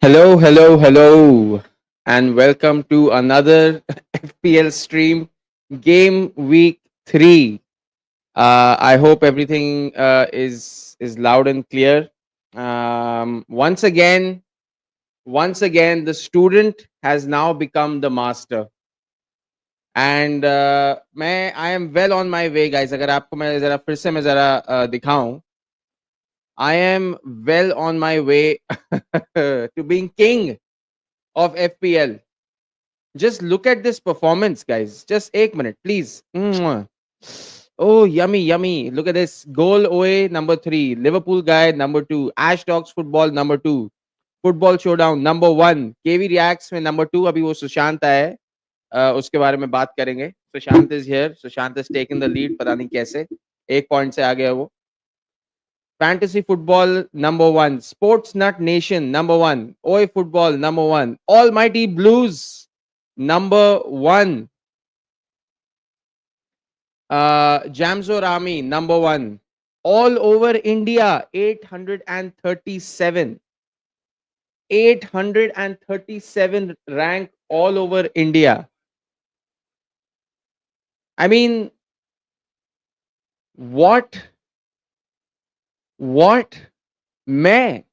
Hello, hello, hello, and welcome to another FPL stream, Game Week 3. I hope everything is loud and clear. Once again, the student has now become the master, and I am well on my way, guys. अगर आपको मैं जरा फिर से मैं जरा दिखाऊं, I am well on my way to being king of FPL. Just look at this performance, guys. Just 1 minute, please. Mwah. Oh, yummy, yummy. Look at this. Goal OA number 3. Liverpool guy number 2. Ash Dogs football number 2. Football showdown number 1. KV Reacts में number 2. अभी वो सुशांत आया है. उसके बारे में बात करेंगे. Sushant is here. Sushant has taken the lead. पता नहीं कैसे. 1 point से आ गया वो. Fantasy football number 1. Sports Nut Nation number 1. OA football number 1. Almighty Blues number 1. Jamzor Army number 1. All over India 837. 837 rank all over India. I mean, what मैं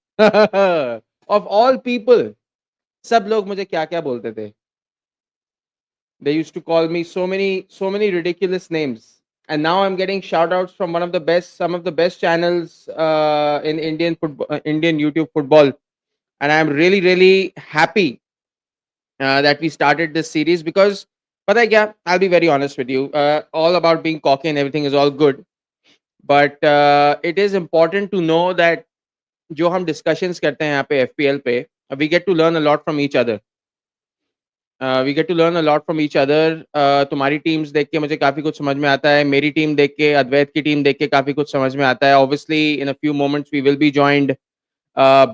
of all people, सब लोग मुझे क्या क्या बोलते थे. They used to call me so many ridiculous names, and now I'm getting shout outs from some of the best channels in Indian football, Indian YouTube football, and I'm really happy that we started this series because, but yeah, I'll be very honest with you, all about being cocky and everything is all good, but it is important to know that जो हम discussions करते हैं यहाँ पे FPL पे, we get to learn a lot from each other. We get to learn a lot from each other. तुम्हारी teams देख के मुझे काफी कुछ समझ में आता है, मेरी टीम देख के, अद्वैत की टीम देख के काफी कुछ समझ में आता है. Obviously in a few moments we will be joined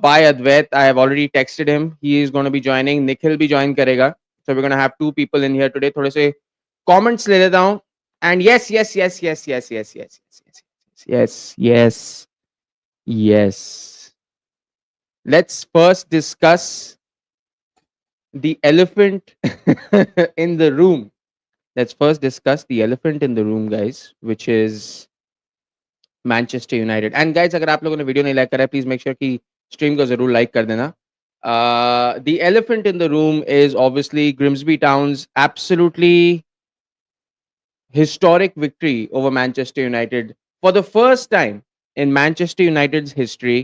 by Advait. I have already texted him, he is gonna be joining. Nikhil भी ज्वाइन करेगा. So we gonna have 2 people in here today. थोड़े से कमेंट्स ले लेता हूं. And yes yes yes yes yes yes yes yes yes yes let's first discuss the elephant in the room. Let's first discuss the elephant in the room, guys, which is Manchester United. And guys, अगर आप लोगों ने video नहीं like करा है, please make sure कि stream को जरूर like कर देना. The elephant in the room is obviously Grimsby Town's absolutely historic victory over Manchester United. For the first time in Manchester United's history,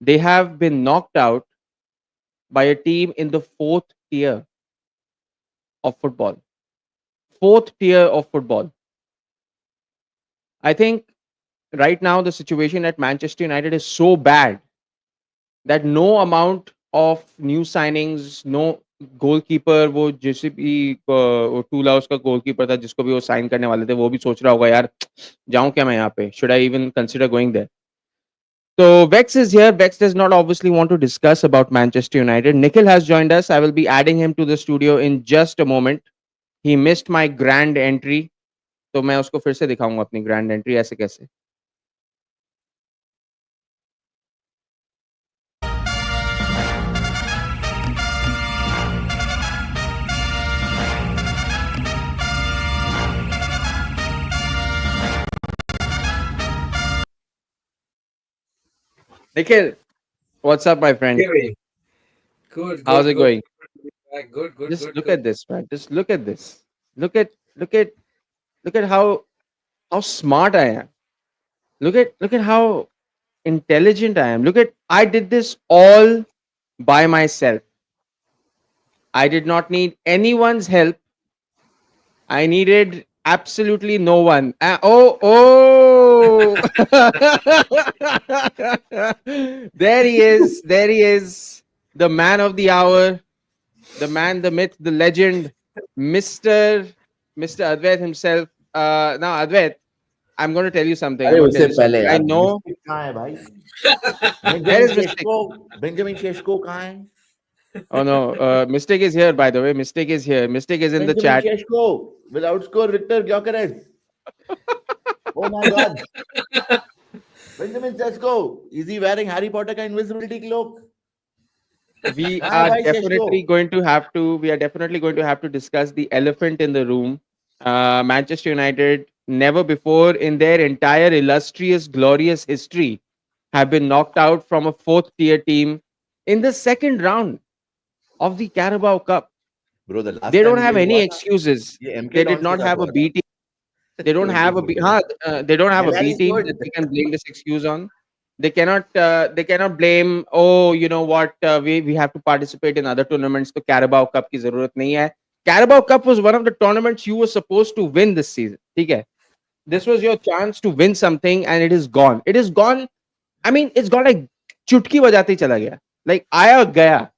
they have been knocked out by a team in the 4th tier of football. 4th tier of football. I think right now the situation at Manchester United is so bad that no amount of new signings, no goalkeeper, वो जैसे भी टूला उसका goalkeeper था जिसको भी वो sign करने वाले थे, वो भी सोच रहा होगा यार जाऊं क्या मैं यहाँ पे, should I even consider going there? So Vex is here. Vex does not obviously want to discuss about Manchester United. Nikhil has joined us. I will be adding him to the studio in just a moment. He missed my grand entry. तो मैं उसको फिर से दिखाऊंगा अपनी grand entry ऐसे कैसे. Nikhil, what's up, my friend? Hey, good, How's good, it good. going? Good, good, Just good, look good. at this, man. Just look at this. Look at look at look at how smart I am. Look at how intelligent I am. Look at I did this all by myself. I did not need anyone's help. I needed absolutely no one. Oh. There he is. There he is. The man of the hour, the man, the myth, the legend, Mr. Advait himself. Now, Advait, I'm going to tell you something. I'm अरे going to tell उससे you पहले something. I यार know. Mistake कहाँ है भाई? Where Benjamin is Mistake? Sesko Benjamin Sesko कहाँ है? Oh no, Mistake is here. By the way, Mistake is here. Mistake is in the Benjamin chat. शेशको will outscore Victor Gyökeres. Oh my God! Benjamin Sesko, is he wearing Harry Potter का invisibility cloak? we हाँ are भाई शेषको. definitely going to have to we are definitely going to have to discuss the elephant in the room. Manchester United never before in their entire illustrious glorious history have been knocked out from a fourth tier team in the second round of the Carabao Cup. Bro, the last They don't time have ये any हुआ ना, excuses. ये MK They did Dons के not साथ have a हुआ था. B team. They don't have a B. 2014. They don't have a Millar B is team that good. they can blame this excuse on. They cannot. They cannot blame. Oh, you know what? We have to participate in other tournaments. तो Carabao Cup की जरूरत नहीं है. Carabao Cup was one of the tournaments you were supposed to win this season. ठीक है? This was your chance to win something, and it is gone. It is gone. I mean, it's gone like चुटकी बजाते ही चला गया. Like आया गया.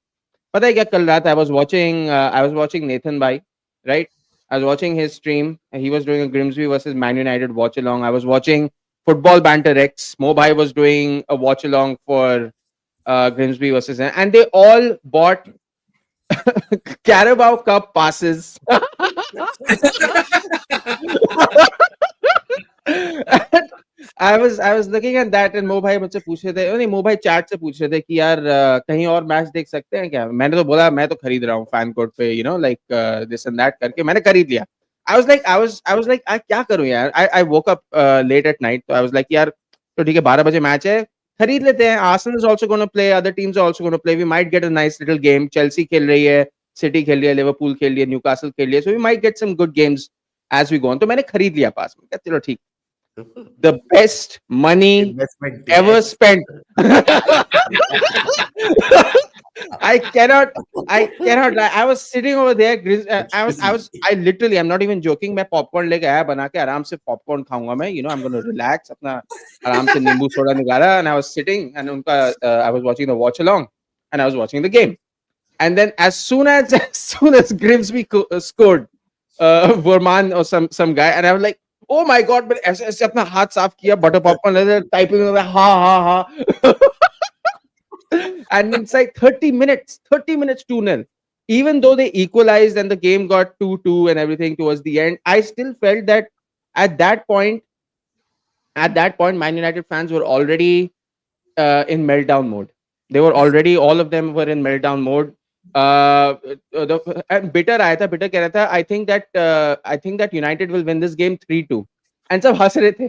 पता है क्या कल रात I was watching Nathan Bhai, right? I was watching his stream. He was doing a Grimsby versus Man United watch along. I was watching Football Banter X. Mo Bhai was doing a watch along for Grimsby versus, and they all bought Carabao Cup passes. I was looking at that and मो भाई मुझसे पूछ रहे थे नहीं मो भाई chat से पूछ रहे थे कि यार कहीं और मैच देख सकते हैं क्या मैंने तो बोला मैं तो खरीद रहा हूँ फैन कोड पे लाइक दिस एंड दैट करके मैंने खरीद लिया I was like I क्या करूँ यार I woke up late at night तो I was like यार तो ठीक है 12 बजे मैच है खरीद लेते हैं Arsenal is also going to play other teams are also going to play we might get a nice little game Chelsea खेल रही है City खेल रही है Liverpool खेल रही है Newcastle खेल रही है so we might get some good games as we go on तो मैंने खरीद लिया पास में क्या चलो ठीक the best money Investment, ever yes. spent. I cannot. I cannot. I was sitting over there. I literally. I'm not even joking. मैं popcorn लेके आया बना के आराम से popcorn खाऊंगा मैं. I'm gonna relax अपना आराम से नींबू सोडा निकाला and I was sitting and I was watching the watch along and I was watching the game. And then as soon as as soon as Grimsby scored, Verman or some guy, and I was like, oh my god! But ऐसे ऐसे अपना हाथ साफ किया butter popcorn लेते typing में ha ha ha. And it's like 30 minutes 2-0. Even though they equalized and the game got 2-2 and everything towards the end, I still felt that at that point, at that point, Man United fans were already in meltdown mode. They were already all of them were in meltdown mode. And bitter आया था bitter कह रहा था I think that United will win this game 3-2 and सब हंस रहे थे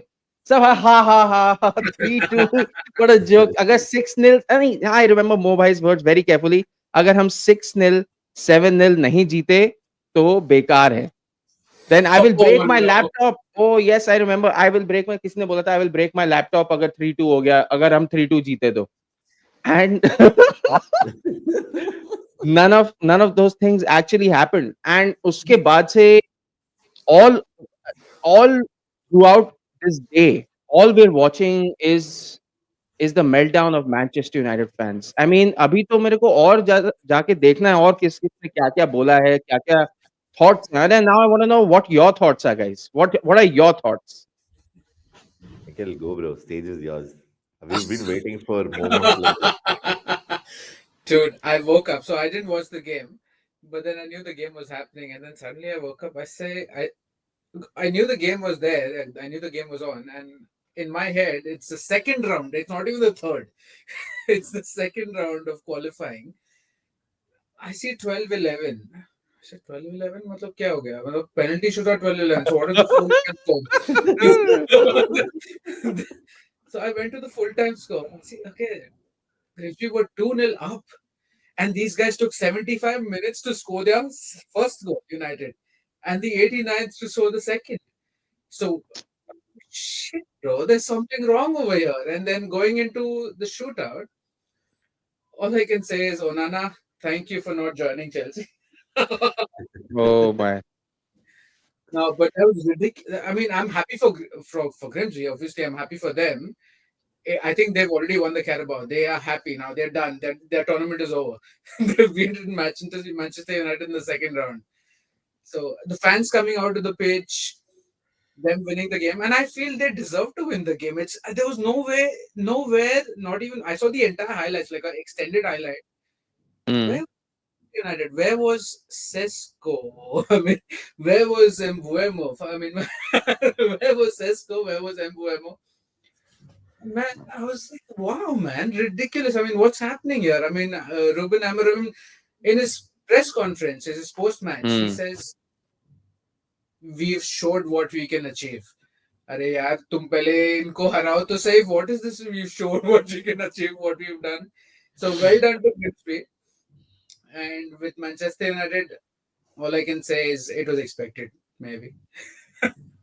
सब ha 3-2 what a joke अगर 6-0 I mean I remember Mo Bhai's words very carefully अगर हम 6-0 7-0 नहीं जीते तो बेकार है then I will break Oh my no. laptop. Oh yes, I remember. I will break my किसने बोला था I will break my laptop अगर 3-2 हो गया अगर हम 3-2 जीते तो and none of those things actually happened and उसके बाद से all all throughout this day all we're watching is the meltdown of Manchester United fans. I mean अभी तो मेरे को और जाके देखना है और किस किस ने क्या क्या बोला है क्या क्या thoughts हैं and now I want to know what your thoughts are guys. What are your thoughts? Nikhil, go, bro. Stage is yours. We've been waiting for moments like this. Dude, I woke up. So I didn't watch the game, but then I knew the game was happening, and then suddenly I woke up. I knew the game was there, and I knew the game was on, and in my head, it's the second round. It's not even the third. It's the second round of qualifying. I see 12-11. I said 12-11 मतलब क्या हो गया मतलब penalty shootout 12-11 so what is the full time score so I went to the full time score and see okay if we were 2-0 up and these guys took 75 minutes to score their first goal United and the 89th to score the second so shit bro there's something wrong over here and then going into the shootout all I can say is Onana thank you for not joining Chelsea. Oh my. No, but that was ridiculous. I mean, I'm happy for Grimsby. Obviously, I'm happy for them. I think they've already won the Carabao. They are happy now. They're done. Their tournament is over. They've beaten Manchester United in the second round. So the fans coming out to the pitch, them winning the game, and I feel they deserve to win the game. It's there was no way, nowhere, not even. I saw the entire highlights, like an extended highlight. Mm. Where United? Where was Sesko? I mean, where was Mbuemo? I mean, where was Sesko? Where was Mbuemo? Man, I was like, wow, man, ridiculous. I mean, what's happening here? I mean, Ruben Amorim, in his press conference, in his post match, he Hmm. says, we've showed what we can achieve. अरे यार तुम पहले इनको हराओ तो सही. What is this? We've shown what we can achieve, what we've done. So well done to Grimsby. And with Manchester United, all I can say is it was expected, maybe.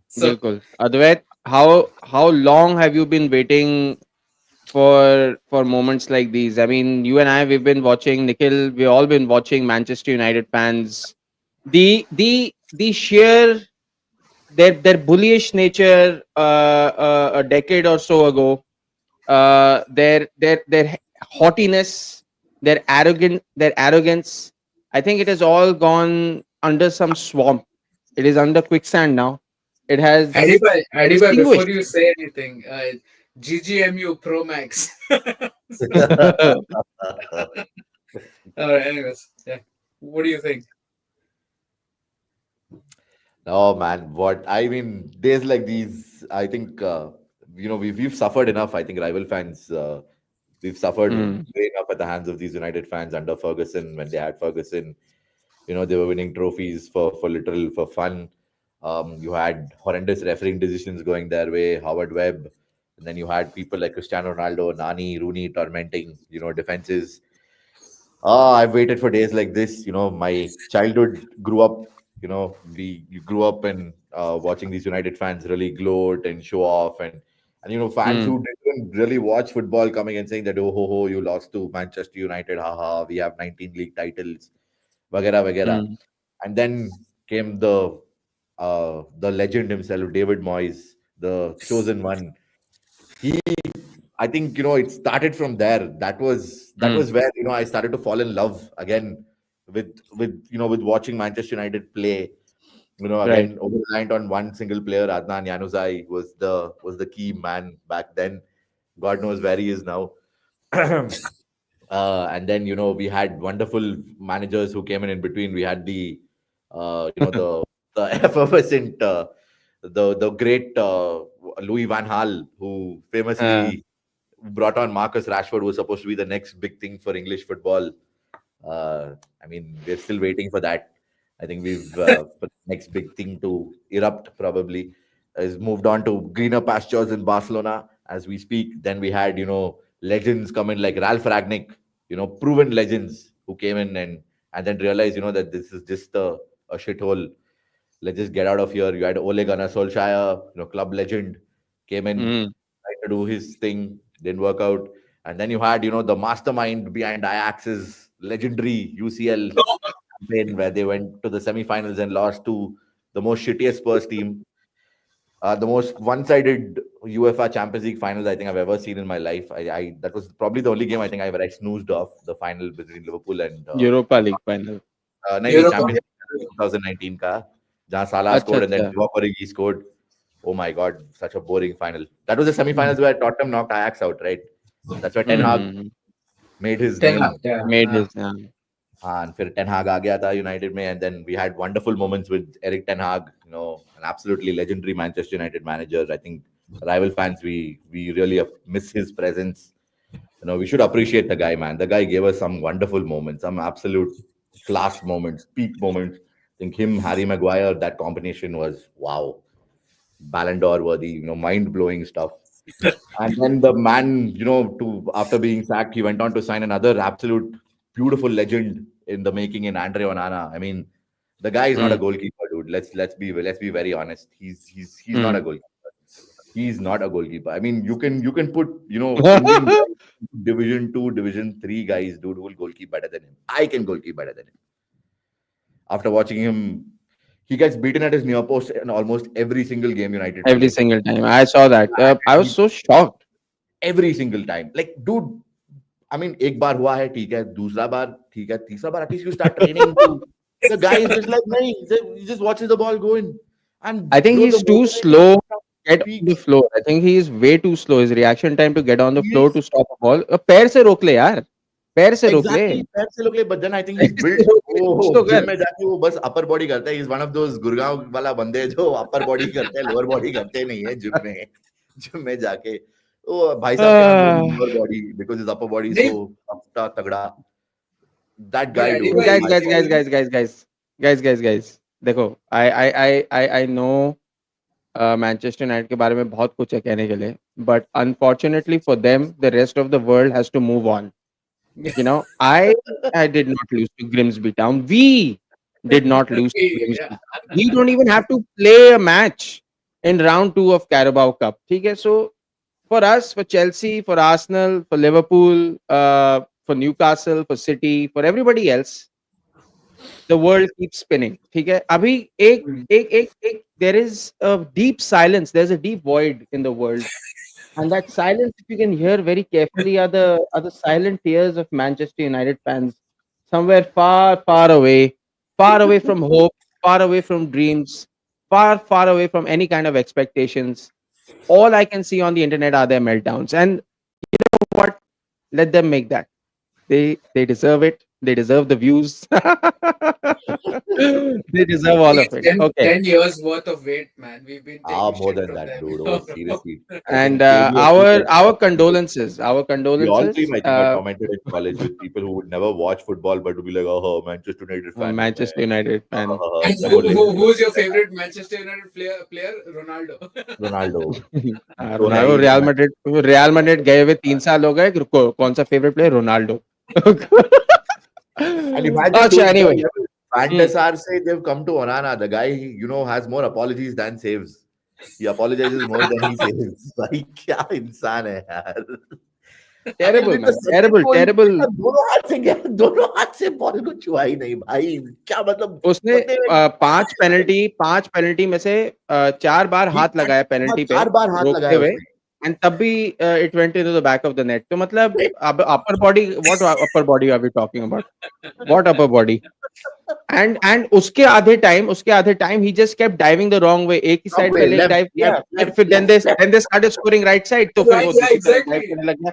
So बिल्कुल. Advait, how long have you been waiting for moments like these? I mean, you and I, we've been watching. Nikhil, we've all been watching Manchester United fans. The sheer their bullyish nature a decade or so ago, their haughtiness, their arrogance. I think it has all gone under some swamp. It is under quicksand now. It has Adiba, before extinguished. you say anything, GGMU Pro Max. All right, anyways, yeah. What do you think? Oh man, what I mean, days like these, I think we've suffered enough. I think rival fans, we've suffered Mm, way enough at the hands of these United fans under Ferguson when they had Ferguson. They were winning trophies for literal for fun. You had horrendous refereeing decisions going their way, Howard Webb, and then you had people like Cristiano Ronaldo, Nani, Rooney tormenting defenses. I've waited for days like this. My childhood grew up. We you grew up and watching these United fans really gloat and show off, and fans mm, who didn't really watch football coming and saying that oh ho ho you lost to Manchester United, haha, we have 19 league titles, vagera vagera, mm, and then came the legend himself, David Moyes, the chosen one. He I think it started from there. That was mm. where I started to fall in love again with watching Manchester United play. Right. Again over reliant on one single player, Adnan Januzaj was the key man back then. God knows where he is now. And then we had wonderful managers who came in between. We had the the effervescent the great Louis Van Gaal, who Uh, famously brought on Marcus Rashford, who was supposed to be the next big thing for English football. I mean, we're still waiting for that. I think we've for the next big thing to erupt probably is moved on to greener pastures in Barcelona as we speak. Then we had legends come in like Ralph Ragnick, proven legends who came in and then realized that this is just a shithole. Let's just get out of here. You had Ole Gunnar Solskjaer, club legend, came in, mm. tried to do his thing, didn't work out. And then you had, the mastermind behind Ajax's legendary UCL campaign where they went to the semi-finals and lost to the most shittiest Spurs team, the most one-sided UEFA Champions League finals I think I've ever seen in my life. I that was probably the only game I think I snoozed off, the final between Liverpool and Europa League final. नहीं नहीं Europa. Champions League 2019 का जहाँ Salah अच्छा scored and then अच्छा. Divock Origi scored. Oh my God, such a boring final. That was the Mm, semi-finals where Tottenham knocked Ajax out, right? That's where Ten Hag mm. made his Ten Hag, name. yeah. Made his And फिर Ten Hag आ गया था United में, and then we had wonderful moments with Eric Ten Hag, an absolutely legendary Manchester United manager. I think rival fans we really miss his presence. We should appreciate the guy, man. The guy gave us some wonderful moments, some absolute class moments, peak moments. I think him, Harry Maguire, that combination was wow, Ballon d'Or worthy, mind blowing stuff. And then the man, to after being sacked, he went on to sign another absolute beautiful legend in the making in Andre Onana. I mean, the guy is not a Mm, goalkeeper, dude. Let's be very honest. He's not a mm. goalkeeper. He's not a goalkeeper. I mean, you can put Indian guys, Division Two, Division Three guys, dude, who will goalkeep better than him. I can goalkeep better than him. After watching him, he gets beaten at his near post in almost every single game United Every play. single time. I saw that. I was He so shocked. every single time. Like, dude, I mean, एक बार हुआ है ठीक है, दूसरा बार ठीक है, तीसरा बार at least you start training to. The guy is just like me. He just watches the ball go in, and I think bro, the he's too moment he slow to get on speaks, the floor. I think he is way too slow. His reaction time to get on the he floor is to stop a ball. पैर से रोक ले यार. पैर से रोक ले. exactly पैर से लोग ले, but then I think पैर he's से built. रोक ले, कुछ तो Oh, जिम कर. में जाके वो बस upper body करता है. He's one of those Gurgaon वाला बंदे जो upper body करते हैं, lower body करते नहीं है जिम में. जिम में जाके Bhai Sahab can't bowl uh, in lower body because his upper body is नहीं, so afta tagda. That but guy, Addy dude. bhai, guys, I guys, if guys, you guys, guys, guys, guys, guys, guys. देखो, I know Manchester United के बारे में बहुत कुछ है कहने के लिए, but unfortunately for them, the rest of the world has to move on. You know, I did not lose to Grimsby Town. We did not lose to yeah. Grimsby Town. We don't even have to play a match in round 2 of Carabao Cup. Okay, so for us, for Chelsea, for Arsenal, for Liverpool, for Newcastle, for City, for everybody else, the world keeps spinning. ठीक है? अभी एक there is a deep silence. There's a deep void in the world, and that silence, if you can hear very carefully, are the silent tears of Manchester United fans, somewhere far, far away from hope, far away from dreams, far away from any kind of expectations. All I can see on the internet are their meltdowns, and what? Let them make that. They deserve it. They deserve the views. They deserve all of It's it. 10, Okay. 10 years worth of wait, man. We've been taking more shit than from that, them. dude. Oh, seriously. I And think KBFC said our condolences. Our we all condolences. three, I think, got tormented in college with people who would never watch football but would be like, oh, Manchester United fan, ho, man. Manchester United fan. And इतना बोल लेंगे who's your favorite Manchester United player? Ronaldo. Ronaldo रोना Ronaldo ही real Madrid गए हुए 3 साल हो गए कौन सा favourite player Ronaldo And imagine, अच्छा dude, the anyway level Fantasar say they've come to Onana. The guy, has more apologies than saves. He apologizes more than he saves. भाई क्या इंसान है यार. I mean, terrible with the man second terrible goal, terrible दोनों हाथ से ball को छुआ ही नहीं भाई. क्या मतलब उसने बंदे में 5 पेनल्टी में से 4 बार हाथ लगाया पेनल्टी पे 4 बार हाथ रोकते लगाया हुए उसने. एंड तब भी it went into the back of the net तो मतलब अब upper body what upper body are we talking about what upper body and उसके आधे टाइम ही just kept diving the wrong way एक ही Wrong साइड पे way, लेग left, डाइव किया left, फिर left, then left, left. They started scoring right side तो फिर Right, वो yeah, दूसरी तरफ डाइव exactly. करने लग गया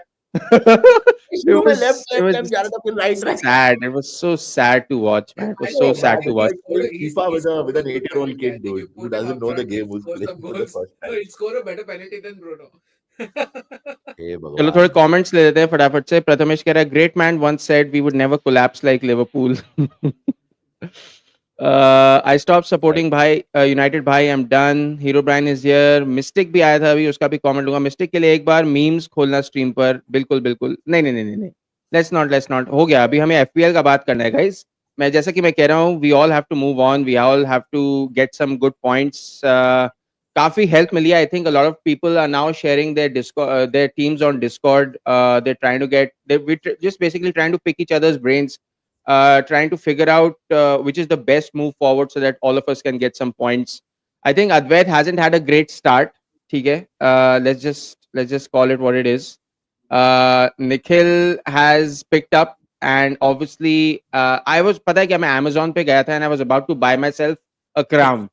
शुरू में left it left was left जा रहा था फिर right right. sad. It was so sad to watch, man. It was And so Oh he, man, sad to it's watch. like he playing scored, FIFA he with scored an a good 8-year-old penalty. I kid, think you dude, who put him doesn't up know the front, game, he'll who's score playing some for the goals. first No, time. he'll score a better penalty than Bruno. हे चलो थोड़े भगवान. Comments ले लेते हैं फटाफट से प्रथमेश कह रहा है great man once said we would never collapse like Liverpool I stop supporting भाई यूनाइटेड भाई I am done Herobrine is here mistake भी आया था अभी उसका भी कमेंट लूंगा मिस्टेक के लिए एक बार मीम्स खोलना स्ट्रीम पर बिल्कुल बिल्कुल नहीं नहीं नहीं नहीं नहीं लेट्स नॉट हो गया अभी हमें एफपीएल का बात करना है गाइस मैं जैसा कि मैं कह रहा हूँ we all have to move on we all have to get some good points काफी हेल्प मिली I think a lot of people are now sharing their Discord their teams on Discord they're trying to get just basically trying to pick each other's brains trying to figure out which is the best move forward so that all of us can get some points I think Advait hasn't had a great start ठीक है let's just call it what it is Nikhil has picked up and obviously I was पता है क्या मैं Amazon पे गया था and I was about to buy myself a crown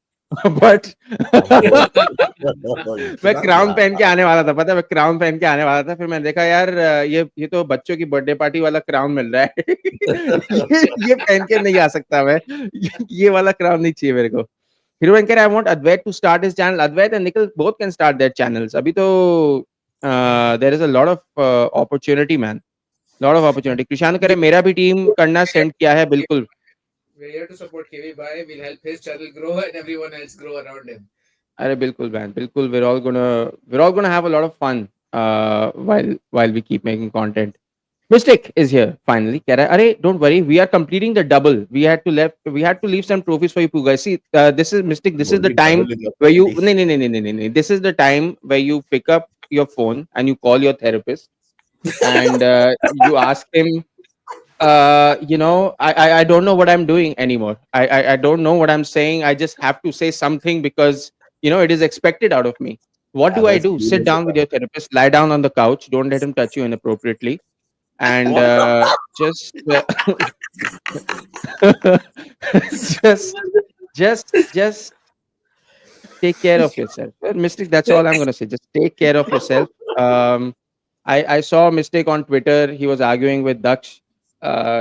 but मैं इतना क्राउन पहन बुरा. के आने वाला था पता है मैं क्राउन पहन के आने वाला था फिर मैंने देखा यार ये तो बच्चों की बर्थडे पार्टी वाला क्राउन मिल रहा है ये पहन के नहीं आ सकता मैं ये वाला क्राउन नहीं चाहिए मेरे को हीरोइन कह रहा I want Advait to start his channel Advait and Nikhil both can start their channels अभी तो there is a lot of opportunity man lot of opportunity Krishan करे मेरा भी टीम करना सेंड किया है बिल्कुल We're here to support KV Bhai. We'll help his channel grow and everyone else grow around him. अरे बिल्कुल मैन बिल्कुल we're all gonna have a lot of fun while we keep making content Mystic is here finally कह रहा है अरे don't worry we are completing the double we had to leave some trophies for you guys see this is Mystic this is the Only time double in your where you party. नहीं नहीं नहीं नहीं नहीं नहीं this is the time where you pick up your phone and you call your therapist and you ask him I don't know what I'm doing anymore. I don't know what I'm saying. I just have to say something because it is expected out of me. What do I Average do? Sit clueless down with होता your therapist, lie down on the couch, don't let him touch you inappropriately, and है. just just take care of yourself. Well, Mystic, that's all I'm gonna say. Just take care of yourself. I saw Mystic on Twitter. He was arguing with Daksh.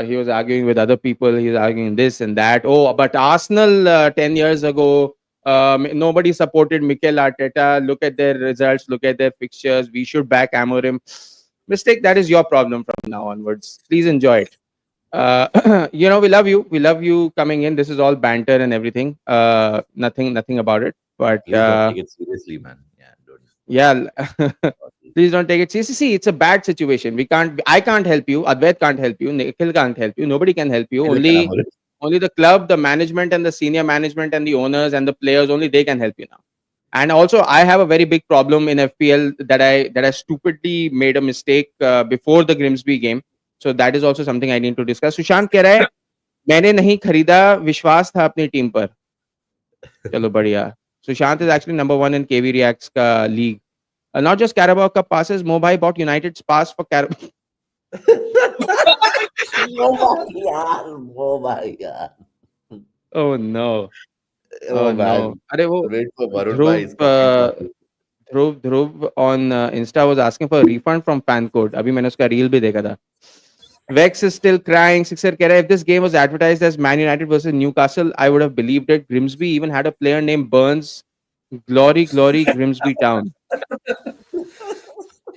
He was arguing with other people. He was arguing this and that. Oh, but Arsenal 10 years ago Nobody supported Mikel Arteta. Look at their results. Look at their fixtures. We should back Amorim. Mistake. That is your problem from now onwards. Please enjoy it. We love you. We love you coming in. This is all banter and everything. Nothing about it. But Please don't take it seriously, man. Yeah, don't. yeah, please don't take it seriously. See, it's a bad situation. We can't. I can't help you. Advait can't help you. Nikhil can't help you. Nobody can help you. Only the club, the management, and the senior management, and the owners and the players. Only they can help you now. And also, I have a very big problem in FPL that I stupidly made a mistake before the Grimsby game. So that is also something I need to discuss. Sushant कह रहा है मैंने नहीं खरीदा विश्वास था अपनी team पर चलो बढ़िया Sushant is actually number 1 in KV Reacts का league. Not just Carabao Cup passes. Mo bhai bought United's pass for Carabao. Oh my god. Oh no. Oh Oh no. man. अरे वो Wait for Varun Dhruv bhai's comment. Dhruv on Insta was asking for a refund from fan code. अभी मैंने उसका reel भी देखा था. Vex is still crying. Sixer keh raha hai, if this game was advertised as Man United versus Newcastle, I would have believed it. Grimsby even had a player named Burns. Glory, glory, Grimsby Town.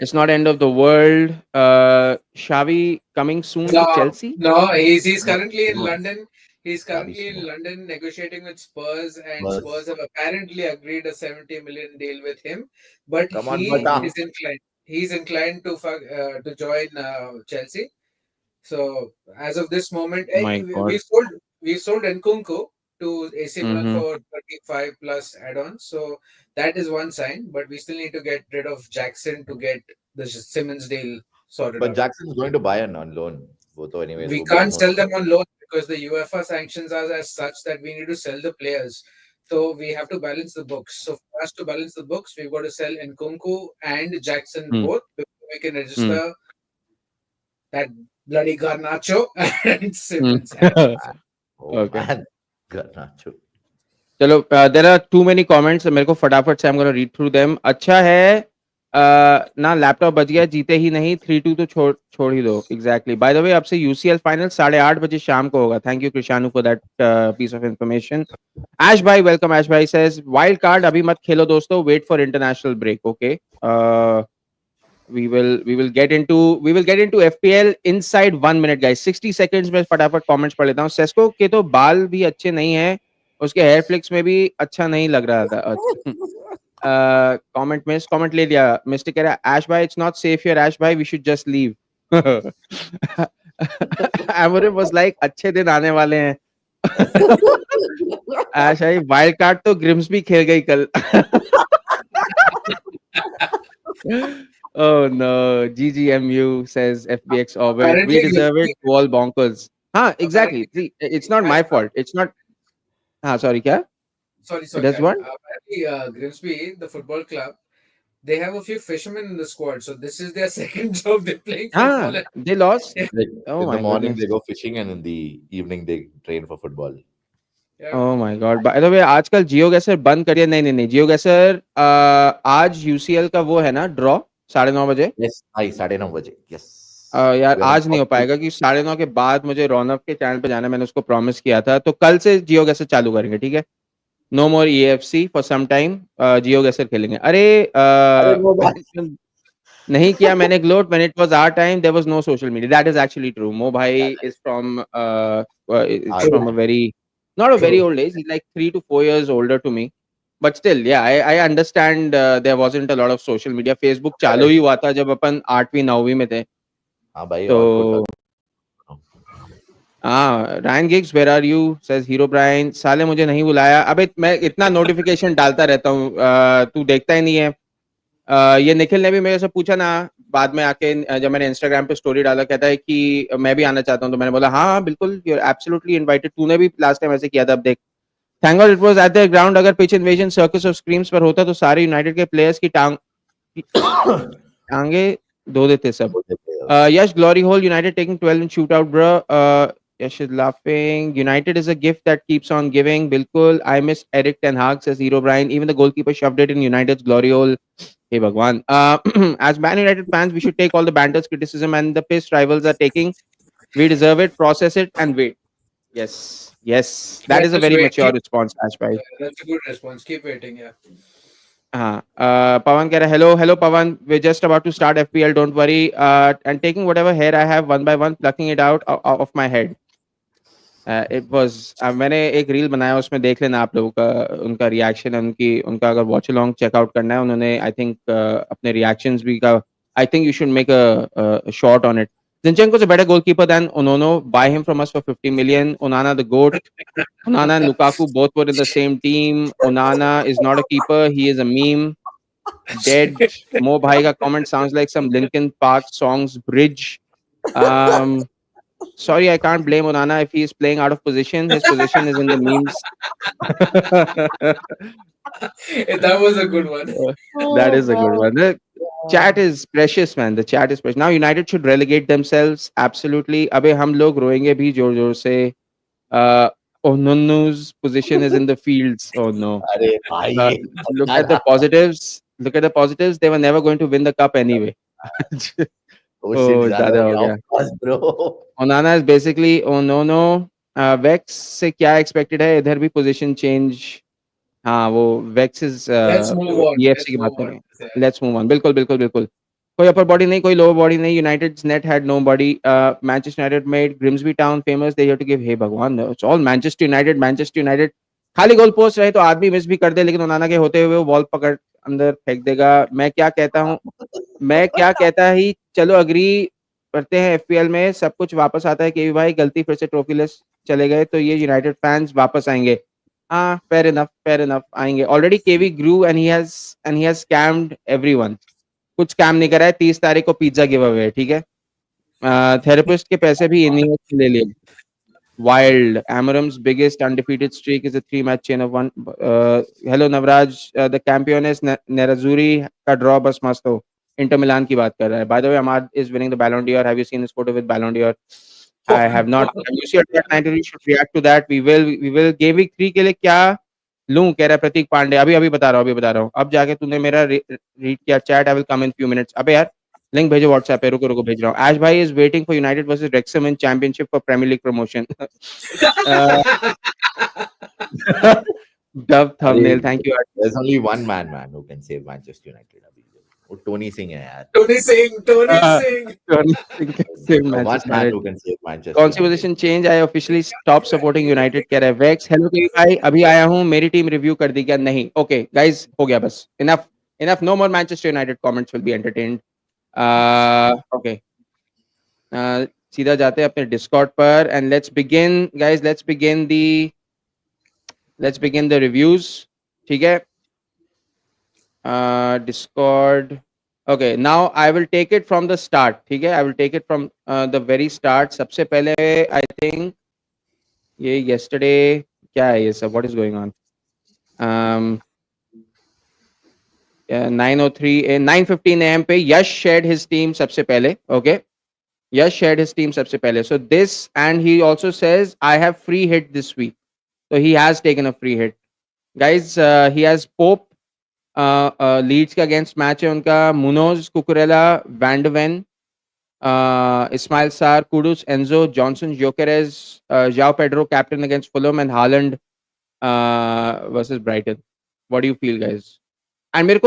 It's not end of the world. Xavi coming soon to Chelsea? No, he's No, currently in no. London. He's currently in no. London negotiating with Spurs, and Spurs. Spurs have apparently agreed a 70 million deal with him. But Come on, he Bata. is inclined. He's inclined to join Chelsea. So as of this moment, Oh my God. we sold Nkunku to AC Milan Mm-hmm. for 35 plus add-ons. So that is one sign. But we still need to get rid of Jackson to get the Simmons deal sorted But out. Jackson's going to Bayern on loan. वो तो anyways We वो भी can't almost. sell them on loan because the UEFA sanctions are as such that we need to sell the players. So we have to balance the books. So for us to balance the books, we've got to sell Nkunku and Jackson Hmm. both before we can Hmm. register that bloody Garnacho and Hmm. Simmons. Oh Okay. man. Garnacho. चलो there are too many comments. मेरे को फटाफट से I'm gonna read through them. अच्छा है ना laptop बच गया जीते ही नहीं 3-2 तो छोड़ ही दो एग्जैक्टली बाय द वे अब से यूसीएल फाइनल 8:30 बजे शाम को होगा thank you Krishanu for that piece of information Ash भाई वेलकम Ash भाई says वाइल्ड कार्ड अभी मत खेलो दोस्तों wait for international break okay we will get into FPL inside 1 minute guys 60 seconds में फटाफट कमेंट्स पढ़ लेता हूँ सेस्को के तो बाल भी अच्छे नहीं है उसके हेयर फ्लिक्स में भी अच्छा नहीं लग रहा था comment ले लिया मिस्टर कह रहा Ash भाई it's not safe here Ash भाई we should just leave Amorim was like अच्छे दिन आने वाले हैं Ash भाई वाइल्ड कार्ड तो ग्रिम्सबी खेल गई कल Oh no, GGMU says FBX orbit. We Apparently, deserve it. Wall bonkers. Huh, exactly. apparently, See, it's not my fault. It's not. Sorry, kya? sorry, It sorry. does what? Apparently, Grimsby, the football club, they have a few fishermen in the squad. So this is their second job. They're playing football. They lost. Like, Oh in the my morning goodness. they go fishing and in the evening they train for football. Yeah. Oh my God. By the way, आजकल जियो गैसर बंद करिए नहीं जियो गैसर आज UCL का वो है ना draw 9:30 बजे Yes, 9:30 Yes. यार We are आज नहीं हो पाएगा कि 9:30 के बाद मुझे रौनक के चैनल पे जाना मैंने उसको प्रॉमिस किया था तो कल से जियो गैसर चालू करेंगे ठीक है no more EFC for some time जियो गैसर खेलेंगे अरे वो बात- mention नहीं किया मैंने ग्लोट when it was our time there was no social media that is actually true मो भाई is from a very not a very old age he's like 3 to 4 years older to me but still yeah I understand there wasn't a lot of social media Facebook चालू ही हुआ था जब अपन 8वीं 9वीं में थे हाँ भाई तो और कुछ Ryan Giggs where are you says Hero Brian साले मुझे नहीं बुलाया अबे मैं इतना नोटिफिकेशन डालता रहता हूँ तू देखता ही नहीं है ये निखिल ने भी मेरे से पूछा ना बाद में आके जब मैंने इंस्टाग्राम पे स्टोरी डाला कहता है कि मैं भी आना चाहता हूँ तो मैंने बोला हाँ बिल्कुल यू आर एब्सोल्युटली इनवाइटेड तूने भी लास्ट टाइम ऐसे किया था अब देख thank God it was at the ground अगर pitch invasion circus of screams पर होता तो सारे यूनाइटेड के प्लेयर्स की टांगे धो देते सब Yash glory hole United taking 12 in shoot out bro Yash is laughing. United is a gift that keeps on giving. Bilkul. I miss Eric Ten Hag, says Hero Brian. Even the goalkeeper shoved it in United's glory hole. Hey Bhagwan. As Man United fans, we should take all the banter's criticism and the piss rivals are taking. We deserve it, process it, and wait. Yes, yes, that Let's is a just very wait. mature response, Ash bhai. That's a good response. Keep waiting. Yeah. हाँ Pawan कह रहा है hello Pawan, we're just about to start FPL, don't worry, and taking whatever hair I have one by one, plucking it out of my head. It was मैंने एक reel बनाया, उसमें देख लेना आप लोगों का, उनका रिएक्शन, उनकी उनका अगर वॉच अलोंग चेकआउट करना है, उन्होंने आई थिंक अपने रिएक्शंस भी का, आई think you should make a shot on it. Zinchenko is a better goalkeeper than Onono. Buy him from us for 50 million. Onana the goat. Onana and Lukaku both were in the same team. Onana is not a keeper. He is a meme. Dead. Mo Bhai ka comment sounds like some Linkin Park songs bridge. Um, Sorry, I can't blame Onana if he is playing out of position. His position is in the memes. That was a good one. That Oh is a good God. one. The chat is precious, man. The chat is precious. Now United should relegate themselves. Absolutely. अबे हम लोग रोएंगे भी जोर जोर से. Uh, Onunu's position is in the fields. Oh no. अरे भाई Uh, ये Look क्या at the था? positives. Look at the positives. They were never going to win the cup anyway. Oh shit, Oh, ज्यादा ज़्यादा हो हो गया of गया. course bro. Onana is basically oh no no. Vex से क्या expected है, इधर भी position change. हाँ वो Vex is Let's move on. EFC Let's की बात move कर on. रहे हैं. Yeah. Let's move on. बिल्कुल बिल्कुल बिल्कुल. कोई upper body नहीं, कोई lower body नहीं. United's net had no body. Manchester United made Grimsby Town famous. They have to give hey भगवान. It's all Manchester United. Manchester United. खाली गोल पोस्ट रहे तो आदमी मिस भी कर दे, लेकिन ओनाना के होते हुए वो बॉल पकड़ अंदर फेंक देगा. मैं क्या कहता ही, चलो अग्री करते हैं, एफपीएल में सब कुछ वापस आता है. केवी भाई गलती फिर से ट्रॉफी लेस चले गए तो ये यूनाइटेड फैंस वापस आएंगे. हाँ फेयर इनफ आएंगे. Already KV Gru and he has scammed everyone. कुछ स्कैम नहीं करा है. 30 तारीख को पिज्जा गिव अवे, ठीक है. थेरेपिस्ट के पैसे भी इन्हीं ले लिए. Wild. Amaram's biggest undefeated streak is a 3 match chain of one. Hello Navraj. The Campeones Nerazzurri का draw बस मस्त हो. Inter Milan की बात कर रहा है. By the way, Ahmad is winning the Ballon d'Or. Have you seen his photo with Ballon d'Or? I have not. Have you seen that? 90 should react to that. We will Game Week 3 के लिए क्या लूं, कह रहा है प्रतीक पांडे. अभी बता रहा हूँ. अब जाके तूने मेरा रीड किया chat. I will come in few minutes. अबे यार लिंक भेजो व्हाट्सएप पे. रुको भेज रहा हूँ. Ash भाई is waiting for United versus Wrexham in Championship for Premier League promotion. Dub अरे thumbnail. Thank you. there's only one man who can save Manchester United अभी. वो टोनी सिंह है यार. Tony Singh. Tony Uh, Singh. Tony Singh can save The one Manchester man United. who can save Manchester कौन सी United. Position change? I officially stop supporting United, कह रहा है wax. Hello के भाई, अभी आया हूँ. मेरी टीम रिव्यू कर दी क्या? नहीं. ओके गाइस, हो गया बस. Enough no more Manchester United comments will be entertained. Okay, सीधा जाते हैं अपने डिस्कॉर्ड पर and let's begin guys. Let's begin the reviews. ठीक है. Discord. Okay, now I will take it from the start. ठीक है, I will take it from the very start. सबसे पहले I think ये yesterday क्या है ये सब? What is going on? 9:03 a.m. पे यश shared his team सबसे पहले. Okay, यश shared his team सबसे पहले. So this, and he also says I have free hit this week. So he has taken a free hit. Guys, he has Pope. Leeds का against match है उनका. मुनोज, Cucurella, वैंडवेन, Ismail सार, कुडुस, Enzo, Johnson, Gyokeres, Joao Pedro captain against Fulham and Haaland versus Brighton. What do you feel guys? And मेरे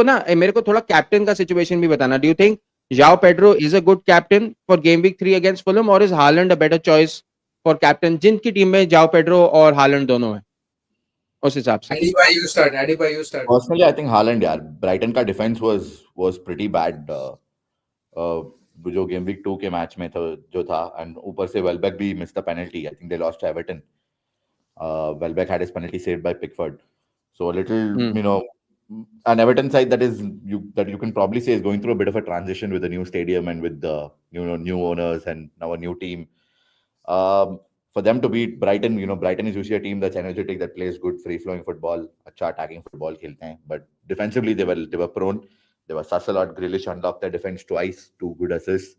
को थोड़ा captain का situation भी बताना. Do you think Joao Pedro is a good captain for game week 3 against Fulham, और is Haaland a better choice for captain, जिनकी team में Joao Pedro और हालैंड दोनों है उस हिसाब से? Adiba, you start. Adiba, you start. Personally, I think Haaland यार. Brighton का defense was pretty bad. जो गेम वीक 2 के मैच में था जो था, and ऊपर से Welbeck भी missed the penalty. I think they lost to Everton. Welbeck had his penalty saved by Pickford. So a little, an Everton side that you can probably say is going through a bit of a transition with the new stadium and with the new owners and now a new team. For them to beat Brighton, Brighton is usually a team that's energetic, that plays good free-flowing football, अच्छा attacking football खेलते हैं. But defensively, they were prone. They were sus a lot. Grealish unlocked their defense twice, 2 good assists.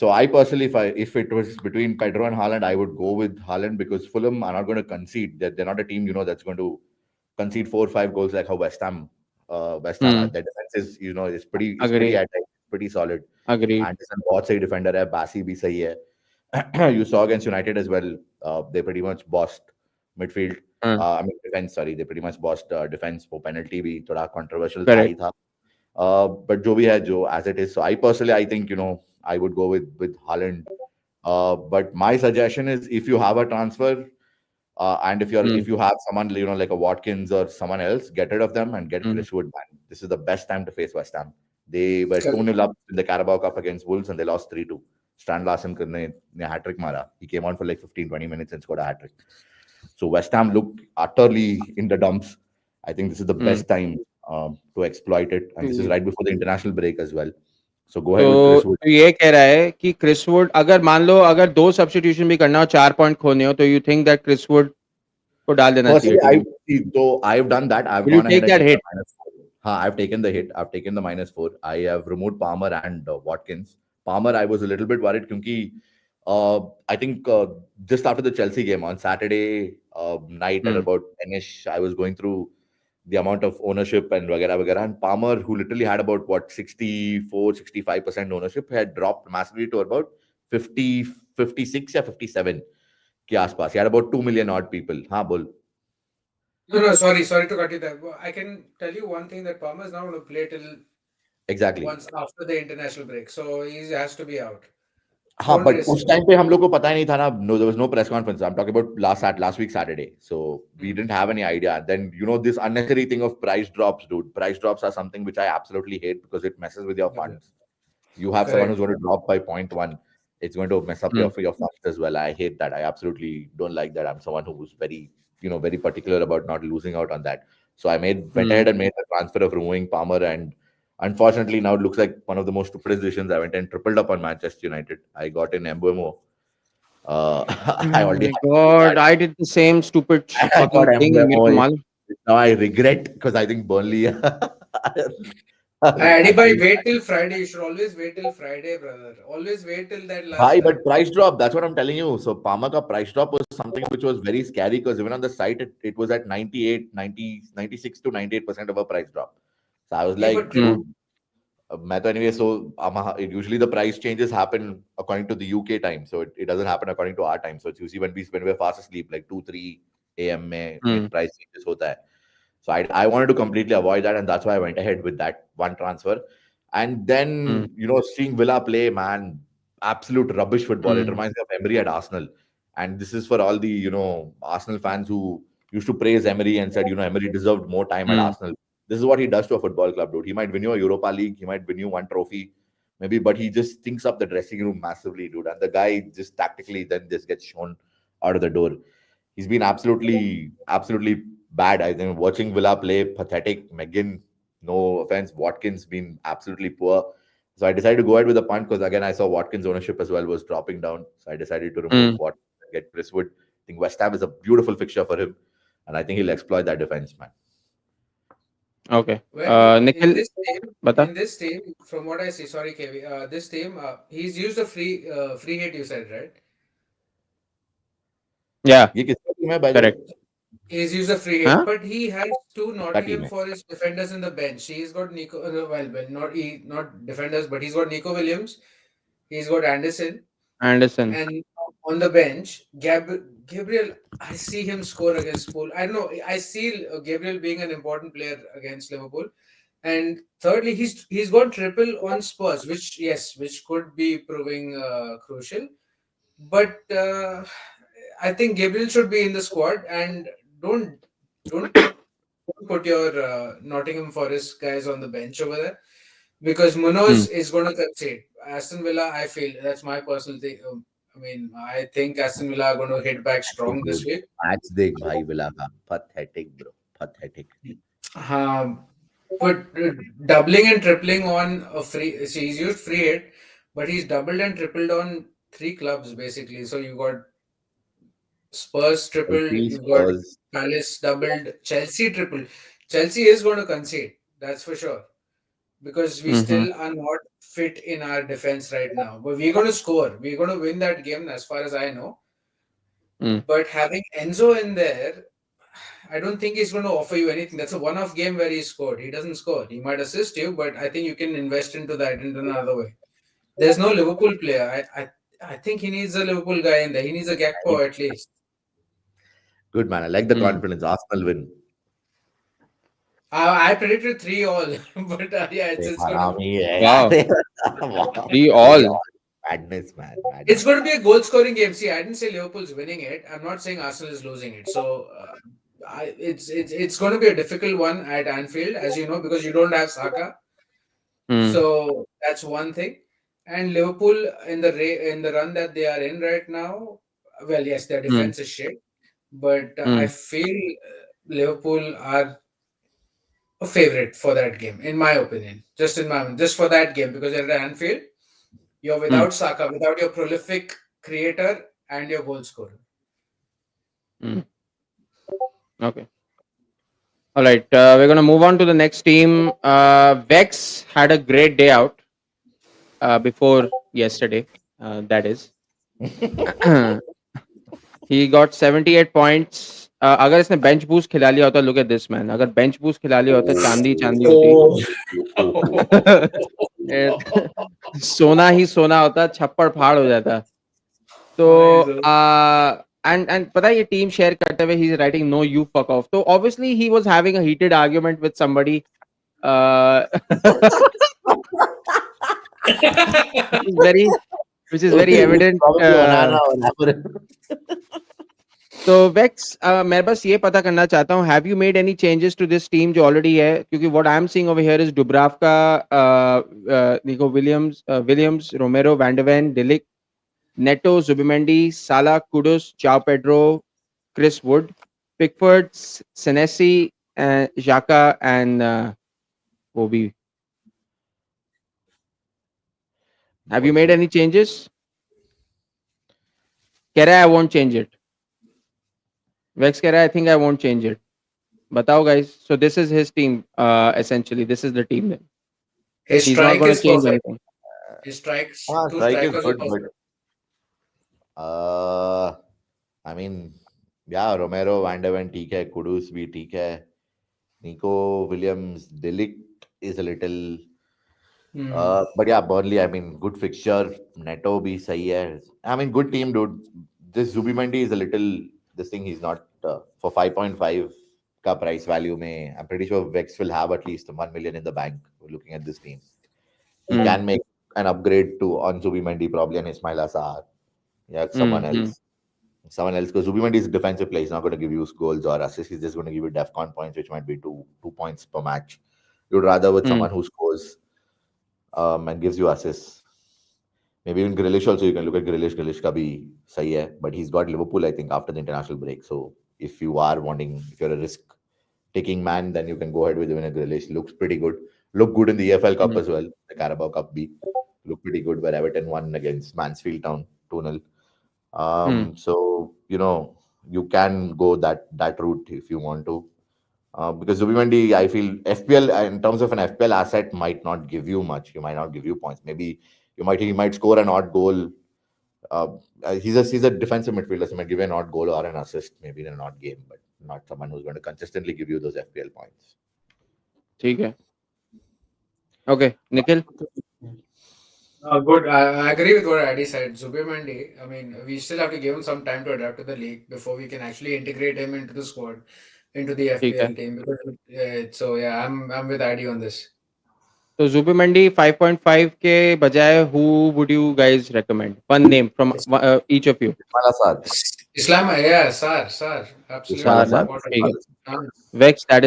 So I personally, if it was between Pedro and Haaland, I would go with Haaland because Fulham are not going to concede. They're not a team, that's going to concede 4 or 5 goals like how West Ham are. Their defense is, is pretty attack, pretty solid. Agreed. Anderson बहुत सही defender है, Bassi भी सही है. You saw against United as well. They pretty much bossed midfield. Hmm. I mean defense. Sorry, they pretty much bossed defense. वो penalty भी थोड़ा controversial था ही Correct. था. But जो भी है, जो as it is. So I personally, I think I would go with Haaland. But my suggestion is if you have a transfer, and if Hmm. you have someone like a Watkins or someone else, get rid of them and get Hmm. Chris Wood. Man, this is the best time to face West Ham. They were 2 Correct. 0 up in the Carabao Cup against Wolves and they lost 3-2. Stan Larson ne hat trick mara. He came on for like 15-20 minutes and scored a hat trick. So West Ham looked utterly in the dumps. I think this is the Hmm. best time to exploit it, and this is Hmm. right before the international break as well. So go ahead with तो Chris Wood. ये कह रहा है कि Chris Wood, अगर मान लो अगर 2 substitution भी करना हो, 4 पॉइंट खोने हो, तो you think that Chris Wood को डाल देना चाहिए Personally, टीम में? I've done that. I've will you gone ahead take and that taken the hit? -4. I've taken the hit. I've taken the -4. I have removed Palmer and Watkins. Palmer, I was a little bit worried because I think just after the Chelsea game on Saturday night at Hmm. about 10ish, I was going through the amount of ownership and वगैरह वगैरह. And Palmer, who literally had about 64, 65% ownership, had dropped massively to about 50, 56 or 57 के आसपास. He had about 2 million odd people. हाँ बोल. No, no, sorry to cut you there. Well, I can tell you one thing that Palmer is not going to play till Exactly. once after the international break, so he has to be out. हाँ, Don't but risk उस him. Time पे हम लोग को पता ही नहीं था ना. No, there was no press conference. I'm talking about last week Saturday. So we Hmm. didn't have any idea. Then this unnecessary thing of price drops, dude. Price drops are something which I absolutely hate because it messes with your funds. You have someone who's Correct. going to drop by point 0.1. It's going to mess up Hmm. your funds as well. I hate that. I absolutely don't like that. I'm someone who's very very particular about not losing out on that. So I went Hmm. ahead and made the transfer of removing Palmer, and unfortunately now it looks like one of the most stupidest decisions. I went and tripled up on Manchester United. I got in Mbuemo. I Oh already my had God, I did the same stupid I got fucking thing. मेरे को Mbuemo. मालूम. Now I regret because I think Burnley. Anybody Actually, wait till Friday. You should always wait till Friday, brother. Always wait till that last Bhai, time. but price drop, that's what I'm telling you. So Palmer ka price drop was something which was very scary because even on the site, it was at 98, 90, 96 to 98% of a price drop. So I was Yeah, like, but Hmm. dude, मैं तो anyway, so usually the price changes happen according to the UK time. So it doesn't happen according to our time. So it's usually when we're fast asleep, like 2, 3 a.m. Hmm. price changes hota hai. So I wanted to completely avoid that, and that's why I went ahead with that one transfer. And Hmm. then, seeing Villa play, man, absolute rubbish football. It Hmm. reminds me of Emery at Arsenal. And this is for all the, Arsenal fans who used to praise Emery and said, Emery deserved more time at Hmm. Arsenal. This is what he does to a football club, dude. He might win you a Europa League, he might win you one trophy, maybe, but he just thinks up the dressing room massively, dude. And the guy just tactically then just gets shown out of the door. He's been absolutely bad. I think watching Villa play, pathetic. McGinn, no offense, Watkins been absolutely poor. So I decided to go ahead with a punt because again I saw Watkins' ownership as well was dropping down. So I decided to remove Hmm. Watkins and get Chris Wood. I think West Ham is a beautiful fixture for him, and I think he'll exploit that defense, man. Okay. well, Nikhil बता. in this team, from what I see, sorry, KV, this team, he's used a free hit. You said right? Yeah, ये किसका team है by the way? correct. He's used a free hit, Huh? but he has two किसका team Nottingham है? Forest defenders in the bench. He's got Nico, not defenders, but he's got Nico Williams. He's got Anderson, Anderson. and on the bench, Gabriel. I see him score against Pool. I don't know. I see Gabriel being an important player against Liverpool. And thirdly, he's got triple on Spurs, which could be proving crucial. But I think Gabriel should be in the squad, and don't don't put your Nottingham Forest guys on the bench over there because Hmm. Munoz is going to concede. Aston Villa, I feel that's my personal thing. I mean, I think Aston Villa are going to hit back strong this week. Match देख भाई villa का pathetic bro, pathetic. Um, but doubling and tripling on a free, see, he's used free hit, but he's doubled and tripled on three clubs basically. So you got Spurs tripled, Chelsea, you got Spurs. Palace doubled, Chelsea tripled. Chelsea is going to concede, that's for sure, because we Mm-hmm. still are not fit in our defense right now. But we're going to score. We're going to win that game, as far as I know. Mm. But having Enzo in there, I don't think he's going to offer you anything. That's a one-off game where he scored. He doesn't score. He might assist you, but I think you can invest into that in another way. There's no Liverpool player. I think he needs a Liverpool guy in there. He needs a Gakpo at least. Good man. I like the Hmm. confidence. Arsenal win. I predicted 3-all, but yeah, it's going to Harami hai Wow. yaar. Wow. 3-all. Madness, man. it's Madness. going to be a goal scoring game. See, I didn't say Liverpool's winning it. I'm not saying Arsenal is losing it. So it's going to be a difficult one at Anfield, as you know, because you don't have Saka. Hmm. So that's one thing. And Liverpool in the run that they are in right now, well, yes, their Hmm. defense is shit, but I Hmm. feel Liverpool are a favorite for that game, in my opinion. Just for that game, because at Anfield, you're Hmm. without Saka, without your prolific creator and your goal scorer. Hmm. Okay. All right. We're gonna move on to the next team. Vex had a great day out before yesterday. That is. He got 78 points. अगर इसने bench boost खिला लिया होता, look at this man. अगर bench boost खिला लिया होता, चांदी चांदी होती. Oh. ए- सोना ही सोना होता, छप्पड़ फाड़ हो जाता. तो Nice. and पता है ये टीम शेयर करते हुए he's writing no you fuck off. तो obviously he was having a heated argument with somebody. Which is very which is very evident. Probably Onana or Amorim. तो वेक्स मैं बस ये पता करना चाहता हूँ have you made any changes to this team जो ऑलरेडी है क्योंकि what I am seeing over here is Dubravka Nico Williams Romero Van de Ven De Ligt Neto Zubimendi Saka Kudus Joao Pedro Chris Wood Pickford Senesi Xhaka and वो भी have you made any changes कह रहा है I won't change it वेक्स कह रहा है I think I won't change it बताओ guys so this is his team essentially this is the team then His he's not strike going to is change perfect. anything His strikes, हाँ, two strike is strikers are good, but perfect. uh, I mean, yeah, Romero, Van der Ven ठीक है, Kudus भी ठीक है, Nico Williams, Delict is a little, but yeah, Burnley, I mean, good fixture, Neto भी सही है. I mean, good team, dude. This Zubimendi is a little, this thing he's not for 5.5 का price value में. I'm pretty sure Vex will have at least 1 million in the bank looking at this team. He Hmm. can make an upgrade to on Zubimendi probably and Ismail Assar. Yeah, someone Hmm. else. Someone else, because Zubimendi is a defensive play. He's not going to give you goals or assists. He's just going to give you DEFCON points, which might be two points per match. You'd rather with Hmm. someone who scores and gives you assists. Maybe even Grealish also. You can look at Grealish. Grealish ka bhi sahi hai, but he's got Liverpool, I think, after the international break. So if you are wanting, if you're a risk-taking man, then you can go ahead with even a Grealish. Looks pretty good. Look good in the EFL Cup Hmm. as well. The Carabao Cup B. Look pretty good where Everton won against Mansfield Town 2-0. Hmm. So you can go that route if you want to. Because Zubimendi, I feel FPL in terms of an FPL asset might not give you much. He might not give you points. Maybe he might score an odd goal. He's a defensive midfielder. So he might give you an odd goal or an assist, maybe in an odd game, but not someone who's going to consistently give you those FPL points. ठीक है okay Nikhil Good. I agree with what Adi said. Zubimendi, I mean, we still have to give him some time to adapt to the league before we can actually integrate him into the squad, into the ठीक है FPL team. Because, so yeah, I'm with Adi on this. तो Zubimendi 5.5 के बजाय who would you guys recommend one name from each of you Ismail Assar. Islam, yeah, Sar, Ismail Sar absolutely. ना Assar. Spot ठीक है on. Vex that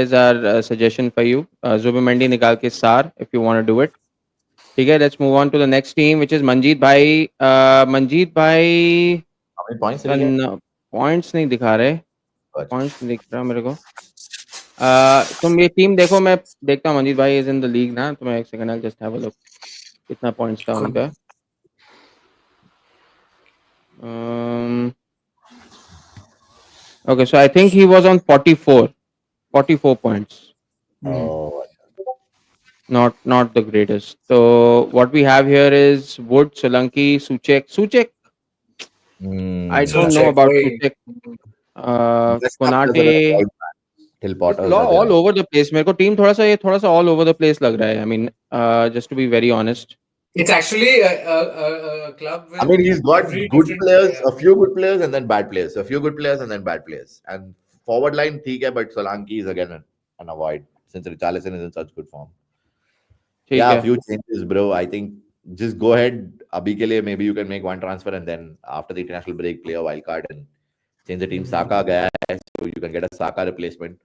is our suggestion for you Zubimendi निकाल के Sar if you want to do it ठीक है let's move on to the next team which is Manjeet भाई How many points did he get? Points नहीं दिखा रहे Gotcha. Points नहीं दिख रहा मेरे को तुम ये टीम देखो मैं देखता हूँ मंजीत भाई इज इन द लीग ना तो मैं एक second I just have a look कितना पॉइंट्स था उनका okay so I think he was on 44 points Oh, not the greatest so what we have here is Wood Solanki Suchek I So don't know check. about Wait. Suchek West Ham is a Konate wild man. Till Potters are all there. over the place मेरे को team थोड़ा सा all over the place लग रहा है I mean just to be very honest It's actually a club I with mean, he's got every good different. players, a few good players, and then bad players. A few good players and then bad players. And forward line, theek hai, but Solanki is again an avoid since Richarlison is in such good form. ठीक Yeah, a है. few changes, bro. I think just go ahead. Abhi ke liye, maybe you can make one transfer and then after the international break, play a wild card and change the team. Mhm. Saka gaya hai, so you can get a Saka replacement.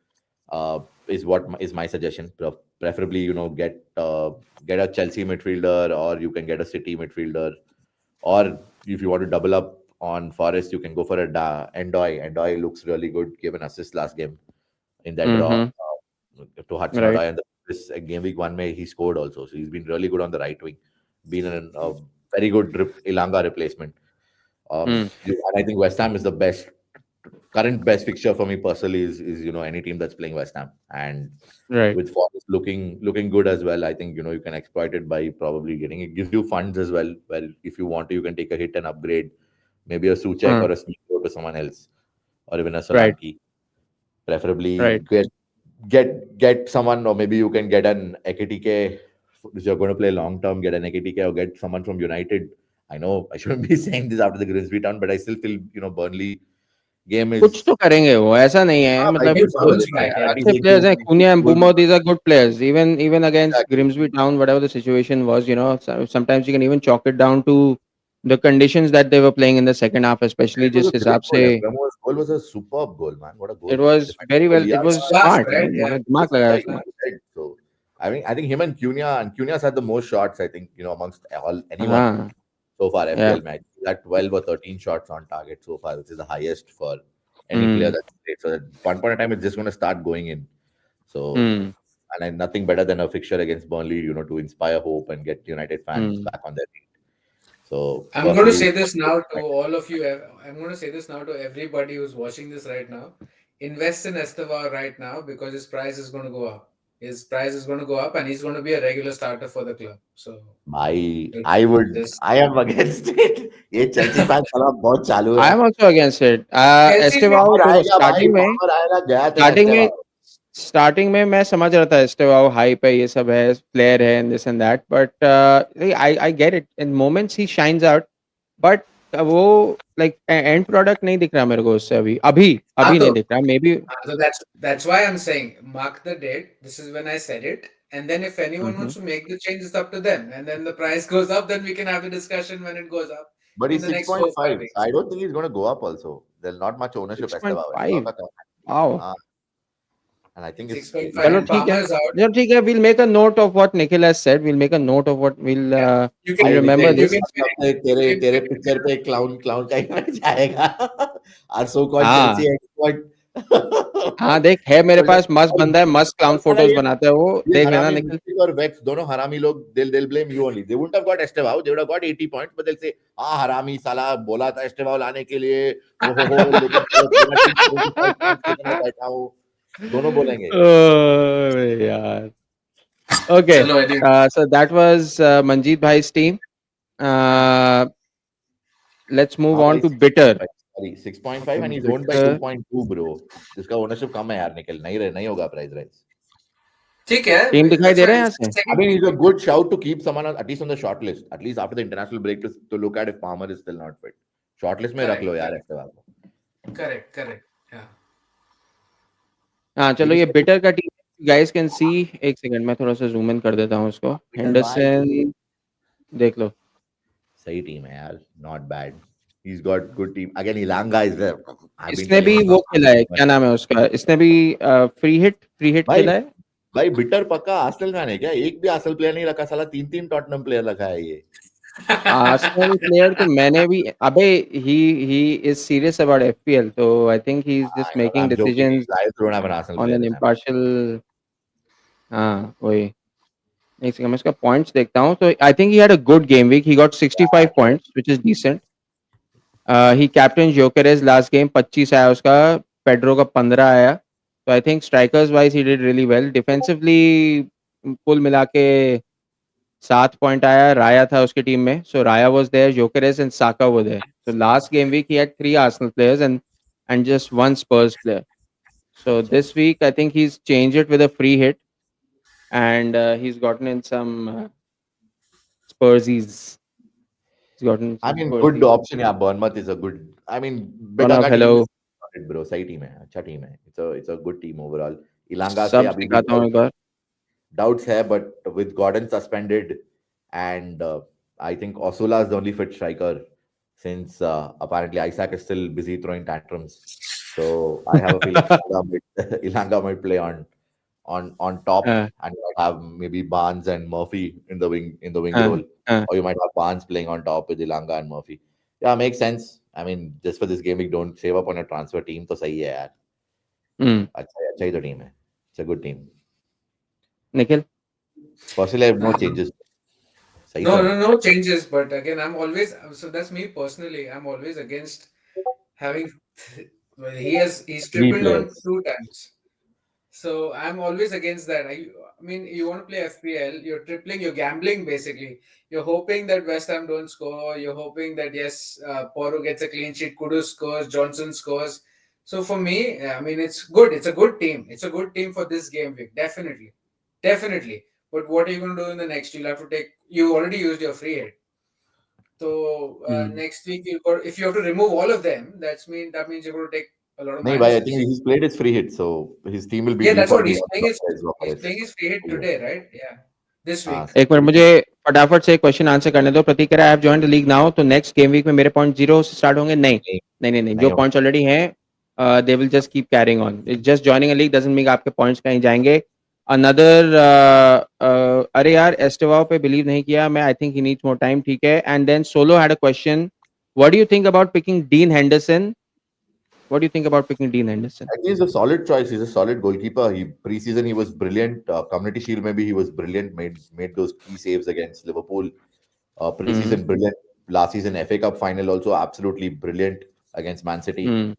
Is what is my suggestion. Preferably, get a Chelsea midfielder, or you can get a City midfielder, or if you want to double up on Forest, you can go for a Endoy. Endoy looks really good. Gave an assist last game in that draw Mhm. to Hudson Right. Odoi, and this game week 1 May he scored also. So he's been really good on the right wing. Been a very good Ilanga replacement. Mm. And I think West Ham is the current best fixture for me personally is any team that's playing West Ham, and Right. with Forest looking good as well. I think you can exploit it by probably getting it. Gives you funds as well. Well, if you want to, you can take a hit and upgrade maybe a Suchek or a Smith to someone else, or even a Right. Solanki. Preferably Right. get someone, or maybe you can get an Ekitike if you're going to play long term. Get an Ekitike or get someone from United. I know I shouldn't be saying this after the Grimsby town, but I still feel Burnley game कुछ is तो करेंगे वो, ऐसा नहीं है हाँ भाई मतलब कुछ तो Bounce करेगा back, यार yeah. एटलीस्ट अच्छे एक players हैं. Cunha and goal Bumo, these are good players. Even against exactly Grimsby Town, whatever the situation was, sometimes you can even chalk it down to the conditions that they were playing in the second half, especially it was जिस a great हिसाब goal. से Bremo's goal was a superb goal, man. What a it goal. was Defensive very goal well. लिया It It's was था class, smart, right? मतलब Yeah. दिमाग yeah, लगाया he उसने. was dead. So I think him and Cunha's had the most shots, I think, amongst anyone हाँ. so far Yeah. FPL match. He's had 12 or 13 shots on target so far, which is the highest for any player Hmm. that's played. So at one point in time, it's just going to start going in. So, Hmm. and nothing better than a fixture against Burnley, to inspire hope and get United fans Hmm. back on their feet. So, I'm going to personally, say this now to all of you. I'm going to say this now to everybody who's watching this right now. Invest in Estevao right now because his price is going to go up. His price is going to go up, and he's going to be a regular starter for the club. So just I am against it. ये Chelsea fan साला बहुत चालू है. I am also against it. Chelsea fans. Estevao power देखो आएगा भाई, starting में power आएगा. गया तेरा स्टार्टिंग में इस्तेवा. स्टार्टिंग में मैं समझ रहा था एस्टेवाओ हाइप है, ये सब है, प्लेयर है and this and that, but I get it in moments he shines out, but वो लाइक एंड प्रोडक्ट नहीं दिख रहा मेरे को उससे. अभी अभी हाँ अभी तो नहीं दिख रहा, may be. So that's why I'm saying mark the date. This is when I said it, and then if anyone wants to make the change, it's up to them. And then the price goes up, then we can have the discussion when it goes up But in he's the next 4 or 5 6.5. weeks. I don't think he's going to go up also. There's not much ownership Esteva. Esteva 6.5. का कम है. Wow. हाँ, and I think Six point five, चलो and ठीक है. Palmer is out. चलो ठीक है, we'll make a note of what Nikhil has said. We'll make a note of what Yeah, you can we'll भाई remember Nikhil you this. can अगले हफ्ते तेरे you तेरे can पिक्चर पे क्लाउन क्लाउन का इमेज आएगा. Our so called हाँ. Chelsea expert. हाँ देख, है मेरे Golden- पास मस्त और बंदा है, मस्त क्लाउन और साला फोटोज बनाता है वो, ये देख लेना हरामी निखिल. Mystic और Vex दोनों हरामी लोग they'll blame you only. They wouldn't have got Estevao. They would have got 80 points, but they'll say हाँ हरामी साला बोला था Estevao लाने के लिए. हो लेकिन पूरा टीम 75 points लेकर मैं बैठा हूँ. दोनों बोलेंगे. अरे यार. Okay, chalo anyway. so that was Manjeet Bhai's team. Uh, let's move हाँ on भाई to Bitter. 6.5. Sorry 6.5 and he's owned by Bitter 2.2 bro. जिसका ओनरशिप कम है यार निखिल. नहीं होगा प्राइस राइज. ठीक है. टीम दिखाई That's दे why रहे हैं यहाँ it's से. I second. mean, he's a good shout to keep someone at least on the short list, at least after the international break to look at if Palmer is still not fit. Short list में रख लो Correct, यार correct, ऐसे बात. correct. Yeah. हाँ चलो, Maybe ये second. Bitter का team guys can see. एक सेकंड मैं थोड़ा सा जूम इन कर देता हूँ उसको. Peter भाई हेंडरसन देख लो. सही team है यार, not bad. He's got good team. Again, Ilanga is there. I've been इसने telling भी you वो from खेला है, क्या नाम है उसका, इसने भी फ्री हिट भाई खेला है. भाई बिटर पक्का आर्सेनल फैन है क्या? एक भी आर्सेनल प्लेयर नहीं रखा साला. 3 टॉटनम प्लेयर रखा है ये. आर्सेनल प्लेयर तो मैंने भी. अबे he he is serious about FPL, तो I think he is I just know, making I'm joking. Decisions I don't have an Arsenal on player an in my. Impartial. हाँ वही. एक सेकंड मैं इसका पॉइंट्स देखता हूँ. तो I think he had a good game week. He got 65 points which is decent. He captain Gyokeres last game 25 आया उसका. पेड्रो का 15 आया. तो I think strikers wise he did really well. Defensively कुल मिला के 7 पॉइंट आया. राया था उसकी टीम में, so Raya was there, Gyokeres and Saka were there. So last game week he had 3 Arsenal players and just 1 Spurs player. So this week, I think he's changed it with a free hit, and he's gotten in some Spursies. He's gotten I some mean, good Spursies. option. Yeah, Bournemouth is a good. I mean, better Pranav, का team hello. is solid, bro. सही team है, अच्छा team है. It's a good team overall. इलांगा से सब अभी भी सिखाता हूँ एक बार. doubts है, but with Gordon suspended and I think Osula is the only fit striker since apparently Isaac is still busy throwing tantrums. So I have a feeling Ilanga might play on top, uh, and you might have maybe Barnes and Murphy in the wing uh, role, uh, or you might have Barnes playing on top with Ilanga and Murphy. Yeah, makes sense. I mean, just for this game, we don't save up on a transfer team, तो सही है यार. mm. अच्छा ही तो team है. It's a good team. Nikhil? Personally, I have no Um, changes. सही तो no, है. no, no changes. But again, I'm always so that's me personally. I'm always against having. Well, he's Three tripled on players. 2 times. So I'm always against that. I mean, you want to play FPL, you're tripling, you're gambling basically. You're hoping that West Ham don't score. You're hoping that yes, Poro gets a clean sheet, Kudus scores, Johnson scores. So for me, I mean, it's good. It's a good team. It's a good team for this game week, definitely, definitely. But what are you going to do in the next? You'll have to take. You already used your free hit. So Mm. next week, if you have to remove all of them, that means you're going to take a lot of नहीं भाई, I minuses. think he's played his free hit, so his team will be Yeah, that's what default he's 11 playing. He's Jokeres. playing his free hit today, right? Yeah, this हाँ, week. एक minute मुझे फटाफट से question answer करने दो. प्रतीक कह रहा है, I have joined the league now. तो नेक्स्ट गेम वीक में मेरे पॉइंट 0 से स्टार्ट होंगे? नहीं नहीं नहीं नहीं नहीं, नहीं जो होगा. पॉइंट्स ऑलरेडी हैं they will just keep carrying on. Just joining a league doesn't mean आपके पॉइंट्स कहीं जाएंगे. अनदर अरे यार एस्टेवाओ पे बिलीव नहीं किया मैं. I think he needs more time. ठीक है. And then Solo had a question. What do you think about picking Dean Henderson? What do you think about picking Dean Henderson? I think he's a solid choice. He's a solid goalkeeper. He preseason he was brilliant. Community Shield maybe he was brilliant. Made those key saves against Liverpool. Hmm Preseason brilliant. Last season FA Cup final also absolutely brilliant against Man City. Hmm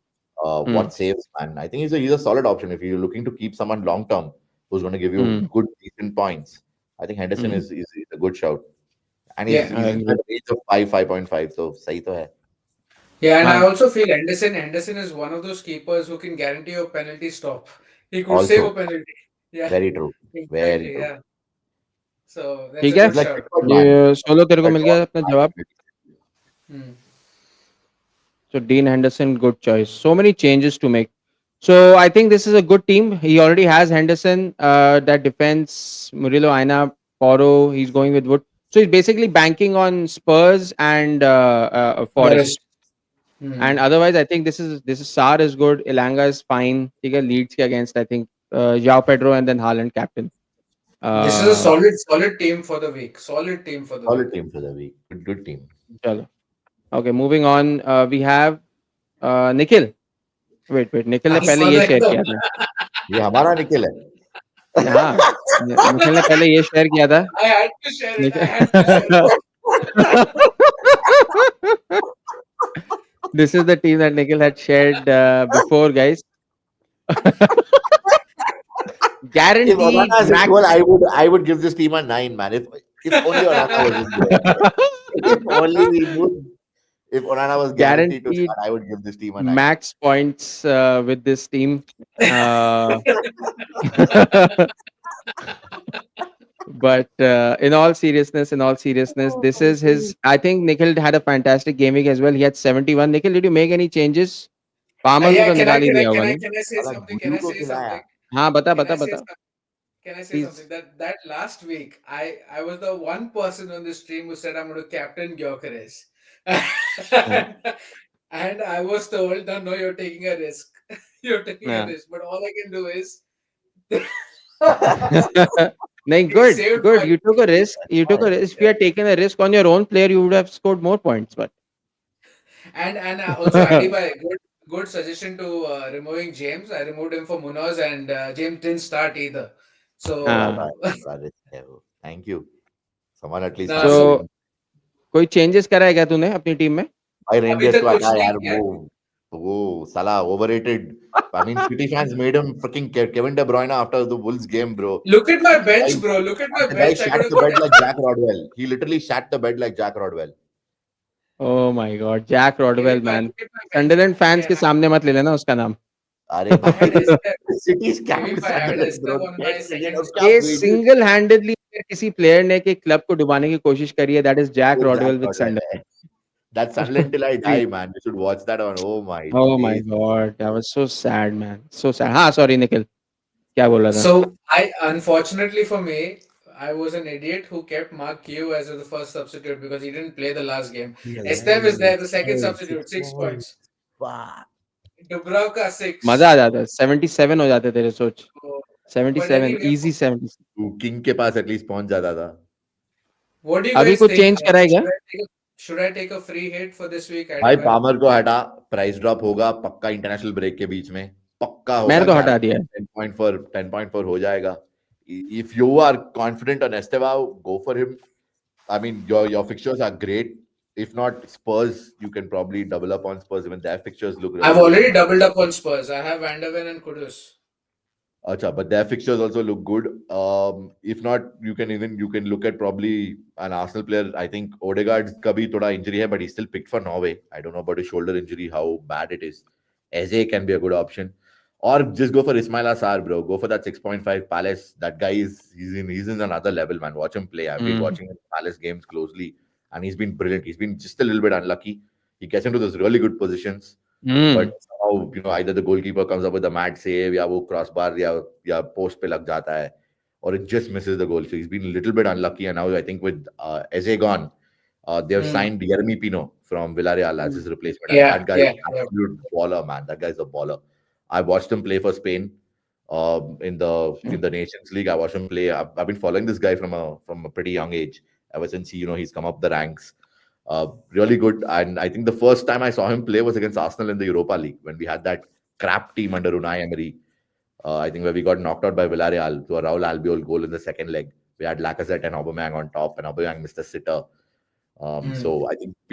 What saves, man? I think he's a solid option if you're looking to keep someone long term who's going to give you hmm good decent points. I think Henderson hmm. is a good shout, and Yeah, he's I in that agree. range of 5.5. So सही तो है. yeah, and I हाँ. also feel Henderson is one of those keepers who can guarantee a penalty stop. He could save a Also, penalty. Yeah, very true. Very exactly. true. Yeah, so that's ठीक a है. good He's like shout. Pickford, man. ये solo तेरे को But mill all गया अपना जवाब. Hmm. So Dean Henderson, good choice. So many changes to make. So I think this is a good team. He already has Henderson, that defense, Murillo, Aina, Poro. He's going with Wood. So he's basically banking on Spurs and Forest. Forest. Hmm. And otherwise, I think this is Sar is good. Ilanga is fine. He got Leeds ke against I think João Pedro and then Haaland captain. This is a Uh, solid team for the week. Solid team for the solid week. team for the week. Good team. chalo. Okay, moving on. We have Nikhil. Wait. Nikhil ने पहले ये आसान share एकदम. किया था. ये हमारा निखिल है. हाँ, निखिल ने पहले ये शेयर किया था. I had to share it. I Nikhil had to share This is the team that Nikhil had shared before, guys. If Guaranteed Onana is in max. goal, I would give this team a 9, man. If only Onana was in goal. If only we would. If Onana was guaranteed to Guaranteed start, I would give this team a 9. max points with this team. Uh, but in all seriousness, this is his. I think Nikhil had a fantastic game week as well. He had 71. Nikhil, did you make any changes? Palmer को Yeah, तो निकाल ही दिया होगा नहीं? can I say साला something? Can Gullu I को say खिलाया. something? हाँ, बता Can I बता say बता. something? Can I say something? Please. That last week, I was the one person on the stream who said I'm going to captain Gyökeres. हाँ, And I was told, no, you're taking a risk. You're taking a हाँ. risk. But all I can do is नहीं, he good, saved good. my You took a risk. You took Fine. a risk. If you had taken a risk on your own player, you would have scored more points. But and also Adibai, good suggestion to removing James. I removed him for Munoz and James didn't start either. थोड़ा हाँ. सा So थोड़ा risk है वो. Thank you. Someone at least nah, started so So him. कोई changes करा है क्या तूने अपनी टीम में? भाई अभी रेंजर्स तक को कुछ हटा नहीं यार किया. वो साला overrated. I mean, City fans made him freaking Kevin De Bruyne after the Wolves game, bro. Look at my Guy, bench, bro. Look at my the guy bench. I could shat have the bed like Jack Rodwell. He literally shat the bed like Jack Rodwell. Oh my God, Jack Rodwell, man. Look at my bench. Sunderland fans Okay, के सामने मत ले लेना उसका नाम. अरे I had भाई Esther. City's Maybe capped if I had Sunderland, Esther bro. on my 10 million second of क्या ये wages. single-handedly अगर किसी प्लेयर ने कि क्लब को डुबाने की कोशिश करी है, दैट इज जैक वो रॉडवेल Jack विद Rodwell संडर. है. That's Sunderland till I die, man. You should watch that on. Oh my Oh my days. god, that was so sad, man. So sad. हाँ, sorry Nikhil, क्या बोल रहा था? So I, unfortunately for me, I was an idiot who kept Mark Q as the first substitute because he didn't play the last game. Esteve is there, the second substitute, 6 points. Wow. Dubravka मजा आ 6. जाता. 77 हो जाते तेरे सोच. So, but 77, anyway, easy 77. तू king के पास at least पहुंच जाता था. what do you अभी guys कुछ think? चेंज करा है क्या? Should I take a free hit for this week? I भाई don't know. पामर को हटा, प्राइस ड्रॉप होगा पक्का इंटरनेशनल ब्रेक के बीच में, पक्का मैंने होगा. तो हटा दिया है. 10.4 हो जाएगा. If you are confident on Estevao, go for him. I mean, your fixtures are great. If not Spurs, you can probably double up on Spurs. Even their fixtures look really I've good. already doubled up on Spurs. I have Van der Ven and Kudus. Acha, but their fixtures also look good. If not, you can look at probably an Arsenal player. I think Odegaard's kabhi thoda injury hai, but he's still picked for Norway. I don't know about his shoulder injury, how bad it is. Eze can be a good option. Or just go for Ismail Assar, bro. Go for that 6.5 Palace. That guy he's in another level, man. Watch him play. I've been watching his Palace games closely, and he's been brilliant. He's been just a little bit unlucky. He gets into those really good positions. But somehow, either the goalkeeper comes up with a mad save, या वो crossbar या post पे लग जाता है, or it just misses the goal. So he's been a little bit unlucky. And now I think with Eze gone, they have signed Yeremy Pino from Villarreal as his replacement. And that guy is an absolute baller, man. That guy is a baller. I watched him play for Spain in the Nations League. I watched him play. I've been following this guy from a pretty young age, ever since he's come up the ranks. Really good. And I think the first time I saw him play was against Arsenal in the Europa League when we had that crap team under Unai Emery. I think where we got knocked out by Villarreal to a Raul Albiol goal in the second leg. We had Lacazette and Aubameyang on top, and Aubameyang missed a sitter. So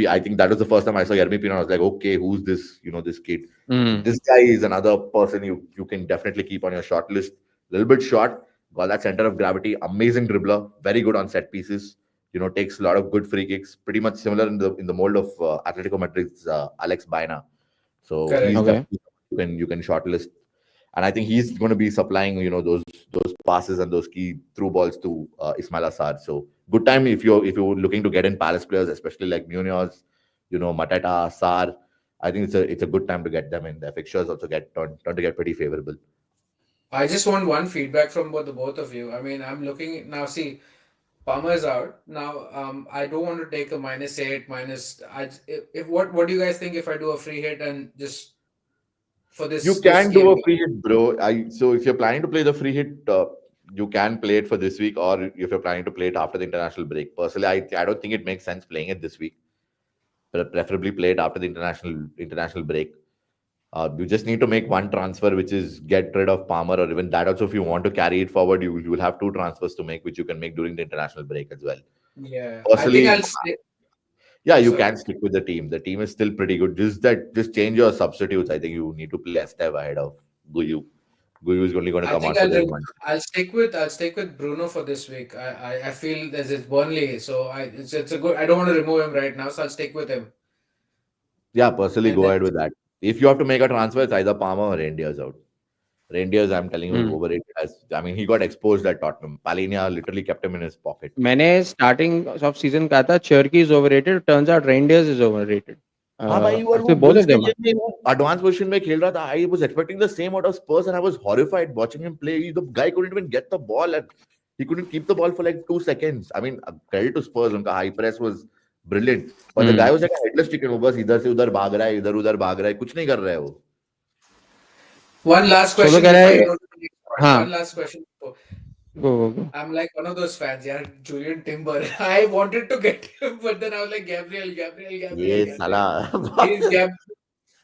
I think that was the first time I saw Yeremy Pino. I was like, okay, who's this? This kid. So this guy is another person you can definitely keep on your short list. A little bit short, got that center of gravity, amazing dribbler, very good on set pieces. Takes a lot of good free kicks. Pretty much similar in the mold of Atletico Madrid's Alex Baena. So Correct. he's Okay. definitely you can shortlist, and I think he's going to be supplying those passes and those key through balls to Ismail Assar. So good time if you're looking to get in Palace players, especially like Munoz, Mateta, Assar. I think it's a good time to get them in. Their fixtures also turn to get pretty favorable. I just want one feedback from both of you. I mean, I'm looking now. See, Palmer is out now. I don't want to take a -8 minus. If what do you guys think if I do a free hit and just for You this can do game a week? free hit, bro. So if you're planning to play the free hit, you can play it for this week, or if you're planning to play it after the international break. Personally, I don't think it makes sense playing it this week. But preferably play it after the international break. You just need to make one transfer, which is get rid of Palmer, or even that. Also, if you want to carry it forward, you will have two transfers to make, which you can make during the international break as well. Yeah, I think Personally, I'll stay. yeah, you Sorry. can stick with the team. The team is still pretty good. Just change your substitutes. I think you need to play Esteve ahead of Guyu. Guyu is only going to I come think on for I'll this do- one. I'll stick with Bruno for this week. I feel there's it's Burnley, so it's a good. I don't want to remove him right now, so I'll stick with him. Yeah, personally, And go then ahead with that. If you have to make a transfer, it's either Palmer or Reindeers out. Reindeers, I'm telling you, overrated. He got exposed at Tottenham. Palinia literally kept him in his pocket. मैंने starting of season कहा था Cherki is overrated, turns out Reijnders is overrated. हाँ भाई, और वो Actually both बुल्स of के them are. लिए वो एडवांस पोजीशन में खेल रहा था. I was expecting the same out of Spurs, and I was horrified watching him play. The guy couldn't even get the ball, and he couldn't keep the ball for like 2 seconds. I mean, credit to Spurs, उनका high press was brilliant. But the guy was like a headless chicken. वो बस इधर से उधर भाग रहा है, इधर उधर भाग रहा है, कुछ नहीं कर रहा है वो. one last सोलो question कह रहा before है. you go to the next point. हाँ, One last question before. go. I'm like one of those fans, yeah, Julian Timber. I wanted to get him, but then I was like, ये साला He's Gab.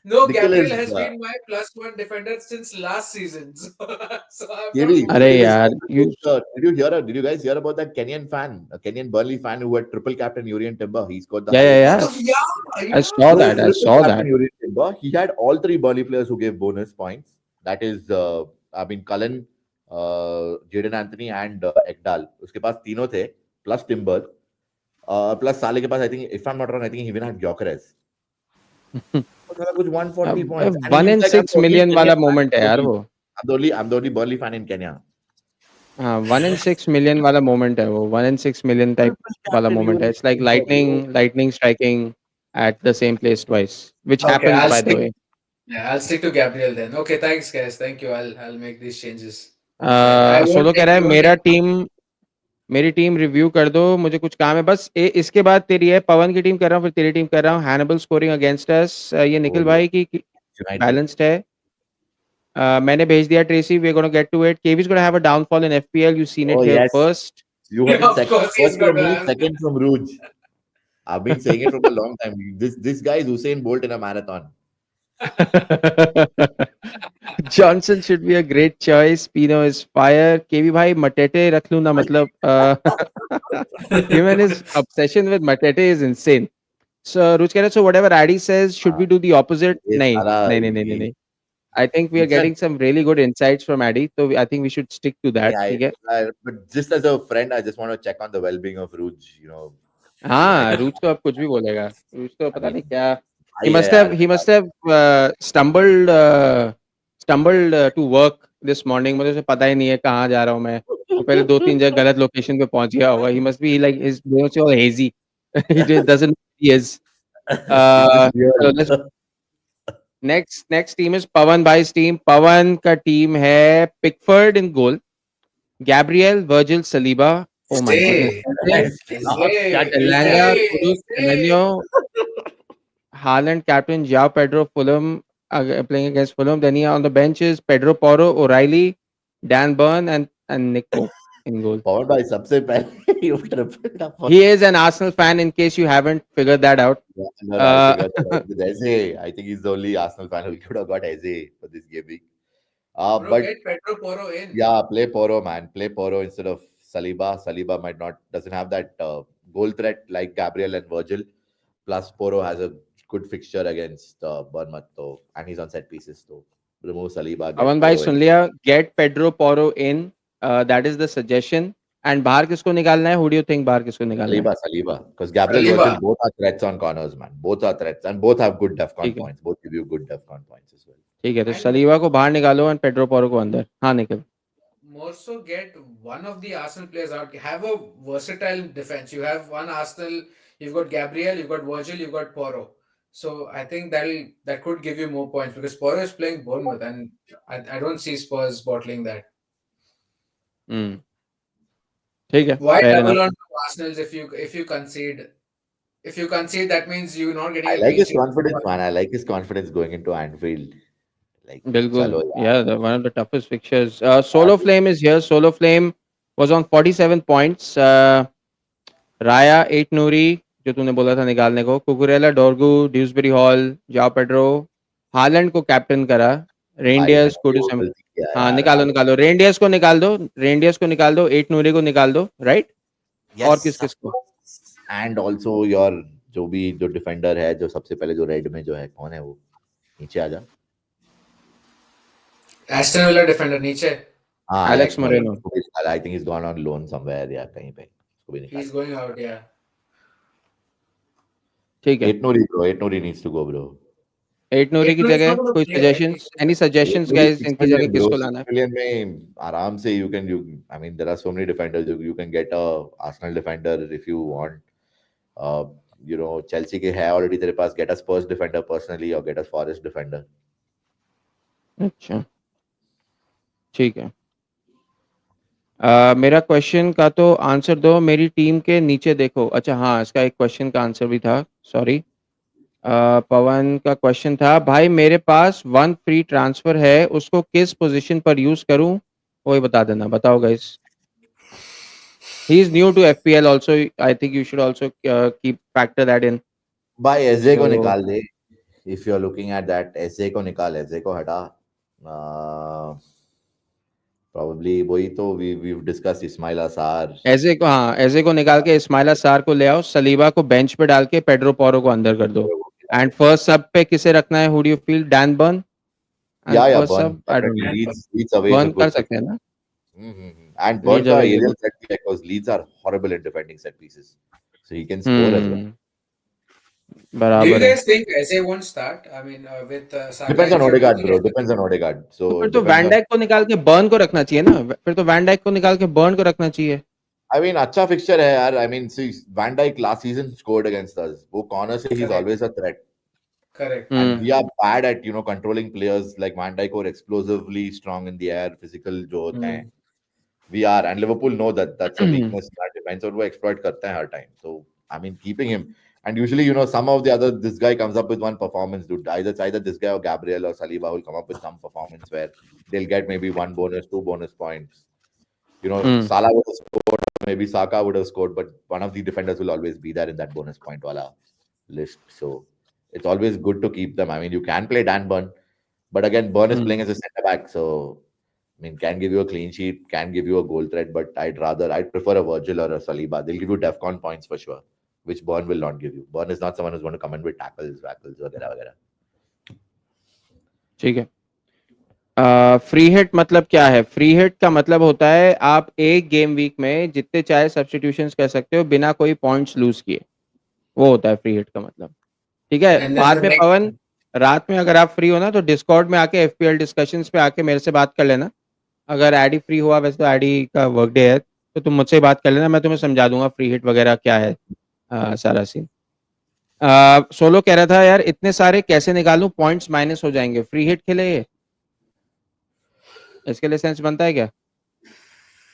No, Nicholas, Gabriel has been my +1 defender since last season. So I'm ये not भी अरे moving. यार, you did you guys hear about that Kenyan fan, a Kenyan Burnley fan who had triple captain Urian Timber? He scored the highest. yeah. Yeah. I saw So that. I triple saw captain that. Urian Timber, he had all three Burnley players who gave bonus points. That is, Cullen, Jaden Anthony and Ekdal. उसके पास तीनों थे, plus Timber, plus साले के पास, I think, if I'm not wrong, I think he even had Gyökeres. कुछ 140 points. And 1 he's in like, 6 million वाला moment है यार वो. I'm the only Burnley fan in Kenya. हाँ, 1 in 6 million वाला moment है वो, 1 in 6 million टाइप Triple वाला captain, you मोमेंट were है। the it's like center, bro. lightning striking at the same place twice, which Okay, happens I'll by the stick. way. Yeah, I'll stick to Gabriel then. Okay, thanks guys. Thank you. I'll make these changes. I won't solo कह take रहा है won't take. मेरी team review कर दो, मुझे कुछ काम है बस। इसके बाद तेरी है, पवन की टीम कर रहा हूँ, फिर तेरी टीम कर रहा हूँ। हैनिबल स्कोरिंग अगेंस्ट अस, ये Oh, निखिल yeah. भाई की United. बैलेंस्ड है। मैंने भेज दिया Tracy, we are gonna get to it. KV is gonna have a downfall in FPL, you seen Oh, it here yes. First. You heard it Of course, he's first going from to me, have. second from Rouge. I've been saying it from a long time. This guy is Usain Bolt in a marathon. Johnson should be a great choice. Pino is fire. केवी भाई मटेटे रख लूँ ना, मतलब him and his obsession with matete is insane. So Ruch कह रहा है, so whatever Addy says, should we do the opposite? ये नहीं सारा नहीं नहीं नहीं नहीं ये नहीं। I think we are Nishan, getting some really good insights from Addy, so I think we should stick to that. I, ठीक है। but just as a friend, I just want to check on the well-being of Rouge. हाँ, United. रूच तो अब कुछ भी बोलेगा। रूच तो I पता mean, नहीं क्या। He भाई है must have यार he must have stumbled to work this morning. मुझे उसे पता ही नहीं है कहाँ जा रहा हूँ मैं। वो पहले 2-3 जगह गलत लोकेशन पे पहुँच गया होगा। He must be like his brains are all hazy. He just doesn't know who he is. is this So let's real? next team is Pawan bhai's team. Pawan का team है Pickford in goal, Gabriel, Virgil, Saliba. Oh my goodness. Say, क्या Elanga, Kudus, say. Semenyo, Haaland, captain, João Pedro, Fulham, playing against Fulham. Then he on the bench is Pedro Porro, O'Reilly, Dan Burn, and Nick Pope in goal. पवन भाई सबसे पहले you tripled up on. He is an Arsenal fan, in case you haven't figured that out. Yeah, no, I Uh, figured that out with Eze. I think he's the only Arsenal fan who could have got Eze for this game week. Bro, But get Pedro Porro in. yeah, play Poro, man. Play Poro instead of Saliba. Saliba might not doesn't have that goal threat like Gabriel and Virgil. Plus, Poro has a good fixture against Bournemouth, though, and he's on set pieces, though. Remove Saliba, get Pawan bhai Poro soon in. लिया, get Pedro Porro in. That is the suggestion. And बाहर किसको निकालना है? Who do you think बाहर किसको निकालना है? Saliba. Because Gabriel Virgil Saliba. both are threats on corners, man. Both are threats, and both have good DEFCON ठीक है, points. Both give you good DEFCON points as well. ठीक है, तो And Saliba को बाहर निकालो और पेड्रो पोरो को अंदर। हाँ निकल। more so get one of the Arsenal players out. Have a versatile defense. You have one Arsenal. You've got Gabriel. You've got Virgil. You've got Porro. So I think that could give you more points because Porro is playing Bournemouth, and I don't see Spurs bottling that. हम्म, ठीक है, Why fair enough. double on to Arsenal's if you concede? If you concede, that means you're not getting I a like clean his sheet. confidence, man. I like his confidence going into Anfield. Like, बिल्कुल, chalo yeah, one of the toughest fixtures. yaar. Solo Flame is here. Solo Flame was on 47 points. राया, 8 नूरी, जो तूने बोला था निकालने को, Cucurella, डोरगू, Dewsbury hall, जाओ Pedro, Holland को captain करा, भाई रेनडियर्स, मैंने कुडू वो सेम। गलती किया हाँ, यार निकालो निकालो, रेनडियर्स को निकाल दो, रेनडियर्स को निकाल दो, 8 नूरी को निकाल दो, राइट। और यस किस ऑफ किस को? कोर्स एंड आल्सो योर जो डिफेंडर है जो सबसे पहले जो रेड में जो है कौन है वो नीचे आ जा Aston Villa defender Nietzsche. हाँ Alex Alex Moreno. Moreno I think is gone on loan somewhere या कहीं पे उसको भी निकाल He's going out. Yeah. ठीक है, eight Nouri needs to go bro 8 Nouri की Aitno is जगह not going to कोई play, right? Suggestions, any suggestions 8 नूरी गाइस, 6 इनकी जगह मिलियन ब्रो किसको 6 लाना है? मिलियन में आराम से you I mean there are so many defenders you can get a Arsenal defender if you want Chelsea के है ऑलरेडी तेरे पास get a Spurs defender personally और गेट अ फॉरेस्ट डिफेंडर अच्छा, ठीक है। मेरा क्वेश्चन का तो आंसर दो, मेरी टीम के नीचे देखो। अच्छा हाँ, इसका एक क्वेश्चन का आंसर भी था, सॉरी। पवन का क्वेश्चन था, भाई मेरे पास 1 फ्री ट्रांसफर है, उसको किस पोजीशन पर यूज करूं? वही बता देना, बताओ guys. He is new to FPL also, I think you should also keep factor that in. भाई एजे को सो निकाल दे if you are looking at that AJ को निकाल एजे को हटा प्रोबेबली वही तो वी डिस्कस इस्माइल असार ऐसे को, हाँ ऐसे को निकाल के इस्माइला सार को ले आओ, सलीबा को बेंच पे डाल के पेड्रो पोरो को अंदर कर दो। एंड फर्स्ट सब पे किसे रखना है? Who do you feel? Dan Burn as या फर्स्ट बर्न सब? I don't definitely know, Leeds away is a Burn कर गुड सकते हैं फिक्स ना? एंड बर्न लीड्स का away is a aerial good. Threat because Leeds are horrible in defending set pieces so he can score as well hmm, Do you बराबर है. guys think SA won't start? I mean, with Saka Depends on injured, do you Odegaard, think bro. SA Depends on Odegaard. तो So फिर तो depends van on. Dyke को निकाल के burn को रखना चाहिए ना. फिर तो वैन डाइक को निकाल के बर्न को रखना चाहिए. I mean, अच्छा fixture है यार. I mean, see, Van Dijk last season scored against us. वो corner से he's correct? always a threat. Correct. And Hmm. we are bad at controlling players like Van Dijk or explosively strong in the air, physical जो होते हैं. Hmm. We are, and Liverpool know that that's a weakness in our defense, और वो exploit करते हैं हर time. So I mean, keeping him, and usually some of the other, this guy comes up with one performance, dude. Either this guy or Gabriel or Saliba will come up with some performance where they'll get maybe one bonus, two bonus points. Hmm. Salah would have scored, maybe Saka would have scored, but one of the defenders will always be there in that bonus point wala list. So it's always good to keep them. I mean, you can play Dan Burn, but again, Burn is Hmm. playing as a centre back, so I mean, can give you a clean sheet, can give you a goal threat, but I'd prefer a Virgil or a Saliba. They'll give you DEFCON points for sure, which Burn will not give you. Burn is not someone who's going to come in with tackles, wackles, वगैरह वगैरह. ठीक है. Free hit मतलब क्या है? Free hit का मतलब होता है आप एक गेम वीक में जितने चाहे सब्स्टिट्यूशंस कर सकते हो बिना कोई पॉइंट्स लूज किए. वो होता है फ्री हिट का मतलब. ठीक है. And then बाद the में next. पवन, रात में अगर आप फ्री हो ना तो डिस्कॉर्ड में आके एफपीएल डिस्कशंस पे आके मेरे से बात कर लेना. अगर एडी फ्री हुआ, वैसे तो एडी का वर्क डे है, तो तुम मुझसे बात कर लेना, मैं तुम्हें समझा दूंगा फ्री हिट वगैरह क्या है. सारा सीन. सोलो कह रहा था यार इतने सारे कैसे निकालूं, पॉइंट्स माइनस हो जाएंगे. फ्री हिट खेले ये, इसके लिए सेंस बनता है क्या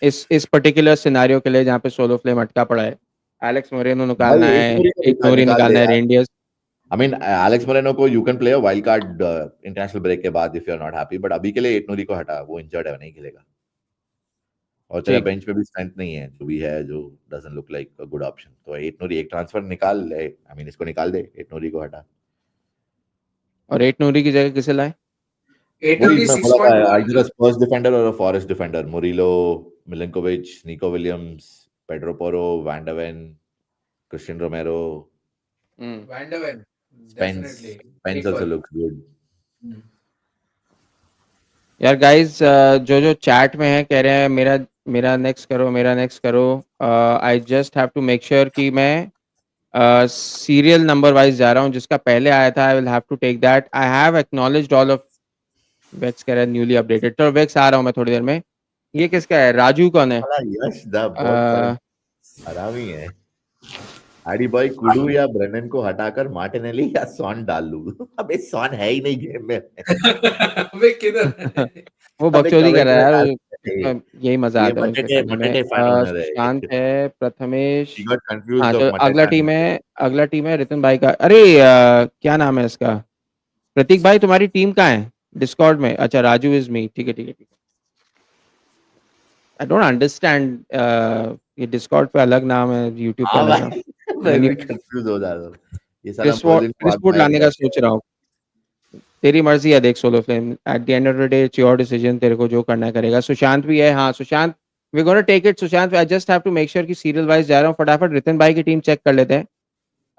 इस पर्टिकुलर सिनारियो के लिए जहाँ पे सोलो फ्लेम अटका पड़ा है? एलेक्स मोरेनो निकालना भाई एक है, नूरी को एक नूरी निकाल दे निकालना है, यार. रेंडियस. I mean, Alex Moreno को you can play a wild card international break के बाद if you're not happy, but अभी के लिए एट नूरी को हटा, वो इंजर्ड है, नहीं खेलेगा. और तेरा ठीक. बेंच पे भी स्ट्रेंथ नहीं है, जो भी है, जो doesn't look like a good option. तो एट नूरी एक ट्रांसफर निकाल ले. आई मीन, इसको निकाल दे, एट नूरी को हटा. और एट नूरी की जगह किसे लाए? वही 8 मैं बोला था, 6.1 आइदर अ स्पर्स डिफेंडर और a Forest defender. Murillo, Milenkovic, Nico Williams, Pedro Porro, Van de Ven, Cristian Romero, Van der Ven. Spence. Definitely. Spence Big also call. looks good. Hmm. यार गाइस, जो जो चैट में है कह रहे हैं मेरा मेरा नेक्स्ट करो, मेरा नेक्स्ट करो. I just have to make sure कि मैं सीरियल नंबर वाइज जा रहा हूँ. जिसका पहले आया था I will have to take that. I have acknowledged all of. वेक्स कह रहा है न्यूली अपडेटेड. तो वेक्स आ रहा हूँ मैं थोड़ी देर में. ये किसका है? राजू कौन है? साला यश दा बहुत सारे हरामी है. आडी बॉय कुडू या ब्रेनन को हटाकर मार्टिनेली या सॉन डाल लूं. अबे सॉन है ही नहीं गेम में. अबे किधर? वो अबे बकचोदी कर कमेंट रहा है में यार. डाल. यही मजा ये आता है मुझे मटेटे करने में. मटेटे फैन ओनर है. सुशांत है, प्रथमेश. He got हाँ confused तो of अगला मटेटा. टीम है. अगला टीम है रितन भाई का. अरे क्या नाम है इसका? प्रतीक भाई तुम्हारी टीम कहाँ है? डिस्कॉर्ड में. अच्छा, राजू इज मी. ठीक है ठीक है ठीक है. I don't understand. ये डिस्कॉर्ड पे अलग नाम है, यूट्यूब पे हाँ अलग नाम. भाई. मैं भी एनी कंफ्यूज हो जाता हूँ. ये साला क्रिस बर्लिन को वुड आजमाया लाने गया का है. सोच रहा हूँ. तेरी मर्जी है देख. Solo flame at the end of the day it's your decision. तेरे को जो करना है करेगा. सुशांत भी है. हाँ Sushant, we gonna take it. Sushant, I just have to make sure कि सीरियल वाइज जा रहा हूँ. फटाफट रितन भाई की टीम चेक कर लेते हैं.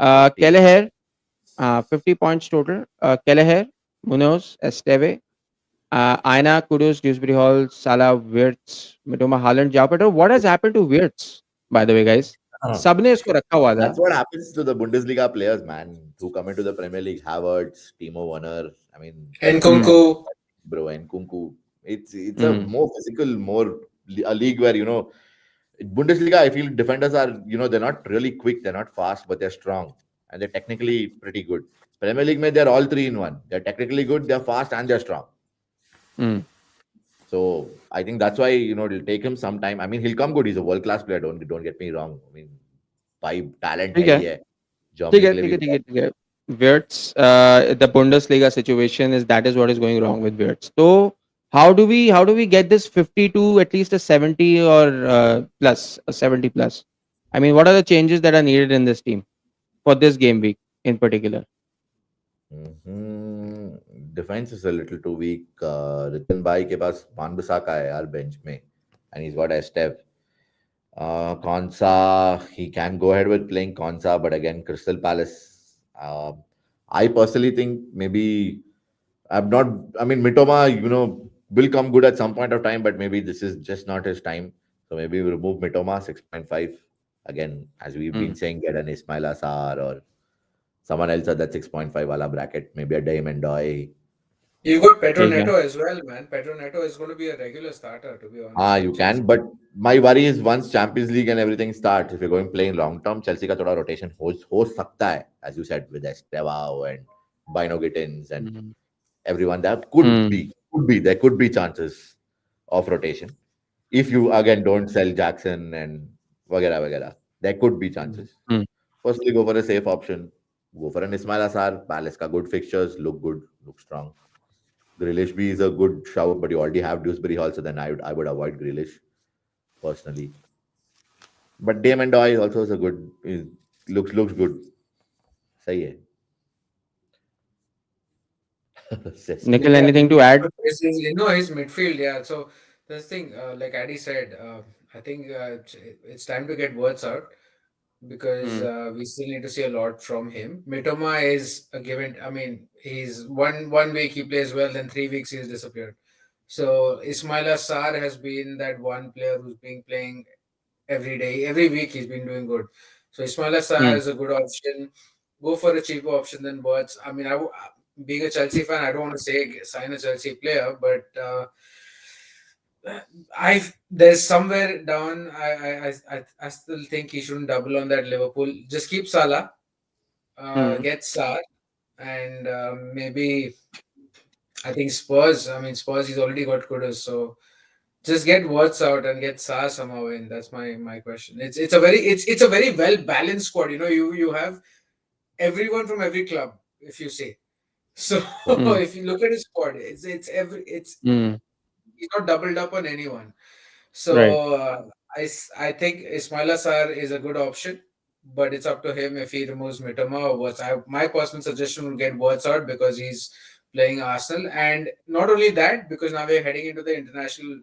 50. Kelleher, 50 points total. केलेहर, मुनोज, एस्टेवे, आयना, कुडूस, ड्यूसबरी हॉल, साला, विर्ट्स, मिटोमा, Haaland, Joao Pedro. What has happened to Wirtz by the way guys? हाँ. सबने इसको रखा हुआ था. That's what happens to the Bundesliga players, man, who come into the Premier League. Havertz, Timo Werner. I mean, hmm. Nkunku. bro, and Kunku. It's a hmm. more physical, more a league where Bundesliga. I feel defenders are they're not really quick, they're not fast, but they're strong and they're technically pretty good. Premier League, mein, they're all three in one. They're technically good, they're fast, and they're strong. Hmm. So I think that's why it'll take him some time. I mean, he'll come good. He's a world class player. Don't get me wrong. I mean, भाई talent ठीक है है ही है. ठीक Germany है के लिए ठीक भी है ठीक है बहुत. ठीक है. Wirtz, the Bundesliga situation is that is what is going wrong with Wirtz. So how do we get this 50 to at least a 70 or plus a 70 plus? I mean, what are the changes that are needed in this team for this game week in particular? Defense is a little too weak. रितन भाई के पास wan-bissaka है यार bench में, and he's got Esteve. Konsa, he can go ahead with playing Konsa, but again, Crystal Palace. I personally think maybe I'm not. I mean, Mitoma, will come good at some point of time, but maybe this is just not his time. So maybe we remove Mitoma 6.5 again, as we've been Hmm. saying, get an Ismail Assar or Someone else at that 6.5 wala bracket, maybe a Diamond Doy. You got Pedro ठीक है. Neto as well, man. Pedro Neto is going to be a regular starter, to be Ah, honest, for you Chelsea. can, but my worry is once Champions League and everything starts, if you're going playing long term, Chelsea का थोड़ा rotation हो सकता है, as you said, with Estevao and Bino Gittins and Hmm. everyone. There Hmm. there could be chances of rotation if you again don't sell Jackson and वगैरह वगैरह. There could be Mm. chances. Hmm. Firstly, go for a safe option. Go for an Ismail Assar. Palace ka good fixtures, look good, look strong. Grealish B is a good shout, but you already have Dewsbury Hall, so then I would avoid Grealish personally. But Damon Doy also is a good looks good. सही है. Cesc. Nikhil, Yeah, anything to add? his midfield. Yeah. So this thing, like Addy said, I think it's time to get words out because Hmm. we still need to see a lot from him. Mitoma is a given. I mean, he's one week he plays well, then 3 weeks he's disappeared. So Ismaila Sarr has been that one player who's been playing every day, every week he's been doing good. So Ismaila Sarr Hmm. is a good option. Go for a cheaper option than Birds. I mean, being a Chelsea fan, I don't want to say sign a Chelsea player, but I there's somewhere down. I still think he shouldn't double on that Liverpool. Just keep Salah, Hmm. get Sarr, and maybe I think Spurs. I mean, Spurs. He's already got Kudus, so just get words out and get Saar somehow in. That's my question. It's a very well balanced squad. You have everyone from every club, if you say. So Hmm. if you look at his squad, it's Hmm. he's not doubled up on anyone. Right. So I think Ismaila Sarr is a good option, but it's up to him if he removes Mitoma or what. My personal suggestion would get words out because he's playing Arsenal, and not only that, because now we're heading into the international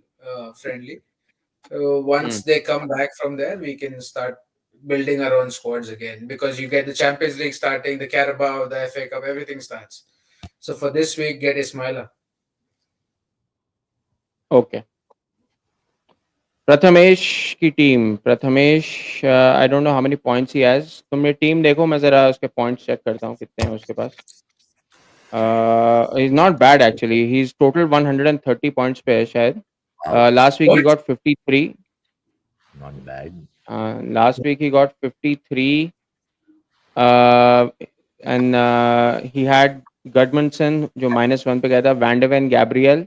friendly. Hmm. Once they come back from there, we can start building our own squads again because you get the Champions League starting, the Carabao, the FA Cup, everything starts. So for this week, get Ismaila. Okay. Prathamesh की team. Prathamesh, I don't know how many points he has. तुम ये team देखो, मैं जरा उसके points check करता हूँ कितने हैं उसके पास. He's not bad actually. He's total 130 points पे है शायद. Wow, Last week he What? got 53. not bad. Last week he got 53. Uh, and he had Gudmundsson जो -1 पे गया था. Van de Ven, Gabriel,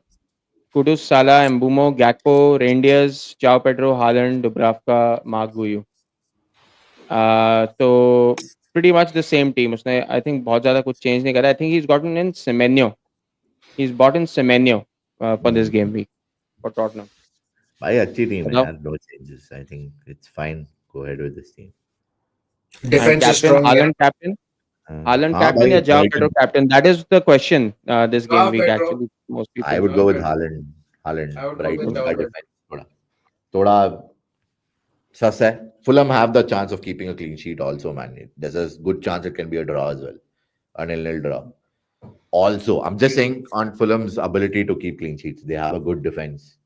Kudus, Salah, Mbumo, Gakpo, Reindeers, João Pedro, Haaland, Dubravka, Mark Guiu. तो pretty much the same team. उसने I think बहुत ज़्यादा कुछ change नहीं करा. I think he's gotten in Semenyo. He's bought in Semenyo for this game week for Tottenham. भाई अच्छी team है बताओ. यार. No changes. I think it's fine. Go ahead with this team. And Defense is captain, strong, yeah. Haaland captain. Haaland हाँ captain भाई या João Pedro Brighton. captain? That is the question this game Joao week Pedro. actually. Most I people. would go Joao with Pedro. Haaland. Haaland. I would go with Brighton Joao का Pedro. defense थोड़ा sus है. Fulham have the chance of keeping a clean sheet also, man. There's a good chance it can be a draw as well. A 0-0 draw. Also, I'm just saying on Fulham's ability to keep clean sheets, they have a good defense.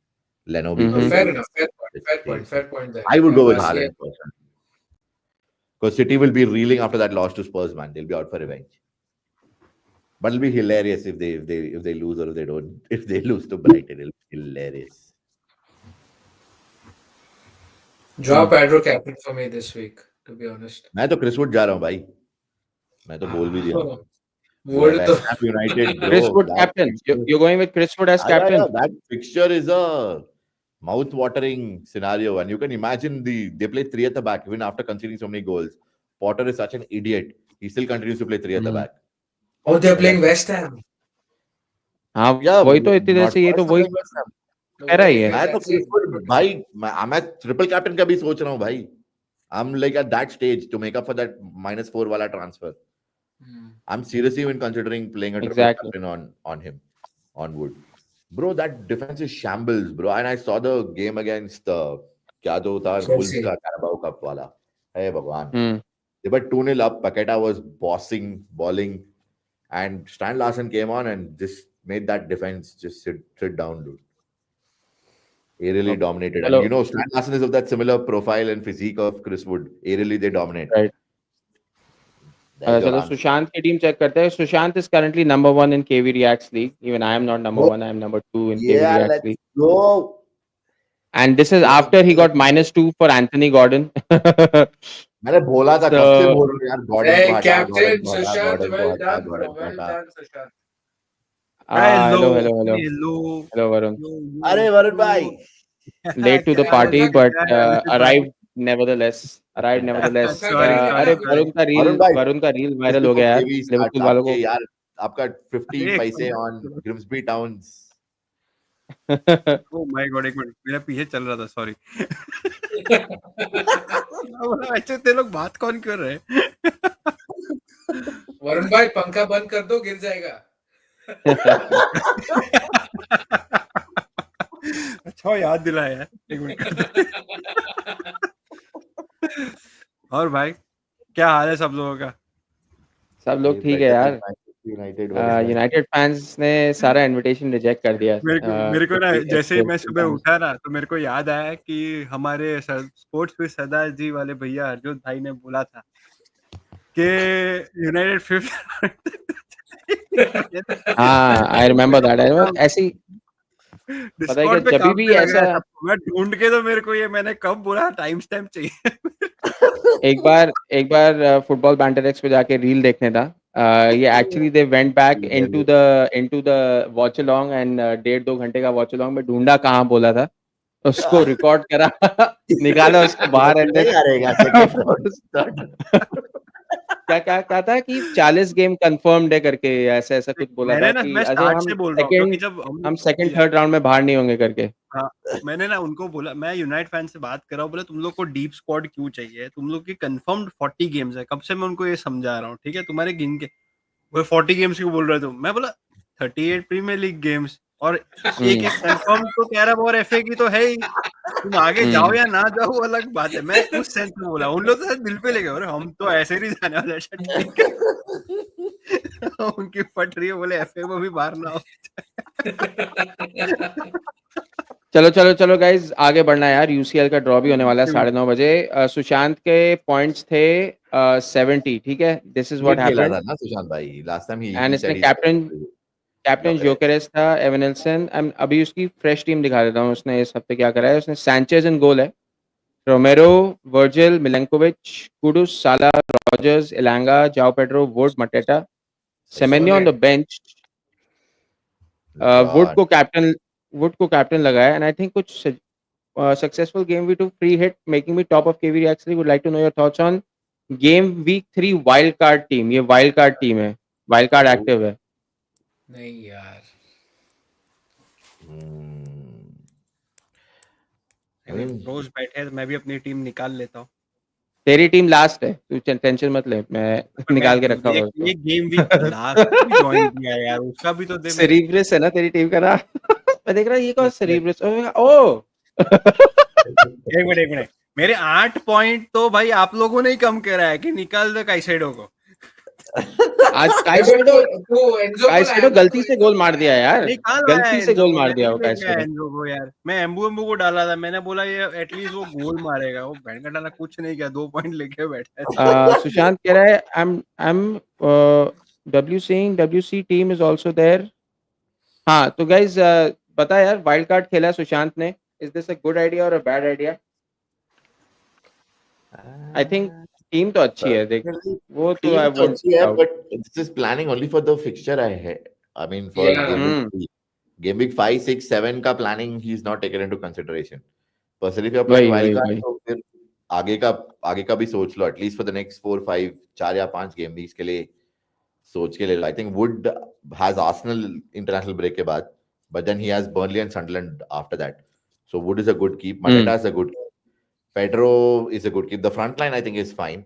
Leno भी Mm-hmm. खेल Fair रहा है. enough. Fair point. Fair point. Seriously. Fair point there. I would go with Bas, yeah. Haaland personally. Because City will be reeling after that loss to Spurs, man. They'll be out for revenge. But it'll be hilarious if they lose or if they don't. If they lose to Brighton, it'll be hilarious. Joao Pedro captain for me this week, to be honest. मैं तो क्रिसवुड जा रहा हूँ भाई. मैं तो बोल भी दिया हूँ. Would West to Ham United, Chris bro. Wood That captain. fixture, You're going with Chris Wood as captain. that fixture is a mouth-watering scenario, and you can imagine they play three at the back even after conceding so many goals. Potter is such an idiot. He still continues to play three at the Hmm. back. Oh, they're But playing that's West Ham. हाँ yeah, वही तो इतनी देर not से ये तो first वही against West Ham. कह रहा ही है. मैं तो That's it. क्रिसवुड भाई मैं ट्रिपल कैप्टन का भी सोच रहा हूँ भाई. I'm like at that stage to make up for that -4 wala transfer. Hmm. I'm seriously even considering playing a triple Exactly. captain on him, on Wood. Bro, that defense is shambles, bro. And I saw the game against क्या जो था Wolves Chelsea. का Carabao Cup वाला. Hey भगवान. Hmm. They were 2-0 up. Paqueta was bossing, balling, and Stan Larson came on and just made that defense just sit down, dude. He really Okay. dominated. And Hello. you know, Stan Larson is of that similar profile and physique of Chris Wood. Aerially, they dominate. Right. There's your चलो answer. Sushant की team check करते हैं. Sushant is currently number 1 in KV Reacts League. Even I am not number Oh, 1. I am number 2 in KV yeah, Reacts let's League. go. And this is Let's after he go. got -2 for Anthony Gordon. मैंने बोला था, कब से So, बोल रहा हूँ यार, Gordon को Hey, हटा, गॉर्डन Captain को हटा, Sushant, गॉर्डन को well हटा, done, bro. गॉर्डन को Well हटा. done, Sushant. hello, Hello, hello, hello, hello, hello, Varun. yo, अरे yo, वरुण भाई, yo. Late to the क्या Yeah, हाल है? party, Pankaj, but क्या है विपिन भाई? arrived nevertheless. Arrived nevertheless. Pankaj, Sorry, Kingdom अरे sorry, of sorry. वरुण भाई, वरुण का रील just वायरल हो before गया यार. KV लिवरपूल starts, वालों आपके को. यार, आपका 50 अरे पैसे on Grimsby Towns. Oh my God, एक मिनट, मेरा पीछे चल रहा था, सॉरी. अच्छा, ते लोग बात कौन कर रहे हैं? वरुण भाई पंखा बंद कर दो, गिर जाएगा. अच्छा याद दिलाया यार, एक मिनट कर दे. और भाई, क्या हाल है सब लोगों का? सब लोग ये ठीक है better than यार. Manchester United, वरुण भाई. यूनाइटेड फैंस ने सारा इनविटेशन रिजेक्ट कर दिया. मेरे को ना, जैसे ही मैं FPL सुबह fans. उठा ना, तो मेरे को याद आया कि हमारे स्पोर्ट्स में सरदार जी वाले भैया अर्जुन भाई ने बोला था कि यूनाइटेड फिफ्थ. हाँ, आई रिमेम्बर दैट. ऐसी पता है क्या, डिस्कॉर्ड पे जब काम भी पे लग रहा ऐसा है सबको. मैं ढूंढ के, तो मेरे को ये मैंने कब बोला टाइम स्टैम्प चाहिए. एक बार फुटबॉल बैंटरएक्स पे जाके रील देखने था. ये actually they went back into the watch along and 1.5-2 घंटे का वॉच अलोंग में ढूंढा कहाँ बोला था, उसको रिकॉर्ड करा. निकाला उसको बाहर एंड नहीं देन आ रहेगा सेकंड राउंड, थर्ड. क्या क्या क्या था कि 40 गेम कंफर्म्ड है करके, ऐसा ऐसा कुछ बोला था मैंने ना, कि मैं अजय स्टार्ट से बोल रहा हूँ, क्योंकि जब हम सेकंड थर्ड राउंड में बाहर नहीं होंगे करके. हाँ, मैंने ना उनको बोला, मैं यूनाइट फैन से बात कर रहा हूँ, बोले तुम लोग को डीप स्क्वाड क्यों चाहिए, तुम लोग की कंफर्म्ड 40 गेम्स है. कब से मैं उनको ये समझा रहा हूँ, ठीक है, तुम्हारे गिन के वो 40 गेम्स क्यों बोल रहे हो तुम. मैं बोला 38 प्रीमियर लीग गेम्स और एक एक कंफर्म तो कैरम और एफए की तो है ही. तुम आगे जाओ या ना जाओ, वो अलग बात है. मैं उस सेंस में बोला. उन लोग तो शायद दिल पे ले गए, अरे हम तो ऐसे नहीं जाने वाले. अच्छा ठीक है. उनकी फट रही है, बोले एफए को भी बाहर ना हो. चलो चलो चलो गाइज, आगे बढ़ना है यार. यूसीएल का ड्रॉ भी होने वाला है 9:30 बजे. सुशांत के पॉइंट्स थे 70. ठीक है, दिस इज ये व्हाट खेला हैपेंड. था ना सुशांत भाई, लास्ट टाइम एंड ही इसने सेड कैप्टन जोकेरेस था, एवनेल्सन. अभी उसकी फ्रेश टीम दिखा देता हूँ. उसने इस हफ्ते क्या करा है. उसने सैंचेज इन गोल है, रोमेरो, वर्जिल, मिलेंकोविच, कुडुस, साला, Rogers, Elanga, Joao Pedro, Wood, Mateta, Semenyo on the bench. Wood को कैप्टन लगाया. एंड आई थिंक कुछ successful game week 2 free hit making me top of KV actually. Would like to know your thoughts on game week 3 wild card team. ये wild card team है, wild card active है. नहीं यार. रोज बैठे हैं, तो मैं भी अपनी टीम निकाल लेता हूँ. तेरी टीम लास्ट है, तू टेंशन मत ले, मैं पर मैं निकाल के रखा होगा उसको. एक गेम वीक लास्ट भी ज्वाइन किया है यार, उसका भी तो दे मेरे को. सेरिब्रस है ना तेरी टीम का ना. मैं देख रहा हूँ ये कौन सेरिब्रस. ओ एक मिनट, मेरे 8 पॉइंट तो भाई आप लोगों ने ही कम करा है कि निकाल दो काइसेडो को. आज एंजो को काइसेडो लाया ना, गलती तो से गोल मार दिया यार. निकाल लाया गलती से एंजो गोल को, मार मैं दिया नहीं वो लेके आया काइसेडो. एंजो को यार. मैं एम्बू को डाला था, मैंने बोला ये एटलीस्ट वो गोल मारेगा. वो बैंड का डाला, कुछ नहीं किया, 2 पॉइंट लेके बैठा है. सुशांत कह रहा है I'm WC team is also there. हाँ तो गाइज बता यार, वाइल्ड कार्ड खेला है सुशांत ने. Is this a good idea और a bad idea? I think team तो अच्छी है, देख वो तो टीम आई तो वोंट अच्छी है, doubt. but this is planning only for the fixture ahead. I mean, for Yeah. game week 5, 6, 7 का planning he's not taken into consideration. Personally, if you're playing वही wild वही card, वही. तो फिर आगे का भी सोच लो. At least for the next 4, 5, 4 या 5 game weeks के लिए सोच के ले लो. I think Wood has Arsenal international break के बाद, but then he has Burnley and Sunderland after that. So Wood is a good keep. Mateta is a good keep. Pedro is a good keep. The front line I think is fine.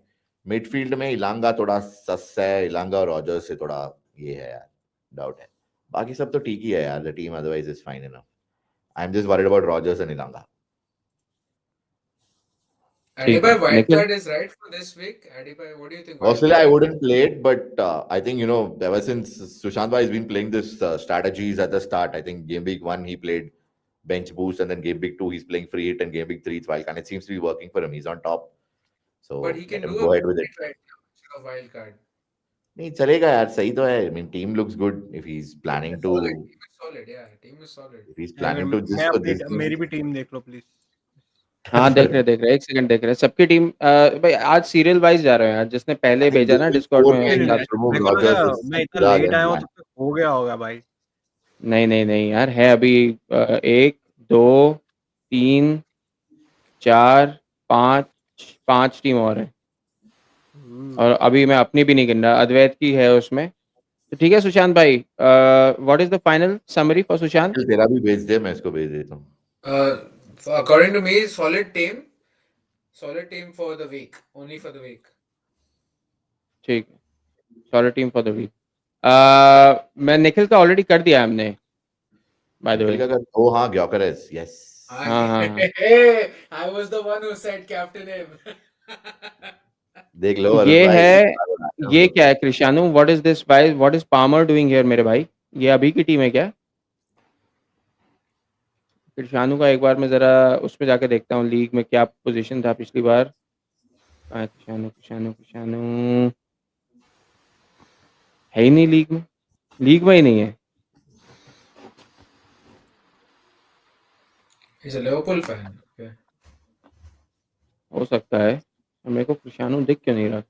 Midfield में इलांगा थोड़ा सस है. इलांगा और Rogers से थोड़ा ये है यार, doubt है. बाकी सब तो ठीक ही है यार. The team otherwise is fine enough. I am just worried about Rogers and इलांगा. Adibai Nikhil. wildcard is right for this week. Adibai, what do you think? Personally, I Wildcard? wouldn't play it, but I think, ever since Sushant Bhai has been playing this strategies at the start, I think game week 1 he played bench boost, and then game week 2 he's playing free hit, and game week 3 it's wild, and it seems to be working for him. He's on top, so But he let can him do go a ahead with it. right now instead of wildcard. नहीं चलेगा यार, सही तो है. I mean, team looks good if he's planning to solid, yeah, team is solid. if he's planning to मैं just for this update game. मेरी भी team देख लो प्लीज. हाँ देख रहे एक सेकंड देख रहे सबकी टीम. भाई आज सीरियल वाइज जा रहे हैं यार, जिसने पहले I think भेजा this ना will डिस्कॉर्ड fourth में उस game हिसाब that से. remove मेरे को Rogers लगा is मैं इतना Sira लेट against आया हूँ Man. तो हो गया होगा भाई. नहीं यार है अभी 1 2 3 4 5 टीम और है. और अभी मैं अपनी भी नहीं गिन रहा, अद्वैत की है उसमें. तो ठीक है सुशांत भाई, what is the final summary for Sushant? चल तेरा भी भेज दे, मैं इसको भेज देता हूँ. According to me, solid team for the week, only for the week. ठीक है, solid team for the week. मैं निखिल का ऑलरेडी कर दिया हमने बाय द वे. निखिल का कर. ओ हाँ, ग्योकरेस. यस. हाँ. I was the one who said captain him. देख लो अरुण ये भाई. है, ये क्या है कृषानु? व्हाट इज दिस भाई? What is Palmer doing here मेरे भाई? ये अभी की टीम है क्या? कृषानु का एक बार मैं जरा उसमें जाके देखता हूँ लीग में क्या पोजीशन था पिछली बार. कृषानु है ही नहीं लीग में ही नहीं है. He's a Liverpool fan. Okay. हो सकता है, मेरे को कृषानु दिख क्यों नहीं रहा?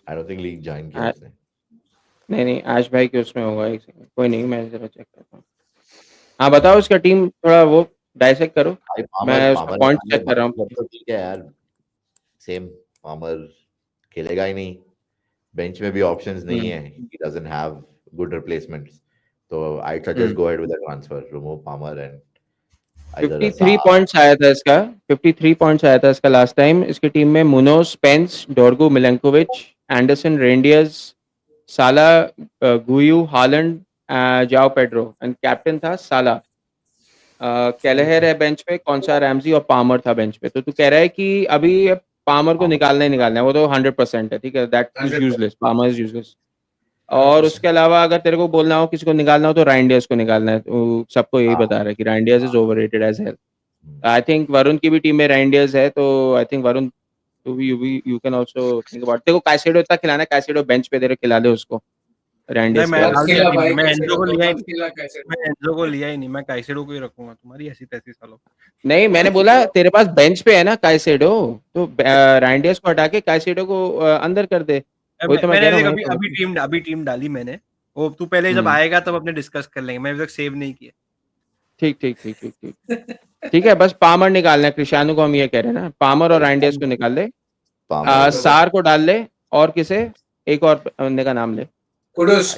आई डोंट थिंक लीग ज्वाइन किया उसने. नहीं आश भाई के उसमें होगा. एक सेकंड, कोई नहीं, मैं जरा चेक करता हूँ. हाँ बताओ उसका टीम थोड़ा वो डाइसेक्ट करो. भाई मैं उसका पॉइंट चेक कर रहा हूँ. तो ठीक है यार, सेम. पामर खेलेगा ही नहीं, बेंच में भी ऑप्शंस नहीं है. He doesn't have good replacements. तो I suggest go ahead with the transfer, remove Palmer and 53 points आया था इसका. 53 पॉइंट्स आया था इसका लास्ट टाइम. इसकी टीम में मुनोज, स्पेंस, डोर्गू, मिलेंकोविच, एंडरसन, रेंडियर्स, साला, गुयू, हालैंड, जाओ पेड्रो एंड कैप्टन था साला. कैलेहर है बेंच पे, कौनसा रैमजी और पामर था बेंच पे. तो तू कह रहा है कि अभी पामर को निकालना है, वो तो 100% है. ठीक है, that is 100%. Useless, Palmer is useless. और उसके अलावा अगर तेरे को बोलना हो किसी को निकालना हो तो राइंडियर्स को निकालना है. तो सबको यही बता रहा है कि Reijnders is overrated as hell. I think Varun की भी टीम में राइंडियर्स है, तो I think Varun you can also think about. तेरे को काइसेडो इतना खिलाना है, काइसेडो बेंच पे तेरे खिला दे उसको. राइंडियर्स मैं मत खिला भाई, मैं कैसे एंजो को लिया ही मत खिला कैसे. मैं एंजो को लिया ही नहीं. मैं काइसेडो को ही रखूंगा. तुम्हारी ऐसी तैसी सालों. नहीं मैंने बोला तेरे पास बेंच पे है ना काइसेडो, तो राइंडियर्स को हटा के काइसेडो को अंदर कर दे. वही तो मैं कह रहा हूँ. अभी टीम डाली मैंने. वो तू पहले जब आएगा तब अपने डिस्कस कर लेंगे. मैं अभी तक सेव नहीं किया. ठीक है, बस पामर निकालना है. कृषानु को हम ये कह रहे हैं ना, पामर और राइंडियर्स को निकाल ले. सार को डाल ले, और किसे एक और बंदे का नाम ले. कुडुस.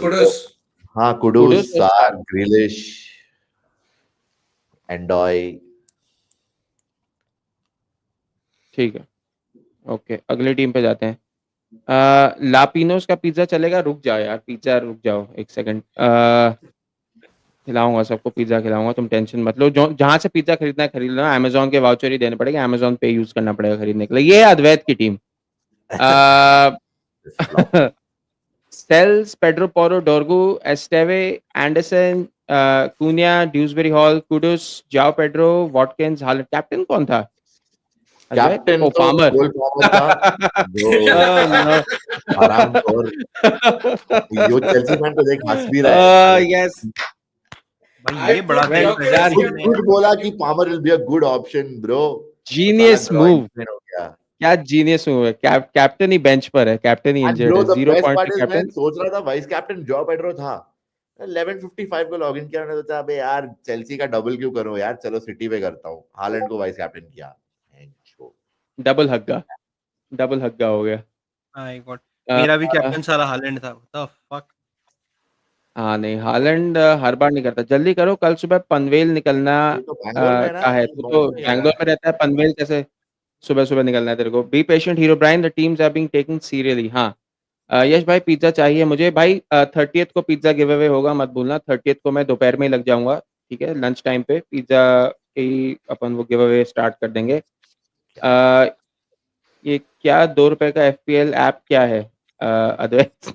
हाँ, कुडुस, सार, ग्रिलिश, एंडॉय. ठीक है, ओके अगली टीम पे जाते हैं. लापिनोस का पिज्जा चलेगा? रुक जाओ यार, पिज्जा रुक जाओ एक सेकंड. खिलाऊंगा सबको, पिज्जा खिलाऊंगा, तुम टेंशन मत लो. जहां से पिज्जा खरीदना है खरीद लो. अमेजोन के वाउचर ही देने पड़ेगा, अमेजोन पे यूज करना पड़ेगा खरीदने के लिए. ये है अद्वैत की team. Sels, Pedro Porro, Dorgu, Esteve, Anderson, Cunha, Dewsbury Hall, Kudus, Joao Pedro, Watkins, Holland. Captain कौन था? कैप्टन तो पामर था जो आरामखोर. यो चेल्सी फैन को देख हंस भी रहा है. यस भाई ये बड़ा गुड बोला कि Palmer will be a good option bro. Genius move. क्या जीनियस मूव है. कैप्टन ही बेंच पर है, कैप्टन ही इंजर्ड है. 0 पॉइंट कैप्टन. सोच रहा था वाइस कैप्टन जॉ पेड्रो था. 11:55 को लॉगिन किया, मैंने सोचा अबे यार चेल्सी का डबल क्यों करूं यार, चलो सिटी पे करता हूं. हालैंड को वाइस कैप्टन किया. डबल हग्गा हो गया. माय गॉड, मेरा भी कैप्टन सारा हालैंड था. What the fuck. हाँ नहीं, हालैंड हर बार नहीं करता. जल्दी करो, कल सुबह पनवेल निकलना का है. तो बैंगलोर में रहता है, पनवेल कैसे सुबह निकलना है तेरे को? Be patient Hero Brian, the teams are being taken seriously. हाँ यश भाई पिज्जा चाहिए मुझे भाई. 30th को पिज्जा गिव अवे होगा, मत भूलना. 30th को मैं दोपहर में ही लग जाऊंगा. ठीक है, लंच टाइम पे पिज्जा की अपन वो गिव अवे स्टार्ट कर देंगे. ये क्या 2 रुपए का FPL ऐप क्या है अद्वैत?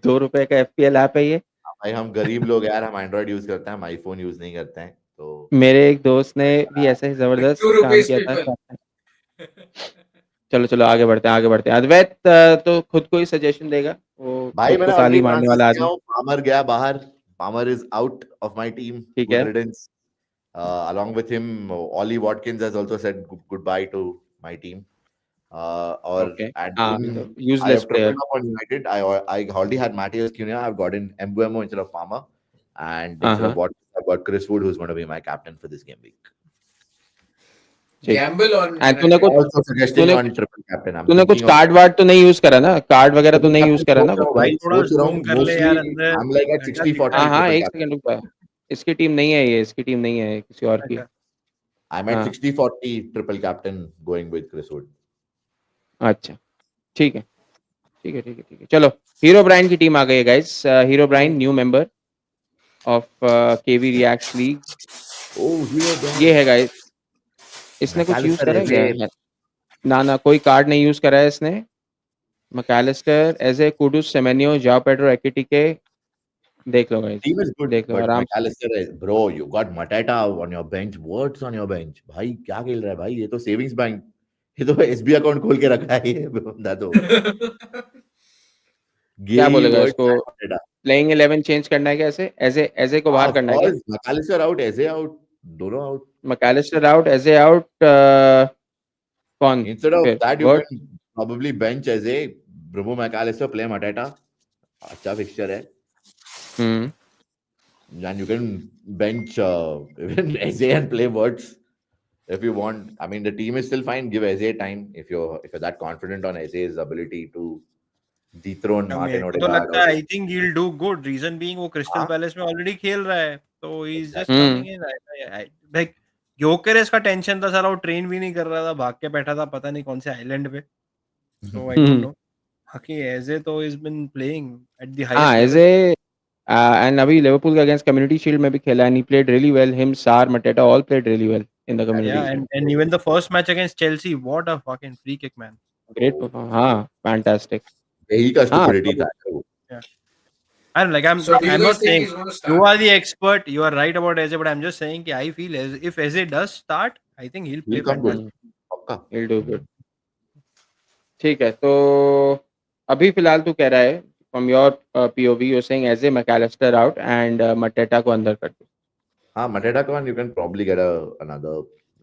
2 रुपए का FPL ऐप है ये? भाई हम गरीब लोग यार, हम एंड्रॉइड यूज करते हैं, हम आईफोन यूज नहीं करते हैं. तो मेरे एक दोस्त ने भी ऐसे ही जबरदस्त काम किया था. चलो आगे बढ़ते हैं अद्वैत तो खुद को ही सजेशन देगा, वो भाई खुद मैंने को ताली ऑलरेडी मारने ट्रांसफर वाला किया आदमी। हूँ, पामर गया बाहर, Palmer is out of my team, ठीक गुड है, riddance. Along with him, Ollie Watkins has also said goodbye to my team. Or okay, and हाँ in तो I useless have player. tripled up on United. I already had Matthias Cunha. I've gotten Mbuemo instead of Palmer, and हाँ instead हाँ of Watkins, I've got Chris Wood, who's going to be my captain for this game week. ठीक। Gamble on and तूने United. कुछ Also suggesting तूने on triple captain. I'm तूने कुछ thinking of card ward तो नहीं use करा ना, कार्ड वगैरह तो triple नहीं यूज captain. करा ना सोच रहा कुछ हूँ तो? भाई, थोड़ा सोच रहा zoom हूँ. कर ले Mostly यार अंदर। I'm like at घंटा 60-40 हाँ दिख हाँ, triple एक captain. सेकंड रुक, इसकी टीम नहीं है, ये इसकी टीम नहीं है, किसी और की। अच्छा I'm at हाँ 60-40 triple captain going with Chris Wood. अच्छा, ठीक है ठीक है, चलो। हीरो ब्राइन की टीम आ गई है guys. Hero Brian new member of KV reacts league. Oh, hero ये Brian. है गाइस, इसने कुछ यूज McAllister करा है is क्या? a ना कोई कार्ड नहीं यूज करा है इसने। मैकलिस्टर, एजे, कुडुस, सेमेनियो, जाओ पेड्रो, एकिटिके। देख लो गाइस, team is good, देख लो but आराम से। McAllister is, bro, you got Mateta on your bench. What's on your bench? भाई क्या खेल रहा है भाई? ये तो सेविंग्स बैंक, ये तो एसबी अकाउंट खोल के रखा है ये बंदा तो. क्या Gay बोलेगा words इसको? and Mateta. प्लेइंग 11 चेंज करना है क्या? ऐसे एजे, एजे को बाहर Of करना है क्या? course, McAllister out, ऐसे out, दोनों out. मैकलिस्टर आउट, एजे आउट, कौन Instead of फिर? that, you word. can probably bench ऐसे Bruno McAllister, play Mateta. अच्छा fixture है. हम्म। And you can bench even Eze and play words if you want. I mean, the team is still fine. Give Eze time if you're that confident on Eze's ability to dethrone मेरे Martin को तो Odegaard लगता or है I think he will do good, reason being वो Crystal हाँ, Palace में already खेल रहा है, तो he is just exactly. Coming in. Like Gyokeres का टेंशन था साला, वो ट्रेन भी नहीं कर रहा था, भाग के बैठा था पता नहीं कौन से आइलैंड पे, सो आई डोंट नो। बाकी एजे तो is been playing at the हाँ हाईएस्ट लेवल। एजे, एंड अभी लिवरपूल के अगेंस्ट कम्युनिटी शील्ड में भी खेला and he played really well. Him, Sarr, Mateta all played really well in the Community Yeah, Shield. and even the first match against Chelsea, what a fucking free kick, man. Great तो perform, हाँ fantastic. यही का हाँ stupidity तो था वो. Yeah. I'm like So do you I'm guys not think saying he's going to you start? are the expert. You are right about Eze, but I'm just saying that I feel as if Eze does start, I think he'll play He'll come good. fantastic. पक्का. he'll do good। ठीक है, तो अभी फिलहाल तू कह रहा है from your POV you saying AJ, Mac Allister out and Mateta को अंदर कर दो। हाँ, Mateta का one you can probably get another.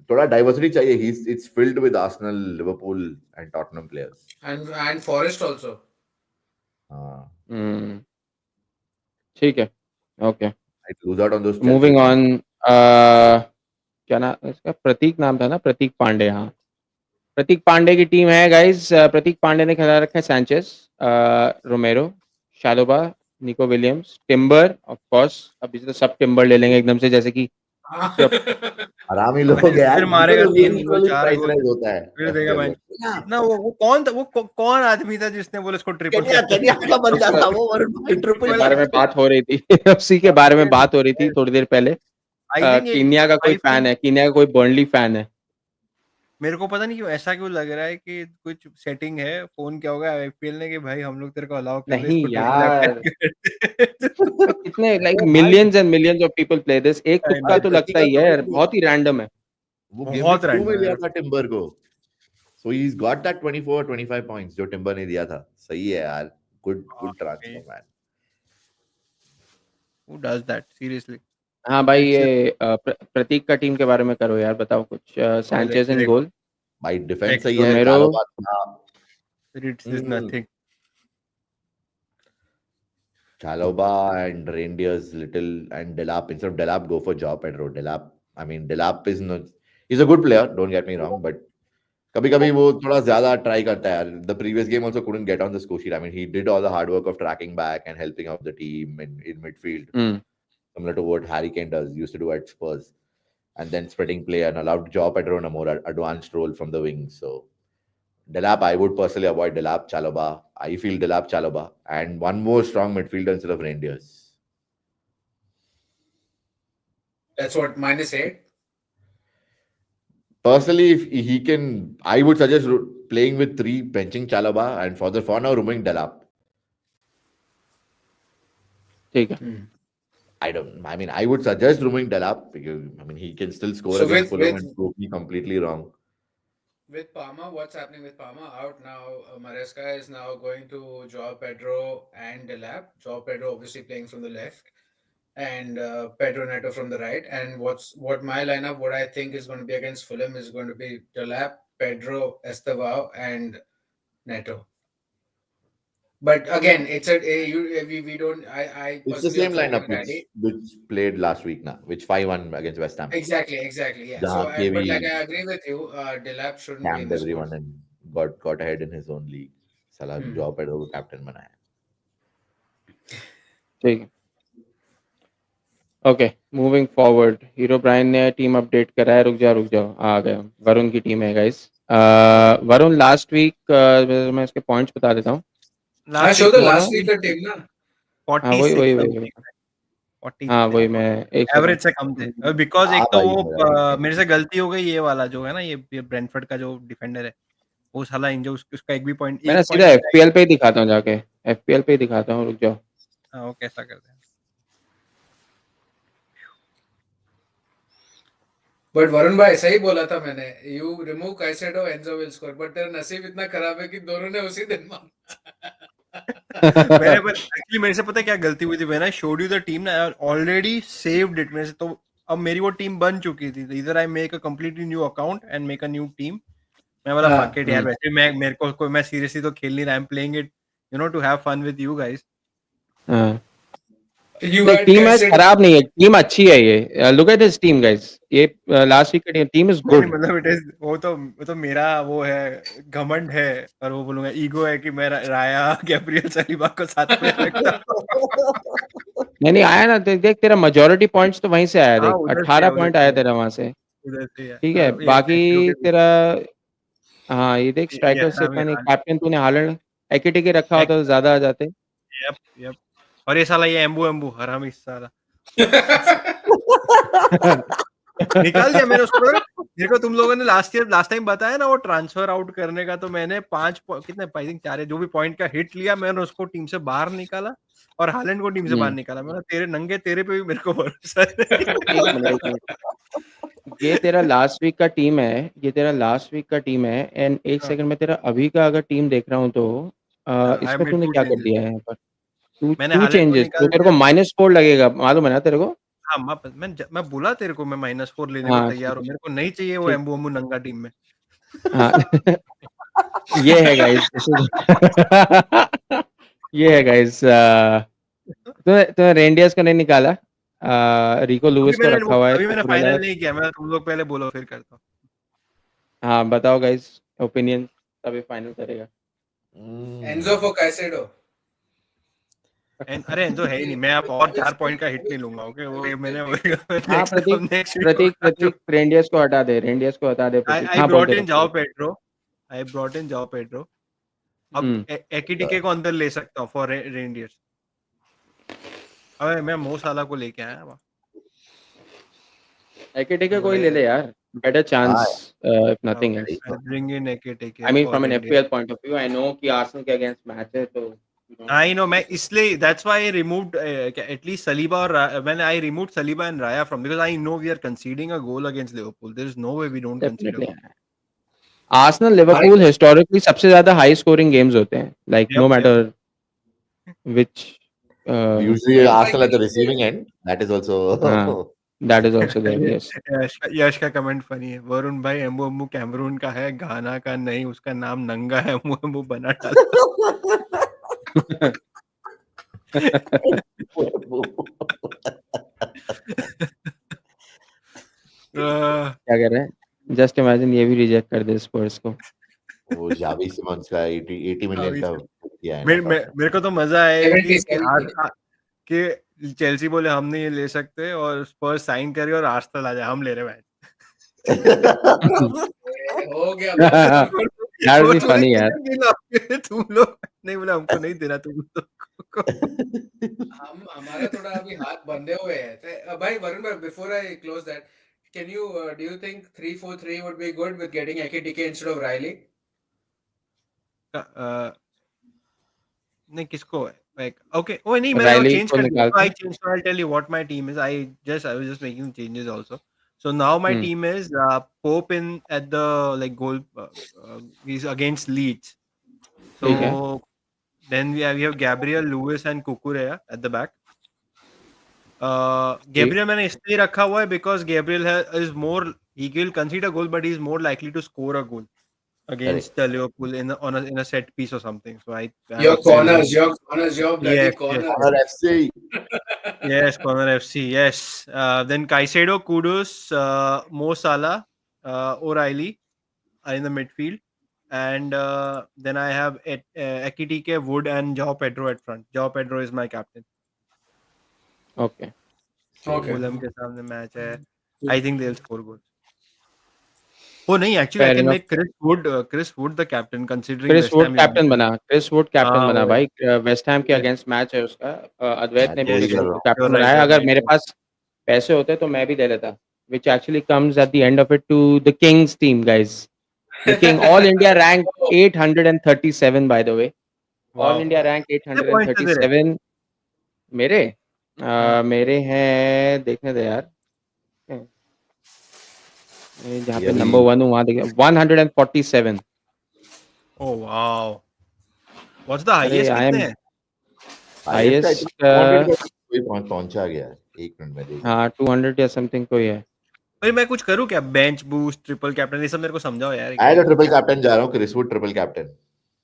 थोड़ा diversity चाहिए. It's filled with Arsenal, Liverpool, and Tottenham players. And Forest also. हाँ. हम्म, ठीक है, okay. Might lose out on those Chelsea moving players. On, क्या नाम इसका? प्रतीक नाम था ना, प्रतीक पांडे। हाँ, प्रतीक पांडे की टीम है गाइस। प्रतीक पांडे ने खिला रखा है Sanchez, रोमेरो, शालोबा, Nico Williams, timber of course. अभी तो सब टिम्बर ले लेंगे एकदम से, जैसे कि पूरा। हरामी लोग है यार. फिर इनको मारेगा तो तीन वेरी गोल slowly चार price गोल, rise होता है फिर देगा FPL भाई में. कितना। वो कौन था, वो कौन आदमी था जिसने बोला इसको ट्रिपल केनिया केनिया का बंदा था वो, और के ट्रिपल बारे में कैप्टन. बात हो रही थी उसी के बारे में बात हो रही थी थोड़ी देर पहले। आई थिंक कीनिया का कोई आई फैन फील है, कीनिया का कोई बर्नली फैन है। मेरे को पता नहीं क्यों ऐसा क्यों लग रहा है कि कुछ सेटिंग है, फोन क्या होगा आईपीएल ने कि भाई हम लोग तेरे को अलाउ कर दे नहीं इसको ट्रिपल यार, कैप्टन। कितने लाइक ओ भाई, millions and millions of people play this. एक आई तुक्का नो, भाई तो लगता प्रतीक ही है यार, का बहुत ही रैंडम है। वो गेम बहुत वीक 2 में रैंडम लिया है। था टिम्बर को. सो ही गॉट दैट 24-25 पॉइंट्स जो टिम्बर ने दिया था. सही है यार. Good good transfer man. Who does that seriously? हाँ भाई, इट्स ये प्रतीक का टीम के बारे में करो यार, बताओ कुछ। सैंचेज इन गोल, भाई डिफेंस नेक्स्ट सही है. रोमेरो, चालोबा था. It's is nothing. Chalobah and Reindeer's little and Delap. Instead of Delap, go for Joao Pedro. Delap, I mean, Delap is not, he's a good player, don't get me wrong, but कभी कभी वो थोड़ा ज्यादा try करता है यार. The previous game also couldn't get on the score sheet. I mean, he did all the hard work of tracking back and helping out the team in midfield, hmm, similar to what Harry Kane used to do at Spurs, and then spreading play and allowed Joao Pedro in a more advanced role from the wings. So Delap, I would personally avoid Delap, Chalobah. I feel Delap, Chalobah, and one more strong midfielder instead of Reindeers. That's what, -8. Personally, if he can, I would suggest playing with 3, benching Chalobah, and for now, removing Delap. ठीक है। I mean, I would suggest removing Delap because I mean he can still score So against with Fulham and prove me completely wrong. with Palma, what's happening with Palma? Out now. Maresca is now going to Joao Pedro and Delap. Joao Pedro obviously playing from the left, and Pedro Neto from the right. And what my lineup, what I think is going to be against Fulham is going to be Delap, Pedro, Estevao, and Neto. But again, we don't. I It's the personally same also lineup think Randy. which played last week now, which 5-1 against West Ham. Exactly. Yeah. Jahan So, but like KV I agree with you, Delap shouldn't be in scammed the squad. everyone and got ahead in his own league. Salah Hmm. job Pedro को captain बनाया. ठीक है. Okay, moving forward. Hero Brian ने team update करा है. रुक जाओ, आ गया. वरुण की टीम है गाइस. वरुण लास्ट वीक मैं इसके पॉइंट्स बता देता हूँ. I show the last week दोनों का team ना. हाँ वही 46 हाँ वही थे, मैं एक एवरेज से सेकंड. कम थे, बिकॉज एक हाँ तो भाई, वो मेरा मेरे से गलती हो गई, ये वाला जो है ना, ये ब्रेंटफोर्ड का जो डिफेंडर है, वो साला इंजर, उसका एक भी पॉइंट, मैं ना एक सीधा पॉइंट एफपीएल पे ही दिखाता हूँ जाके. एफपीएल पे ही दिखाता हूँ. रुक जाओ. हाँ, वो कैसा करते हैं. बट वरुण भाई सही बोला था मैंने. You remove Caicedo, Enzo will score. But तेरा नसीब इतना खराब है कि दोनों ने उसी दिन मेरे पर एक्चुअली मेरे से पता है क्या गलती हुई थी. When I showed you the team ना, आई ऑलरेडी सेव्ड इट. मेरे से तो अब मेरी वो टीम बन चुकी थी. इधर I make a completely new account and make a new team. मैं बोला हाँ. फक इट यार, वैसे मैं मेरे को कोई, मैं सीरियसली तो खेल नहीं रहा. I am playing it to have fun with you guys. हाँ. You देख, had टीम है Caicedo. खराब नहीं है, टीम अच्छी है. ये look at this team guys. ये लास्ट वीक की टीम इज नहीं गुड. मतलब इट इज, वो तो मेरा वो है, घमंड है, और वो बोलूंगा ईगो है कि मैं राया गैब्रियल सलीबा को साथ में रखता हूं. नहीं आया ना. देख तेरा मेजोरिटी पॉइंट्स तो वहीं से आया. हाँ, देख उधर से 18 है, उधर पॉइंट से आया है, तेरा वहां से. उधर से है. ठीक है, ये बाकी कैसिडो के तेरा. हाँ ये देख, ये स्ट्राइकर से हमें इतना नहीं. कैप्टन तूने हालैंड एकेटी के रखा होता तो ज्यादा आ जाते. Yep yep. और ये साला, ये एम्बू हरामी साला निकाल दिया मैंने उसको. मेरे को तुम लोगों ने लास्ट टाइम बताया ना वो ट्रांसफर आउट करने का, तो मैंने 5 कितने आई थिंक 4 जो भी पॉइंट का हिट लिया, मैंने उसको टीम से बाहर निकाला और हालैंड को टीम से बाहर निकाला. मैंने तेरे नंगे तेरे पे भी मेरे को भरोसा नहीं. एक मिनट. ये तेरा लास्ट वीक का टीम है. एंड एक हाँ. सेकंड में तेरा अभी का अगर टीम देख रहा हूँ तो आई इसमें मेड तूने 2 क्या कर चेंजेस. दिया है यहाँ पर. मैंने टू हालैंड को चेंजेस तो निकाल तेरे दिया. को -4 लगेगा, मालूम है ना तेरे को. हाँ, मैं बोला तेरे को, मैं -4 लेने को हाँ तैयार हूँ. मेरे को नहीं चाहिए वो ठीक. एम्बू नंगा टीम में. हाँ ये है गाइस. ये है गाइस. तूने रेंडियर्स को नहीं निकाला. रिको लुइस को रखा हुआ है. अभी तो मैंने कुरेला. फाइनल नहीं किया. मैं तुम लोग पहले बोलो फिर करता हूँ. हाँ बताओ गाइस ओपिनियन, तभी फाइनल करेगा. Enzo for Caicedo. अरे एंजो है ही नहीं. मैं अब और 4 पॉइंट का हिट नहीं लूंगा. ओके, वो मैंने हाँ प्रतीक रेंडियर्स को हटा दे. प्रतीक. आई हाँ ब्रॉट बोलते इन जाओ पेड्रो. अब एकीटीके को अंदर ले सकता हूँ फॉर रेंडियर्स. अबे मैं मो साला को लेके आया वहाँ. एकेटिका कोई ले ले यार. Better chance if nothing Okay, else. I'll bring in Ekitike I mean for from an Rangers. FPL point of view I know कि आर्सेनल के अगेंस्ट मैच है तो. I know, मैं इसलिए that's why I removed at least Saliba or when I removed Saliba and Raya from, because I know we are conceding a goal against Liverpool. There is no way we don't concede a definitely. goal. Arsenal Liverpool historically सबसे ज्यादा high scoring games होते हैं. Like no Yep. Matter which usually Arsenal at the receiving end. That is also that is also there. Yes. यश का comment funny है. वरुण भाई Anbu Cameroon का है, घाना का नहीं, उसका नाम नंगा है. एम्बू बना डाला. क्या कर रहे हैं. जस्ट इमेजिन ये भी रिजेक्ट कर दे स्पर्स को. वो जावी सिमोन्स का 80 मिलियन का किया है. मेरे को तो मजा आया 70. कि चेल्सी बोले हम नहीं ले सकते और स्पर्स साइन करे और आर्सेनल आ जाए, हम ले रहे भाई. हो गया. That would be funny यार. तुम लोग नहीं बोला हमको नहीं देना तुम लोग. हम हमारा थोड़ा अभी हाथ बंधे हुए हैं. भाई वरुण भाई, before I close that, can you do you think 3-4-3 would be good with getting Ekitike instead of Riley? नहीं किसको है. Okay. नहीं मैंने Riley चेंज को कर दिया. निकालते I changed. So I'll tell you what my team is. I was just making changes also. So now my Hmm. team is Pope in at the like goal. He's against Leeds. ठीक है. So then we have Gabriel, Lewis, and Kukurea at the back. ठीक. Gabriel मैंने इसलिए रखा हुआ है because Gabriel is more, he will concede a goal, but he is more likely to score a goal against Liverpool in a set piece or something. So I Your have played him. your bloody Yes, corners. Honor FC. Yes, Corner FC. Yes. Then Caicedo, Kudus, Mo Salah, O'Reilly are in the midfield. And then I have Ekitike, Wood, and Joao Pedro at front. Joao Pedro is my captain. Okay. Okay. Fulham के सामने match है. I think they'll score goals. Oh नहीं, actually I Fair can enough. make Chris Wood the captain considering Chris West Wood Ham captain United. बना. Chris Wood captain बना वो भाई. West Ham के yes, against match है उसका. अद्वैत ने मैं भी वही क्रिस कर वुड रहा को हूँ. कैप्टन you're right, बनाया. you're अगर right. मेरे पास पैसे होते तो मैं भी ले लेता. Which actually comes at the end of it to the Kings team, guys. The King All India ranked 837 by the way. All Wow. India ranked कितने points है तेरे? 837. मेरे हाँ. मेरे हैं देखने दे यार. जहाँ ये पे अभी नंबर 1 हूँ वहाँ देखिए 147. Oh wow. What's the अरे highest आई एम कितने हैं? highest I highest think 200 का कोई पहुंचा गया है. एक मिनट में देख. हाँ 200 या समथिंग कोई है. भाई मैं कुछ करूँ क्या? बेंच बूस्ट, ट्रिपल कैप्टन, ये सब मेरे को समझाओ यार. मैं तो ट्रिपल कैप्टन जा रहा हूँ. Chris Wood triple captain.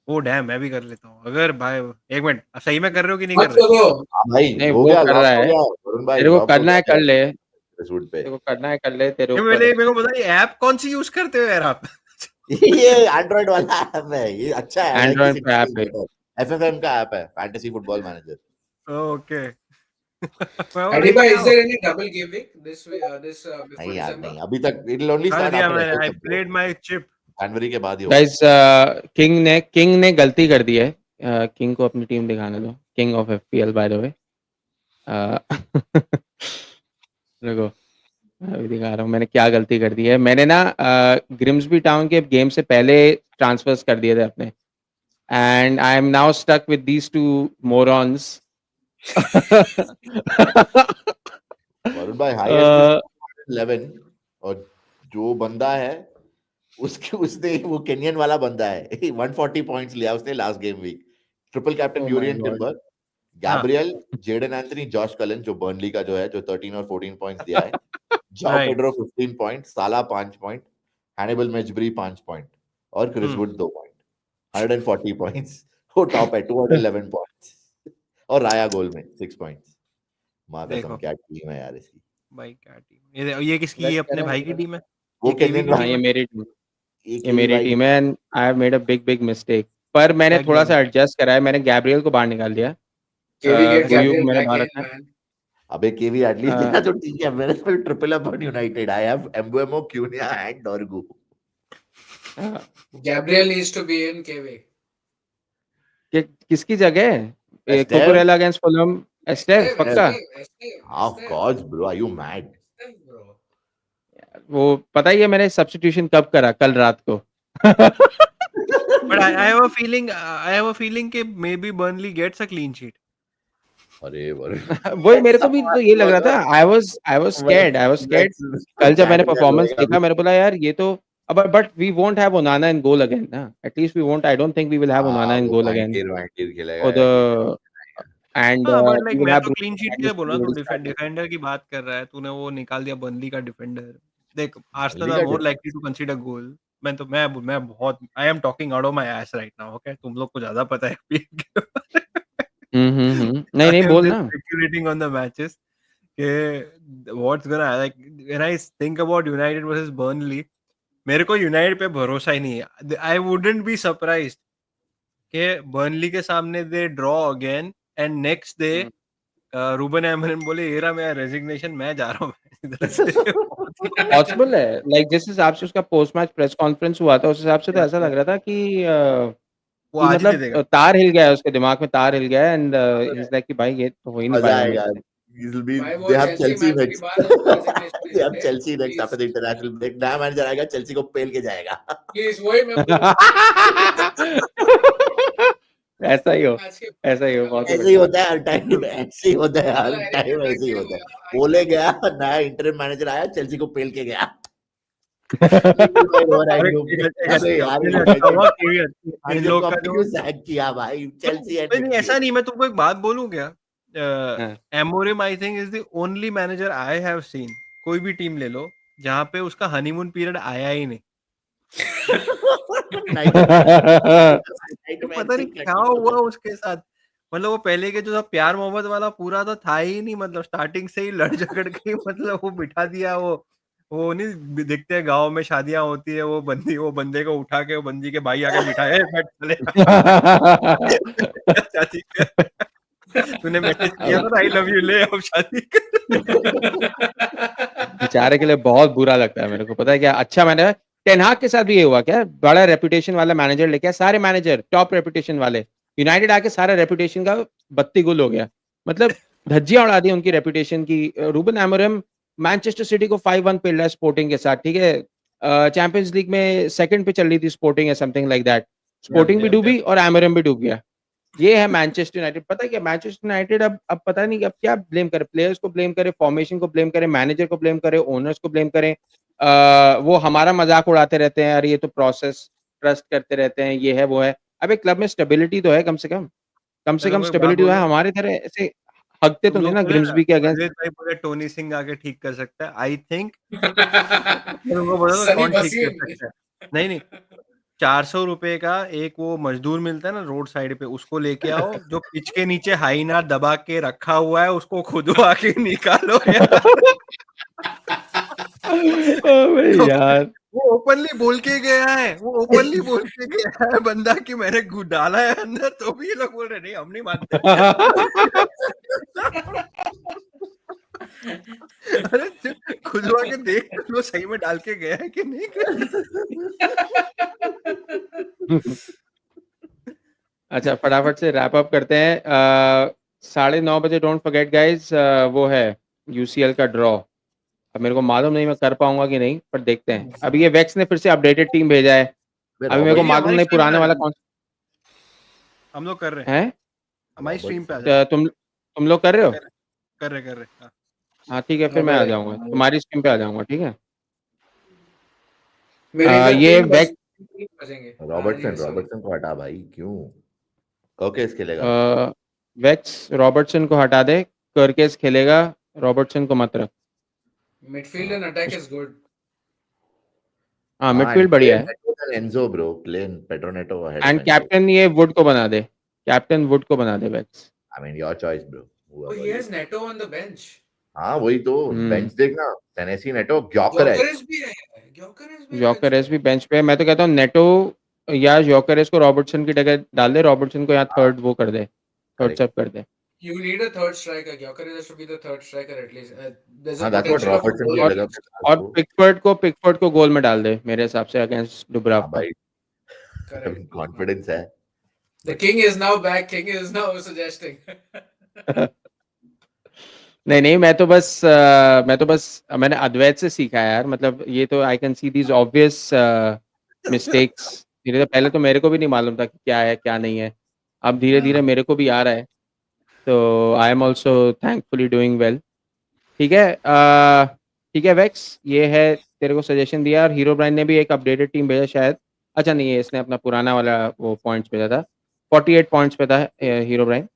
Oh damn, मैं भी कर लेता हूँ. अगर भाई एक मिनट, सही में कर रहे हो कि नहीं मत कर रहे? करो. भाई नहीं हो वो गया. कर लॉक रहा हो है. गया. वरुण भाई तेरे को लॉक हो करना है गया कर ले. क्रिस वुड पे. तेरे को करना है कर ले. तेरे ये ऊपर मेरे को बताइए ऐप कौन सी यूज करते हो यार आप? ये एंड्रॉइड वाला ऐप है. ये अच्छा है. एंड्रॉइड पे ऐप है. एफएफएम का ऐप है. Fantasy football manager. Okay. Adiba, is there any double game week this before नहीं यार December? नहीं. अभी तक इट विल ओनली कर स्टार्ट दिया आफ्टर मैंने. आई एफए प्लेड माय चिप. जनवरी के बाद ही होगा. गाइस किंग ने गलती कर दी है. किंग को अपनी टीम दिखाने दो. King of FPL bye the वे. देखो अभी दिखा रहा हूँ मैंने क्या गलती कर दी है. मैंने ना ग्रिम्सबी टाउन के गेम से पहले ट्रांसफर्स कर दिए थे अपने. And I am now stuck with these two morons. Varun भाई हाईएस्ट 11 और जो बंदा है उसने वो केनियन वाला बंदा है. 140 पॉइंट्स लिया उसने last game week. Triple captain Oh my Jurrien God. Timber, Gabriel, Jaidon Anthony, Josh Cullen जो बर्नली का जो है जो 13 और 14 पॉइंट्स दिया है. जाओ Right. पेड्रो 15 पॉइंट, साला 5 पॉइंट, हैनिबल मेजबरी 5 पॉइंट और क्रिस वुड 2 पॉइंट. 140 पॉइंट्स. वो टॉप है. 211 पॉइंट्स और राया गोल में 6 पॉइंट्स. मां कसम देखो क्या टीम है यार इसकी. भाई क्या टीम. ये किसकी? ये अपने भाई की टीम है. वो ये केवी केनियन की हाँ टीम ये है. मेरी टीम. एक ये ही मेरी भाई टीम है. And I have made a big mistake. पर मैंने क्या थोड़ा किया? सा एडजस्ट करा है. मैंने गैब्रियल को बाहर निकाल दिया. KV get गुयू को Gabriel मैंने back बाहर in, रखा है. man. अबे केवी एटलीस्ट हाँ. तेरा तो ठीक है. मेरे पे triple up on United. I have Mbeumo, Cunha and Dorgu. Gabriel needs to be in KV. किसकी जगह? Esteve. Cucurella against Fulham. Esteve पक्का. Of course bro, are you mad? Bro. वो पता ही है मैंने सब्स्टिट्यूशन कब करा. कल रात को. But I have a feeling कि maybe Burnley gets a clean sheet. अरे वही मेरे को भी तो ये लग रहा था. I was scared. कल जब मैंने परफॉर्मेंस देखा मैंने बोला यार ये तो but we won't have Onana in goal again ना. At least we won't. I don't think we will have Onana in goal again. खेलेगा और एंड हाँ बट वी लाइक विल मैं हैव तो क्लीन शीट के लिए बोल रहा हूँ. तू डिफेंडर की बात कर रहा है. तूने वो निकाल दिया बर्नली का डिफेंडर. देख Arsenal are more likely to consider goal. मैं बहुत I am talking out of my ass right now. Okay तुम लोग को ज्यादा पता है नहीं बोल ना. स्पेकुलेटिंग ऑन द मैचेस के what's gonna like when I think about United versus Burnley. मेरे को यूनाइटेड पे भरोसा ही नहीं है. आई वुडंट बी सरप्राइज्ड के बर्नली के सामने they draw again and next day Ruben एमरन बोले ये रहा मेरा रेजिग्नेशन, मैं जा रहा हूँ. पॉसिबल है. लाइक जिस हिसाब से उसका पोस्ट मैच प्रेस कॉन्फ्रेंस हुआ था उस हिसाब से तो ऐसा लग रहा था कि वो आज ही दे देगा. मतलब तार हिल गया है. उसके दिमाग में तार हिल गया एंड ही इज लाइक कि भाई ये तो हो ही नहीं पाएगा मेरे से. They have Chelsea next. They have Chelsea next after the international break. नया मैनेजर आएगा, चेल्सी को पेल के जाएगा. Please, वही मैं ऐसा ही हो, आज के ऐसा ही हो, बहुत ऐसे ही होता है हर टाइम, ऐसे ही होता है हर टाइम, ऐसे ही होता है। ओले गया, नया इंटरिम मैनेजर आया, चेल्सी को पेल के गया। लिटिल भाई रो रहा है अरे ग्रुप में, अबे यार मुझे अच्छा हुआ कि इन मैनेजर लोग को का हमने जो क्यों सैक किया भाई, चेल्सी एंड नहीं ऐसा नहीं, मैं तुमको एक बात बोलूं क्या, हाँ। Amorim I think is the only manager I have seen, कोई भी टीम ले लो जहाँ पे उसका हनीमून पीरियड आया ही नहीं। पता नहीं क्या हुआ उसके साथ, मतलब वो पहले के जो था प्यार मोहब्बत वाला पूरा तो था ही नहीं, मतलब स्टार्टिंग से ही लड़ झगड़ के मतलब वो बिठा दिया, वो नहीं देखते हैं गांव में शादियां होती है, वो बंदे को उठा के वो बंदी के भाई आके बिठाए, बैठ चले शादी कर, तूने मैसेज किया था आई लव यू, ले अब शादी कर। बेचारे के लिए बहुत बुरा लगता है मेरे को, पता है क्या। अच्छा मैंने टेन हाग के साथ भी ये हुआ क्या, बड़ा रेपुटेशन वाला मैनेजर लेके आया, सारे मैनेजर टॉप रेपुटेशन वाले यूनाइटेड आके सारा रेपुटेशन का बत्ती गुल हो गया, मतलब धज्जियां उड़ा दी उनकी रेपुटेशन की। रूबन एमोरिम मैनचेस्टर सिटी को 5-1 पेल रहा है स्पोर्टिंग के साथ, ठीक है, चैंपियंस लीग में सेकंड पे चल रही थी स्पोर्टिंग या समथिंग लाइक दैट, स्पोर्टिंग भी डूबी और एमोरिम भी डूब गया। ये है मैनचेस्टर यूनाइटेड। पता है क्या, मैनचेस्टर यूनाइटेड अब पता नहीं अब क्या ब्लेम करे, प्लेयर्स को ब्लेम करे, फॉर्मेशन को ब्लेम करे, मैनेजर को ब्लेम करे, ओनर्स को ब्लेम करे। वो हमारा मजाक उड़ाते रहते हैं, अरे ये तो प्रोसेस, ट्रस्ट करते रहते हैं, ये है वो है। अबे क्लब में स्टेबिलिटी तो है, कम से कम मैं तुमको एक बात स्टेबिलिटी तो है। बोलूं, हमारे तरह ऐसे हकते तो तुम नहीं लोग ना बोले ग्रिम्सबी के अगेंस्ट। अजय भाई बोले टोनी सिंह आके ठीक कर सकता है, आई थिंक मैं तुमको बोला था सनी कौन ठीक कर वसीम। सकता है। नहीं 400 रुपए का एक वो मजदूर मिलता है ना रोड साइड पे, उसको लेके आओ, जो पिच के नीचे हाई नार दबा के रखा हुआ है, उसको खुदवा के निकालो यार। अबे यार वो ओपनली बोल के गया है, वो ओपनली बोल के गया है बंदा कि मैंने डाला है अंदर, तो भी ये लोग बोल रहे नहीं हम नहीं मानते। अरे खुदवा के देख वो सही में डाल के गया है कि नहीं। अच्छा फटाफट से रैप अप करते हैं। 9:30 बजे डोंट फॉरगेट गाइस, वो है यूसीएल का ड्रॉ। अब मेरे को मालूम नहीं मैं कर पाऊंगा कि नहीं, पर देखते हैं। अभी ये वेक्स ने फिर से अपडेटेड टीम भेजा है, अभी मेरे को ये मालूम हमारी नहीं स्ट्रीम पे पुराने आ वाला जाओ, कौन हम लोग कर रहे हैं, है। हमारी स्ट्रीम पे आ जाओ। तुम लोग कर रहे हो? कर रहे हाँ। हाँ ठीक है, फिर मैं आ जाऊंगा तुम्हारी स्ट्रीम पे आ जाऊंगा, ठीक है। मेरे इधर ये 3 वेक्स बजेंगे। रॉबर्टसन को हटा भाई, क्यों कर्केस खेलेगा? वेक्स रॉबर्टसन को हटा दे, करकेस खेलेगा, रॉबर्टसन को मत रख। Midfield and attack is good. हाँ मिडफील्ड बढ़िया है। एंजो ब्रो, प्लेन Pedro Neto ahead of and Enzo. Captain ये वुड को बना दे, कैप्टन वुड को बना दे वेक्स। I mean your choice bro. Oh, he has Neto on the bench. हाँ वही तो, बेंच देखना, टेनेसी नेटो, ग्योकरेस Gyökeres भी है, Gyökeres भी जोकरेस भी बेंच पे है। मैं तो कहता हूँ नेटो या जोकरेस को रॉबर्टसन की जगह डाल दे, रॉबर्टसन को यहाँ थर्ड वो कर दे, थर्ड सब कर दे। You need a third striker. Gyökeres has to be the third striker at least. There's a हाँ that's what potential of a Robertson goal. की जगह पे था और उसको। पिकफोर्ड को गोल में डाल दे मेरे हिसाब से अगेंस्ट हाँ दुबराव। भाई Correct. कॉन्फिडेंस है। The king is now back. King is now suggesting. नहीं मैं तो बस मैंने अद्वैत से सीखा है यार, मतलब ये तो I can see these obvious mistakes. धीरे धीरे पहले तो मेरे को भी नहीं मालूम था कि क्या है क्या नहीं है, अब धीरे धीरे मेरे को भी आ रहा है, तो I am also thankfully doing well. ठीक है वेक्स, ये है तेरे को सजेशन दिया। और हीरो ब्राइन ने भी एक अपडेटेड टीम भेजा शायद, अच्छा नहीं है, इसने अपना पुराना वाला वो पॉइंट्स भेजा था, 48 पॉइंट्स पे था हीरो ब्राइन।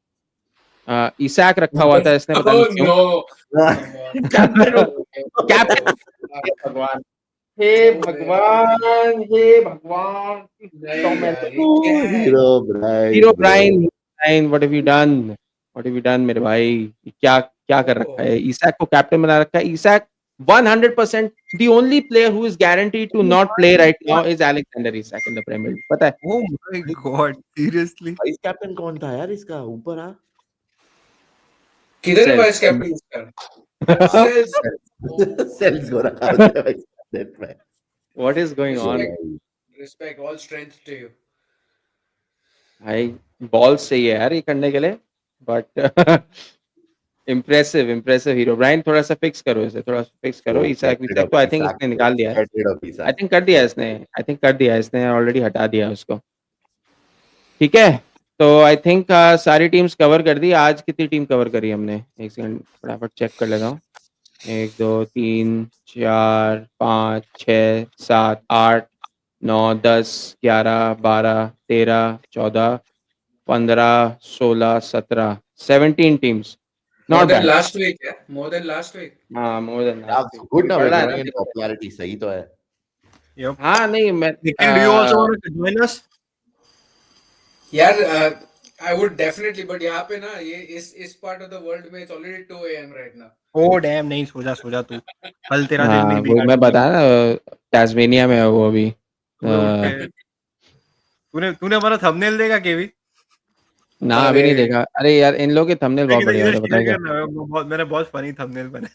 ईसाक रखा हुआ था इसने, पता नहीं क्यों। No. कैप्टन भगवान, हे भगवान, हे भगवान, Hero Brian, what have you done, what have you done मेरे भाई, क्या क्या कर रखा है। ईसाक को कैप्टन बना रखा है। Isak 100%, the only player who is guaranteed to not play right now is Alexander Isak in the Premier League, पता है। Oh my God, seriously? Vice captain कौन था यार इसका, ऊपर आ किधर है वाइस कैप्टन इसका? सेल्स को रखा होता है वाइस कैप्टन में। What is going on? Respect, all strength to you. भाई बॉल्स चाहिए यार ये करने के लिए, बट इम्प्रेसिव हीरो ब्राइन, थोड़ा सा फिक्स करो इसे, थोड़ा सा फिक्स करो। ईसाक तो आई थिंक इसने निकाल दिया है, आई थिंक कर दिया इसने ऑलरेडी हटा दिया उसको। ठीक है तो आई थिंक सारी टीम्स कवर कर दी. आज कितनी टीम कवर करी हमने? एक सेकंड फटाफट चेक कर लेता हूँ. 1 2 3 4 5 6 7 8 9 10 11 12 13 14 15 16 17 17 teams. More not than bad. last week, yeah. More than last week. हाँ, more than Yeah, last so week. good अभी now. बढ़ We're रहा है ना growing in धीरे धीरे. popularity. सही तो है. Yep. हाँ नहीं मैं Nikhil, do you also want to join us? यार I would definitely, but यहाँ पे ना ये इस part of the world में it's already 2 a.m. right now. Oh damn, नहीं सो जा तू. कल तेरा दिन हाँ नहीं वो मैं बिगाड़ूंगा. बताया ना टास्मेनिया में है वो अभी. सुबह उठ के तूने हमारा थंबनेल देखा केवी? ना अभी नहीं देखा. अरे यार इन लोगों के थंबनेल बहुत बढ़िया इधर होते हैं पता है शेयर क्या? करना. मैंने बहुत फनी थंबनेल बनाए.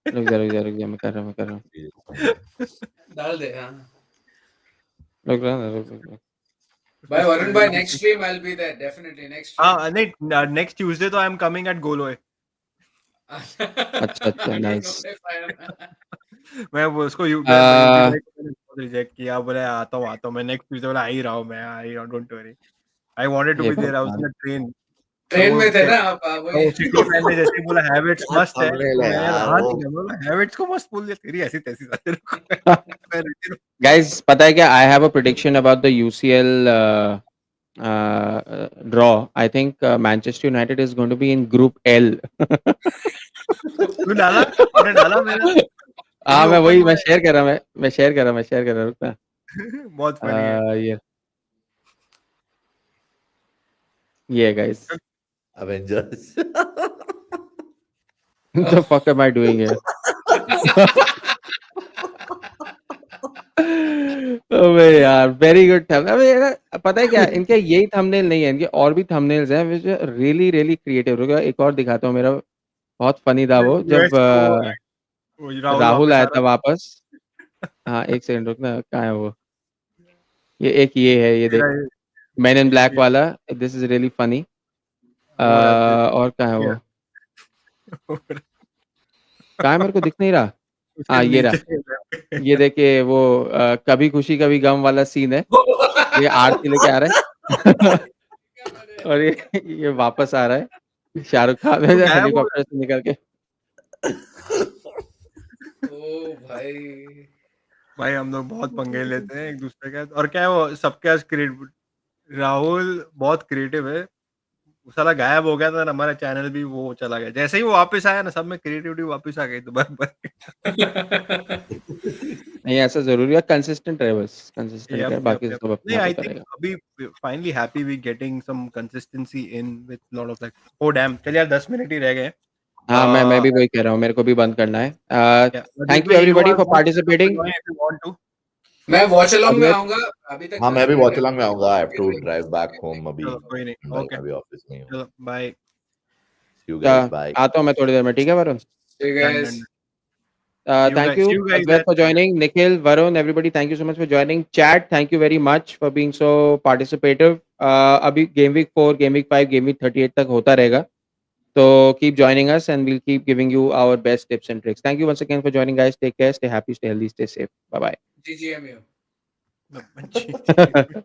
रुक जा मैं कर रहा हूँ. डाल दे हाँ. रुक. By Varun, by next stream I'll be there definitely next stream. हाँ नहीं next Tuesday तो I am coming at Goloy. अच्छा I don't nice. know if I am. मैं वो उसको मैं यूपी भाई को मैंने बहुत रिजेक्ट किया. बोले आता हूँ मैं नेक्स्ट ट्यूसडे. बोला आ ही रहा हूँ don't worry. I wanted to ये be there. I was in train. Train में थे ना आप वो सिटी मैन ने जैसे ही बोला हैबिट्स क्या मस्त है. thumbnail है मैं यार यार हाँ वो. ठीक है. बोला हैबिट्स को मस्त बोल दिया. तेरी ऐसी तैसी मैं ready हूँ. गाइस पता है क्या? I have a prediction about the UCL draw. I think Manchester United is going to be in group L. तू डाला? तूने डाला मेरा? हाँ मैं open वही हुआ मैं है? शेयर कर रहा हूँ. मैं शेयर कर रहा हूँ. रुकना. बहुत फनी है. ये guys. Avengers. The fuck am I doing here? अबे यार वेरी गुड था. अबे यार पता है क्या? इनके यही थंबनेल नहीं है. इनके और भी थंबनेल्स हैं which are really really creative. रुको एक और दिखाता हूँ. मेरा बहुत फनी था वो जब US वो राहुल राहुल वापस आया आ था रहा वापस. हाँ एक सेकंड रुकना. कहाँ है वो? ये है. ये देख. मेरा मैन इन ब्लैक ये वाला. This is really funny. वो और कहाँ है वो? कहाँ है? मेरे को दिख नहीं रहा. उसके हाँ ये रहा. नीचे ये देखिए वो कभी खुशी कभी गम वाला सीन है. ये आरती लेके आ रहा है. और ये वापस आ रहा है. शाहरुख खान तो गायब हो हेलीकॉप्टर से निकल के. ओ भाई. भाई हम लोग बहुत पंगे लेते हैं एक दूसरे का. और क्या है वो सबके राहुल बहुत क्रिएटिव है. वो साला गायब हो गया था ना. हमारा चैनल भी वो चला गया. जैसे ही वो वापस आया ना सब में क्रिएटिविटी वापस आ गई दोबारा. नहीं ऐसा जरूरी है. कंसिस्टेंट रहे बस. कंसिस्टेंट रहे. बाकी सब अपने नहीं आप आई होता थिंक रहेगा. अभी finally happy we getting some consistency in with lot of like. Oh damn चल यार 10 मिनट ही रह गए. हाँ मैं भी वही कह रहा हूँ. मेरे को भी बंद करना है. Thank you you everybody are for more welcome to participating. join if you want to. मैं वॉच अलोंग में अभी आऊंगा. अभी तक हाँ 10 मैं भी मिनट वॉच है. अलॉन्ग में आऊंगा. I have to drive back home अभी. चलो कोई नहीं. भाई ओके मैं भी ऑफिस में ही हूँ. चलो bye. See you guys. Bye. आता हूँ मैं थोड़ी देर में. ठीक है Varun. See you done guys. Done. Thank you See you guys Advait at for joining. Nikhil, Varun, everybody, thank you so much for joining. Chat, thank you very much for being so participative. अभी Game Week 4, Game Week 5, Game Week 38 तक होता रहेगा. So keep joining us and we'll keep giving you our best tips and tricks. Thank you once again for joining, guys. Take care, stay happy, stay healthy, stay safe. Bye bye. GGMU. the